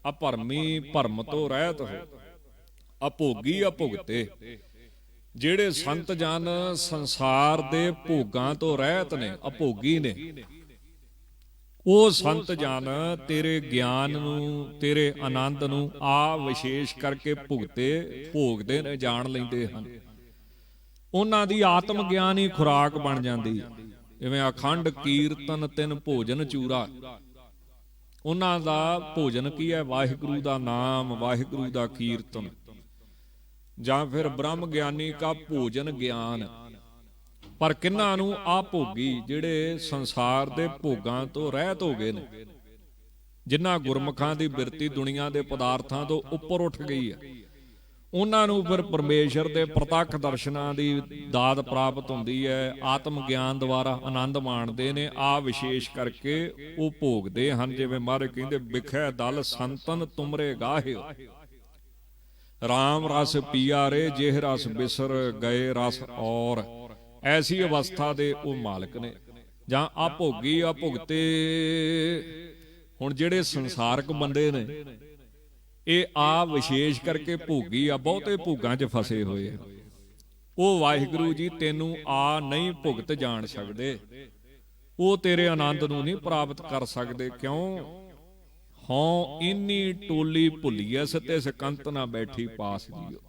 ਅਪਰਮੀ, ਭਰਮ ਤੋਂ ਰਹਿਤ ਹੋ। ਅਭੋਗੀ, ਅਭੁਗਤੇ। ਜਿਹੜੇ ਸੰਤ ਜਨ ਸੰਸਾਰ ਦੇ ਭੋਗਾਂ ਤੋਂ ਰਹਿਤ ਨੇ, ਅਭੋਗੀ ਨੇ, ਉਹ ਸੰਤ ਜਨ ਤੇਰੇ ਗਿਆਨ ਨੂੰ, ਤੇਰੇ ਆਨੰਦ ਨੂੰ ਆ ਵਿਸ਼ੇਸ਼ ਕਰਕੇ ਭੋਗਦੇ ਨੇ, ਜਾਣ ਲੈਂਦੇ ਹਨ। ਉਹਨਾਂ ਦੀ ਆਤਮ ਗਿਆਨ ਹੀ ਖੁਰਾਕ ਬਣ ਜਾਂਦੀ। ਜਿਵੇਂ ਅਖੰਡ ਕੀਰਤਨ ਤਿੰਨ ਭੋਜਨ ਚੂਰਾ, ਉਹਨਾਂ ਦਾ ਭੋਜਨ ਕੀ ਹੈ? ਵਾਹਿਗੁਰੂ ਦਾ ਨਾਮ, ਵਾਹਿਗੁਰੂ ਦਾ ਕੀਰਤਨ। ਜਾਂ ਫਿਰ ਬ੍ਰਹਮ ਗਿਆਨੀ ਕਾ ਭੋਜਨ ਗਿਆਨ। ਪਰ ਕਿਹਨਾਂ ਨੂੰ? ਆ ਭੋਗੀ, ਜਿਹੜੇ ਸੰਸਾਰ ਦੇ ਭੋਗਾਂ ਤੋਂ ਰਹਿਤ ਹੋ ਗਏ ਨੇ, ਜਿਨ੍ਹਾਂ ਗੁਰਮੁਖਾਂ ਦੀ ਬਿਰਤੀ ਦੁਨੀਆ ਦੇ ਪਦਾਰਥਾਂ ਤੋਂ ਉੱਪਰ ਉੱਠ ਗਈ ਹੈ, ਉਹਨਾਂ ਨੂੰ ਫਿਰ ਪਰਮੇਸ਼ਰ ਦੇ ਪ੍ਰਤੱਖ ਦਰਸ਼ਨਾਂ ਦੀ ਦਾਤ ਪ੍ਰਾਪਤ ਹੁੰਦੀ ਹੈ। ਆਤਮ ਗਿਆਨ ਦੁਆਰਾ ਆਨੰਦ ਮਾਣਦੇ ਨੇ। ਆ ਵਿਸ਼ੇਸ਼ ਕਰਕੇ ਉਹ ਭੋਗਦੇ ਹਨ। ਜਿਵੇਂ ਮਹਾਰਾਜ ਕਹਿੰਦੇ, ਬਿਖੈ ਦਲ ਸੰਤਨ ਤੁਮਰੇ ਗਾਹਿਓ, ਰਾਮ ਰਸ ਪੀਆ ਰੇ, ਜਿਹ ਰਸ ਬਿਸਰ ਗਏ ਰਸ ਔਰ। ਐਸੀ ਅਵਸਥਾ ਦੇ ਉਹ ਮਾਲਕ ਨੇ। ਜਾਂ ਅਭੋਗੀ ਅਭੁਗਤੇ। ਹੁਣ ਜਿਹੜੇ ਸੰਸਾਰਕ ਬੰਦੇ ਨੇ, ਇਹ ਆ ਵਿਸ਼ੇਸ਼ ਕਰਕੇ ਭੋਗੀ ਆ, ਬਹੁਤੇ ਭੋਗਾਂ 'ਚ ਫਸੇ ਹੋਏ ਆ। ਉਹ ਵਾਹਿਗੁਰੂ ਜੀ ਤੈਨੂੰ ਆ ਨਹੀਂ ਭੁਗਤ ਜਾਣ ਸਕਦੇ, ਉਹ ਤੇਰੇ ਆਨੰਦ ਨੂੰ ਨਹੀਂ ਪ੍ਰਾਪਤ ਕਰ ਸਕਦੇ। ਕਿਉਂ? ਹਉ ਇੰਨੀ ਟੋਲੀ ਭੁੱਲੀਐਸ, ਤੇ ਸਕੰਤ ਨਾ ਬੈਠੀ ਪਾਸ ਜੀਓ।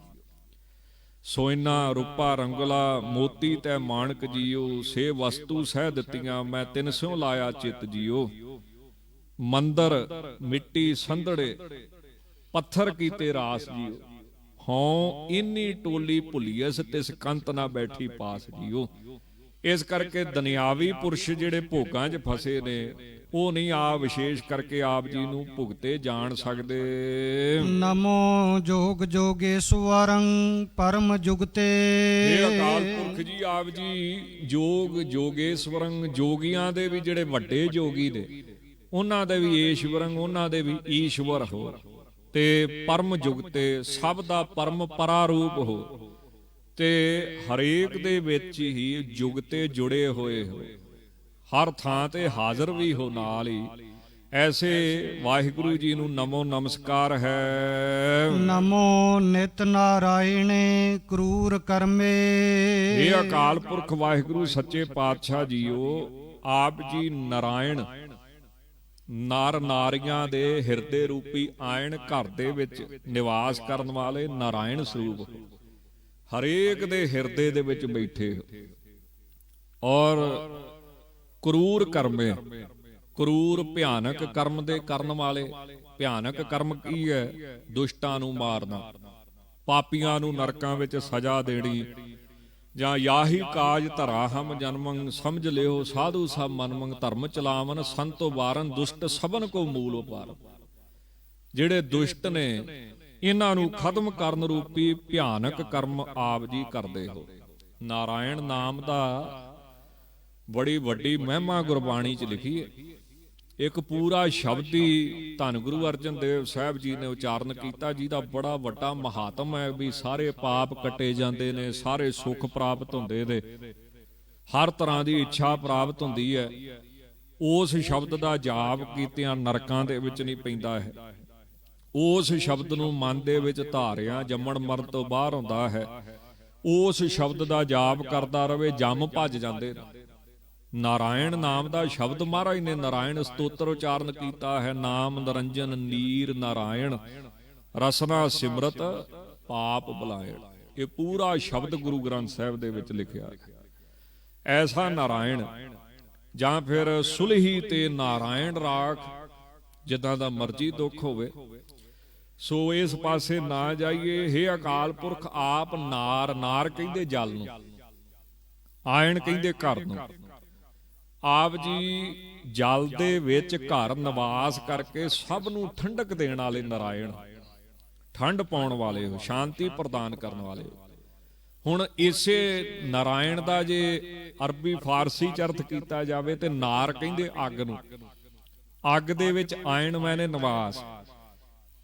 ਸੋਇਨਾ ਰੂਪਾ ਰੰਗਲਾ, ਮੋਤੀ ਤੈ ਮਾਣਕ ਜੀਓ। ਸੇ ਵਸਤੂ ਸਹਿ ਦਿੱਤੀਆਂ, ਮੈਂ ਤਿਨ ਸਿਉ ਲਾਇਆ ਚਿਤ ਜੀਓ। ਮੰਦਰ ਮਿੱਟੀ ਸੰਧੜੇ, ਪੱਥਰ ਕੀਤੇ ਰਾਸ ਜੀਓ। ਹਉ ਇੰਨੀ ਟੋਲੀ ਭੁੱਲੀਐਸ, ਤਿਸ ਕੰਤ ਨਾ ਬੈਠੀ ਪਾਸ ਜੀਓ। ਇਸ ਕਰਕੇ ਦੁਨਿਆਵੀ ਪੁਰਸ਼ ਜਿਹੜੇ ਭੋਗਾਂ 'ਚ ਫਸੇ ਨੇ, ਉਹ ਨਹੀਂ ਆ ਵਿਸ਼ੇਸ਼ ਕਰਕੇ ਆਪ ਜੀ ਨੂੰ ਭੁਗਤੇ ਜਾਣ ਸਕਦੇ। ਨਮੋ ਜੋਗ ਜੋਗੇਸ਼ਵਰੰ ਪਰਮ ਜੁਗਤੇ। ਇਹ ਅਕਾਲ ਪੁਰਖ ਜੀ ਆਪ ਜੀ ਜੋਗ ਜੋਗੇਸ਼ਵਰੰ, ਜੋਗੀਆਂ ਦੇ ਵੀ ਜਿਹੜੇ ਵੱਡੇ ਜੋਗੀ ਨੇ, ਉਹਨਾਂ ਦੇ ਵੀ ਈਸ਼ਵਰੰ, ਉਹਨਾਂ ਦੇ ਵੀ ਈਸ਼ਵਰ ਹੋ। ਤੇ ਪਰਮ ਜੁਗਤੇ, ਸਭ ਦਾ ਪਰਮ ਪਰਾਰੂਪ ਹੋ। ਤੇ ਹਰੇਕ ਦੇ ਵਿੱਚ ਹੀ ਜੁਗਤੇ ਜੁੜੇ ਹੋਏ ਹੋ, ਹਰ ਥਾਂ ਤੇ ਹਾਜ਼ਰ ਵੀ ਹੋ ਨਾਲ ਹੀ। ਐਸੇ ਵਾਹਿਗੁਰੂ ਜੀ ਨੂੰ ਨਮੋ ਨਮਸਕਾਰ ਹੈ। ਨਮੋ ਨਿਤ ਨਾਰਾਇਣੇ ਕਰੂਰ ਕਰਮੇ। ਇਹ ਅਕਾਲ ਪੁਰਖ ਵਾਹਿਗੁਰੂ ਸੱਚੇ ਪਾਤਸ਼ਾਹ ਜੀਓ, ਆਪ ਜੀ ਨਾਰਾਇਣ, ਨਰ ਨਾਰੀਆਂ ਦੇ ਹਿਰਦੇ ਰੂਪੀ ਆਇਣ ਘਰ ਦੇ ਵਿੱਚ ਨਿਵਾਸ ਕਰਨ ਵਾਲੇ ਨਾਰਾਇਣ ਸਰੂਪ ਹੋ। ਹਰੇਕ ਦੇ ਹਿਰਦੇ ਦੇ ਵਿੱਚ ਬੈਠੇ ਹੋ। ਔਰ ਕਰੂਰ ਕਰਮੇ, ਕਰੂਰ ਭਿਆਨਕ ਕਰਮ ਦੇ ਕਰਨ ਵਾਲੇ। ਭਿਆਨਕ ਕਰਮ ਕੀ ਹੈ? ਦੁਸ਼ਟਾਂ ਨੂੰ ਮਾਰਨਾ, ਪਾਪੀਆਂ ਨੂੰ ਨਰਕਾਂ ਵਿੱਚ ਸਜ਼ਾ ਦੇਣੀ, ਜਾਂ ਯਾਹੀ ਕਾਜ ਧਰਾ ਹਮ ਜਨਮੰ ਸਮਝ ਲਿਓ ਸਾਧੂ ਸਭ ਮਨਮੰਗ ਧਰਮ ਚਲਾਵਨ ਸੰਤੋ ਬਾਰਨ ਦੁਸ਼ਟ ਸਭਨ ਕੋ ਮੂਲ ਉਪਾਰ। ਜਿਹੜੇ ਦੁਸ਼ਟ ਨੇ ਇਹਨਾਂ ਨੂੰ ਖਤਮ ਕਰਨ ਰੂਪੀ ਭਿਆਨਕ ਕਰਮ ਆਪ ਜੀ ਕਰਦੇ ਹੋ। ਨਾਰਾਇਣ ਨਾਮ ਦਾ ਬੜੀ ਵੱਡੀ ਮਹਿਮਾ ਗੁਰਬਾਣੀ 'ਚ ਲਿਖੀ ਹੈ। ਇੱਕ ਪੂਰਾ ਸ਼ਬਦ ਹੀ ਧੰਨ ਗੁਰੂ ਅਰਜਨ ਦੇਵ ਸਾਹਿਬ ਜੀ ਨੇ ਉਚਾਰਨ ਕੀਤਾ, ਜਿਹਦਾ ਬੜਾ ਵੱਡਾ ਮਹਾਤਮ ਹੈ ਵੀ ਸਾਰੇ ਪਾਪ ਕੱਟੇ ਜਾਂਦੇ ਨੇ, ਸਾਰੇ ਸੁੱਖ ਪ੍ਰਾਪਤ ਹੁੰਦੇ ਨੇ, ਹਰ ਤਰ੍ਹਾਂ ਦੀ ਇੱਛਾ ਪ੍ਰਾਪਤ ਹੁੰਦੀ ਹੈ। ਉਸ ਸ਼ਬਦ ਦਾ ਜਾਪ ਕੀਤਿਆਂ ਨਰਕਾਂ ਦੇ ਵਿੱਚ ਨਹੀਂ ਪੈਂਦਾ ਹੈ। ਉਸ ਸ਼ਬਦ ਨੂੰ ਮਨ ਦੇ ਵਿੱਚ ਧਾਰਿਆ ਜੰਮਣ ਮਰਨ ਤੋਂ ਬਾਹਰ ਹੁੰਦਾ ਹੈ। ਉਸ ਸ਼ਬਦ ਦਾ ਜਾਪ ਕਰਦਾ ਰਵੇ, ਜੰਮ ਭੱਜ ਜਾਂਦੇ ਨੇ। ਨਾਰਾਇਣ ਨਾਮ ਦਾ ਸ਼ਬਦ ਮਹਾਰਾਜ ਨੇ ਨਾਰਾਇਣ ਸਤੋਤਰ ਉਚਾਰਨ ਕੀਤਾ ਹੈ। ਨਾਮ ਨਿਰੰਜਨ ਨੀਰ ਨਾਰਾਇਣ ਰਸਨਾ ਸਿਮਰਤ ਪਾਪ ਬੁਲਾਇਣ। ਇਹ ਪੂਰਾ ਸ਼ਬਦ ਗੁਰੂ ਗ੍ਰੰਥ ਸਾਹਿਬ ਦੇ ਵਿੱਚ ਲਿਖਿਆ ਹੈ। ਐਸਾ ਨਾਰਾਇਣ ਜਾਂ ਫਿਰ ਸੁਲਹੀ ਤੇ ਨਾਰਾਇਣ ਰਾਖ, ਜਿੱਦਾਂ ਦਾ ਮਰਜ਼ੀ ਦੁੱਖ ਹੋਵੇ ਸੋ ਇਸ ਪਾਸੇ ਨਾ ਜਾਈਏ। ਹੇ ਅਕਾਲ ਪੁਰਖ ਆਪ ਨਾਰ, ਨਾਰ ਕਹਿੰਦੇ ਜਲ ਨੂੰ, ਆਇਣ ਕਹਿੰਦੇ ਘਰ ਨੂੰ। ਆਪ ਜੀ ਜਲ ਦੇ ਵਿੱਚ ਘਰ ਨਿਵਾਸ ਕਰਕੇ ਸਭ ਨੂੰ ਠੰਡਕ ਦੇਣ ਵਾਲੇ ਨਾਰਾਇਣ, ਠੰਡ ਪਾਉਣ ਵਾਲੇ ਹੋ, ਸ਼ਾਂਤੀ ਪ੍ਰਦਾਨ ਕਰਨ ਵਾਲੇ ਹੋ। ਹੁਣ ਇਸੇ ਨਾਰਾਇਣ ਦਾ ਜੇ ਅਰਬੀ ਫਾਰਸੀ ਚ ਅਰਥ ਕੀਤਾ ਜਾਵੇ ਤੇ ਨਾਰ ਕਹਿੰਦੇ ਅੱਗ ਨੂੰ। ਅੱਗ ਦੇ ਵਿੱਚ ਆਇਣ ਮੈਨੇ ਨਿਵਾਸ,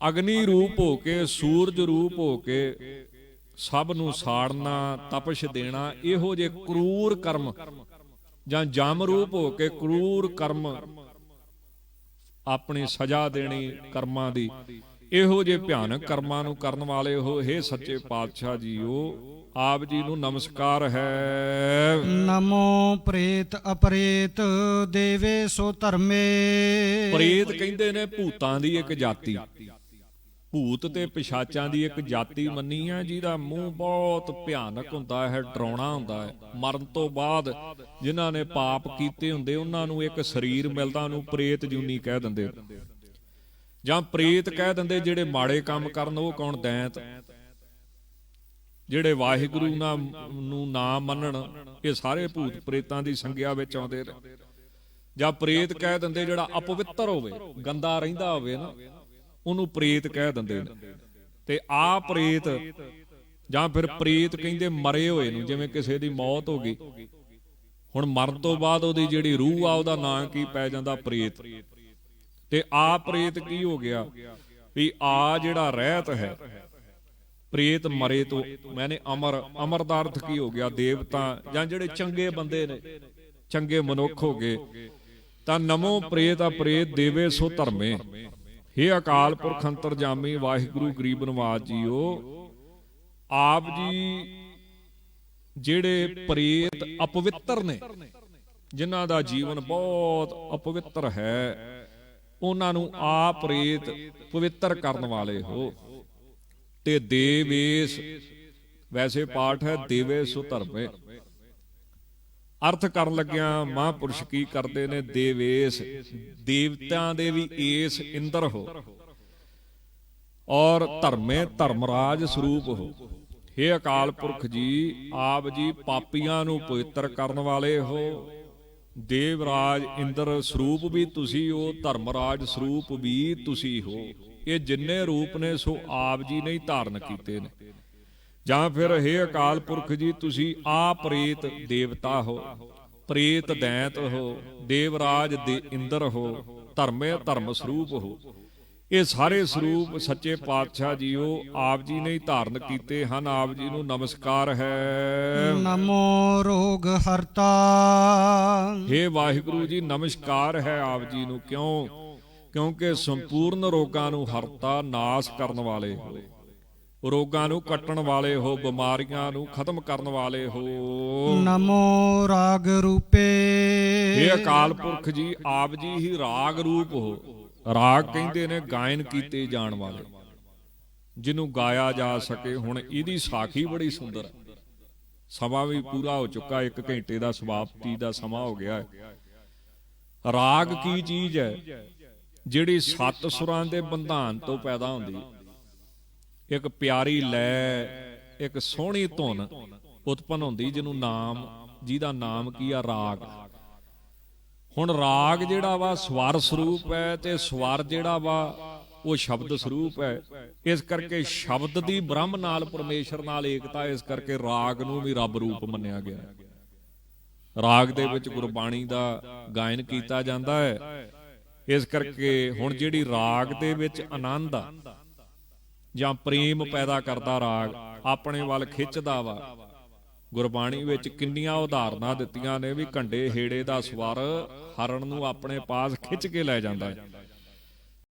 ਅਗਨੀ ਰੂਪ ਹੋ ਕੇ, ਸੂਰਜ ਰੂਪ ਹੋ ਕੇ ਸਭ ਨੂੰ ਸਾੜਨਾ, ਤਪਸ਼ ਦੇਣਾ। ਇਹੋ ਜਿਹੇ ਕਰੂਰ ਕਰਮ ਜਾਂ ਜਮ ਰੂਪ ਹੋ ਕੇ ਕਰੂਰ ਕਰਮ ਆਪਣੀ ਸਜ਼ਾ ਦੇਣੀ ਕਰਮਾਂ ਦੀ, ਇਹੋ ਜਿਹੇ ਭਿਆਨਕ ਕਰਮਾਂ ਨੂੰ ਕਰਨ ਵਾਲੇ ਹੋ। ਹੇ ਸੱਚੇ ਪਾਤਸ਼ਾਹ ਜੀਓ, ਆਪ ਜੀ ਨੂੰ ਨਮਸਕਾਰ ਹੈ। ਨਮੋ ਪ੍ਰੇਤ ਅਪਰੇਤ ਦੇਵੇ ਸੋ ਧਰਮੇ। ਪ੍ਰੇਤ ਕਹਿੰਦੇ ਨੇ ਭੂਤਾਂ ਦੀ ਇੱਕ ਜਾਤੀ, ਭੂਤ ਤੇ ਪਿਸ਼ਾਚਾਂ ਦੀ ਇੱਕ ਜਾਤੀ ਮੰਨੀ ਹੈ, ਜਿਹਦਾ ਮੂੰਹ ਬਹੁਤ ਭਿਆਨਕ ਹੁੰਦਾ ਹੈ, ਡਰਾਉਣਾ ਹੁੰਦਾ ਹੈ। ਮਰਨ ਤੋਂ ਬਾਅਦ ਜਿਨ੍ਹਾਂ ਨੇ ਪਾਪ ਕੀਤੇ ਹੁੰਦੇ ਉਹਨਾਂ ਨੂੰ ਇੱਕ ਸਰੀਰ ਮਿਲਦਾ, ਉਹਨੂੰ ਪ੍ਰੇਤ ਜੂਨੀ ਕਹਿ ਦਿੰਦੇ, ਜਾਂ ਪ੍ਰੇਤ ਕਹਿ ਦਿੰਦੇ। ਜਿਹੜੇ ਮਾੜੇ ਕੰਮ ਕਰਨ ਉਹ ਕੌਣ? ਦੈਂਤ। ਜਿਹੜੇ ਵਾਹਿਗੁਰੂ ਨੂੰ ਨਾ ਮੰਨਣ, ਇਹ ਸਾਰੇ ਭੂਤ ਪ੍ਰੇਤਾਂ ਦੀ ਸੰਗਿਆ ਵਿੱਚ ਆਉਂਦੇ ਨੇ। ਜਾਂ ਪ੍ਰੇਤ ਕਹਿ ਦਿੰਦੇ ਜਿਹੜਾ ਅਪਵਿੱਤਰ ਹੋਵੇ, ਗੰਦਾ ਰਹਿੰਦਾ ਹੋਵੇ ਨਾ, ਉਹਨੂੰ ਪ੍ਰੇਤ ਕਹਿ ਦਿੰਦੇ ਨੇ। ਤੇ ਆ ਪ੍ਰੇਤ ਜਾਂ ਫਿਰ ਪ੍ਰੇਤ ਕਹਿੰਦੇ ਮਰੇ ਹੋਏ ਨੂੰ। ਜਿਵੇਂ ਕਿਸੇ ਦੀ ਮੌਤ ਹੋ ਗਈ, ਹੁਣ ਮਰਨ ਤੋਂ ਬਾਅਦ ਉਹਦੀ ਜਿਹੜੀ ਰੂਹ ਆ ਉਹਦਾ ਨਾਂ ਕੀ ਪੈ ਜਾਂਦਾ? ਪ੍ਰੇਤ। ਤੇ ਆ ਪ੍ਰੇਤ ਕੀ ਹੋ ਗਿਆ ਵੀ ਆ ਜਿਹੜਾ ਰਹਿਤ ਹੈ, ਪ੍ਰੇਤ ਮਰੇ ਤੋਂ ਮੈਨੇ ਅਮਰ, ਅਮਰ ਦਾ ਅਰਥ ਕੀ ਹੋ ਗਿਆ? ਦੇਵਤਾ ਜਾਂ ਜਿਹੜੇ ਚੰਗੇ ਬੰਦੇ ਨੇ, ਚੰਗੇ ਮਨੁੱਖ ਹੋ ਗਏ। ਤਾਂ ਨਮੋ ਪ੍ਰੇਤ ਅਪਰੇਤ ਦੇਵੇ ਸੋ ਧਰਮੇ। ਹੇ ਅਕਾਲ ਪੁਰਖ ਅੰਤਰਜਾਮੀ ਵਾਹਿਗੁਰੂ ਗਰੀਬ ਨਿਵਾਜ ਜੀਓ, ਆਪ ਜੀ ਜਿਹੜੇ ਪ੍ਰੇਤ ਅਪਵਿੱਤਰ ਨੇ, ਜਿਨ੍ਹਾਂ ਦਾ ਜੀਵਨ ਬਹੁਤ ਅਪਵਿੱਤਰ ਹੈ, ਉਹਨਾਂ ਨੂੰ ਆ ਪ੍ਰੇਤ ਪਵਿੱਤਰ ਕਰਨ ਵਾਲੇ ਹੋ। ਤੇ ਦੇਵੇਸ, ਵੈਸੇ ਪਾਠ ਹੈ ਦੇਵੇ ਸੋ ਧਰਮੇ। ਅਰਥ ਕਰਨ ਲੱਗਿਆਂ ਮਹਾਂਪੁਰਸ਼ ਕੀ ਕਰਦੇ ਨੇ? ਦੇਵੇਸ, ਦੇਵਤਿਆਂ ਦੇ ਵੀ ਏਸ ਇੰਦਰ ਹੋ, ਔਰ ਧਰਮੇ ਧਰਮਰਾਜ ਸਰੂਪ ਹੋ। ਹੇ ਅਕਾਲ ਪੁਰਖ ਜੀ, ਆਪ ਜੀ ਪਾਪੀਆਂ ਨੂੰ ਪਵਿੱਤਰ ਕਰਨ ਵਾਲੇ ਹੋ। ਦੇਵਰਾਜ ਇੰਦਰ ਸਰੂਪ ਵੀ ਤੁਸੀਂ ਹੋ, ਧਰਮਰਾਜ ਸਰੂਪ ਵੀ ਤੁਸੀਂ ਹੋ। ਇਹ ਜਿੰਨੇ ਰੂਪ ਨੇ ਸੋ ਆਪ ਜੀ ਨੇ ਧਾਰਨ ਕੀਤੇ ਨੇ। ਜਾਂ ਫਿਰ ਹੇ ਅਕਾਲ ਪੁਰਖ ਜੀ, ਤੁਸੀਂ ਆ ਪ੍ਰੇਤ ਦੇਵਤਾ ਹੋ, ਪ੍ਰੇਤ ਦੈਂਤ ਹੋ, ਦੇਵਰਾਜ ਦੇ ਇੰਦਰ ਹੋ, ਧਰਮੇ ਧਰਮ ਸਰੂਪ ਹੋ। ਇਹ ਸਾਰੇ ਸਰੂਪ ਸੱਚੇ ਪਾਤਸ਼ਾਹ ਜੀਓ ਆਪ ਜੀ ਨੇ ਧਾਰਨ ਕੀਤੇ ਹਨ। ਆਪ ਜੀ ਨੂੰ ਨਮਸਕਾਰ ਹੈ। ਨਮੋ ਰੋਗ ਹਰਤਾ। ਹੇ ਵਾਹਿਗੁਰੂ ਜੀ, ਨਮਸਕਾਰ ਹੈ ਆਪ ਜੀ ਨੂੰ। ਕਿਉਂ? ਕਿਉਂਕਿ ਸੰਪੂਰਨ ਰੋਗਾਂ ਨੂੰ ਹਰਤਾ, ਨਾਸ ਕਰਨ ਵਾਲੇ ਹੋ, ਰੋਗਾਂ ਨੂੰ ਕੱਟਣ ਵਾਲੇ ਹੋ, ਬਿਮਾਰੀਆਂ ਨੂੰ ਖਤਮ ਕਰਨ ਵਾਲੇ ਹੋ। ਨਮੋ ਰਾਗ ਰੂਪੇ। ਹੇ ਅਕਾਲ ਪੁਰਖ ਜੀ, ਆਪ ਜੀ ਹੀ ਰਾਗ ਰੂਪ ਹੋ। ਰਾਗ ਕਹਿੰਦੇ ਨੇ ਗਾਇਨ ਕੀਤੇ ਜਾਣ ਵਾਲੇ, ਜਿਹਨੂੰ ਗਾਇਆ ਜਾ ਸਕੇ। ਹੁਣ ਇਹਦੀ ਸਾਖੀ ਬੜੀ ਸੁੰਦਰ ਹੈ। ਸਮਾਂ ਵੀ ਪੂਰਾ ਹੋ ਚੁੱਕਾ, 1 ਘੰਟੇ ਦਾ ਸਮਾਪਤੀ ਦਾ ਸਮਾਂ ਹੋ ਗਿਆ ਹੈ। ਰਾਗ ਕੀ ਚੀਜ਼ ਹੈ? ਜਿਹੜੀ 7 ਸੁਰਾਂ ਦੇ ਬੰਧਾਨ ਤੋਂ ਪੈਦਾ ਹੁੰਦੀ, ਇੱਕ ਪਿਆਰੀ ਲੈ, ਇੱਕ ਸੋਹਣੀ ਧੁਨ, ਉਤਪੰਨ ਹੁੰਦੀ, ਜਿਹਨੂੰ ਨਾਮ, ਜਿਹਦਾ ਨਾਮ ਕੀ ਆ? ਰਾਗ। ਹੁਣ ਰਾਗ ਜਿਹੜਾ ਵਾ ਸਵਰ ਸਰੂਪ ਹੈ, ਤੇ ਸਵਰ ਜਿਹੜਾ ਵਾ ਉਹ ਸ਼ਬਦ ਸਰੂਪ ਹੈ। ਇਸ ਕਰਕੇ ਸ਼ਬਦ ਦੀ ਬ੍ਰਹਮ ਨਾਲ, ਪਰਮੇਸ਼ਰ ਨਾਲ ਏਕਤਾ, ਇਸ ਕਰਕੇ ਰਾਗ ਨੂੰ ਵੀ ਰੱਬ ਰੂਪ ਮੰਨਿਆ ਗਿਆ। ਰਾਗ ਦੇ ਵਿੱਚ ਗੁਰਬਾਣੀ ਦਾ ਗਾਇਨ ਕੀਤਾ ਜਾਂਦਾ ਹੈ। ਇਸ ਕਰਕੇ ਹੁਣ ਜਿਹੜੀ ਰਾਗ ਦੇ ਵਿੱਚ ਆਨੰਦ ਆ ਜਾਂ ਪ੍ਰੇਮ ਪੈਦਾ ਕਰਦਾ, ਰਾਗ ਆਪਣੇ ਵੱਲ ਖਿੱਚਦਾ ਵਾ, ਗੁਰਬਾਣੀ ਵਿੱਚ ਕਿੰਨੀਆਂ ਉਦਾਹਰਨਾਂ ਦਿੱਤੀਆਂ ਨੇ ਵੀ ਘੰਡੇ ਹੇੜੇ ਦਾ ਸਵਰ ਹਰਨ ਨੂੰ ਆਪਣੇ ਪਾਸ ਖਿੱਚ ਕੇ ਲੈ ਜਾਂਦਾ ਹੈ।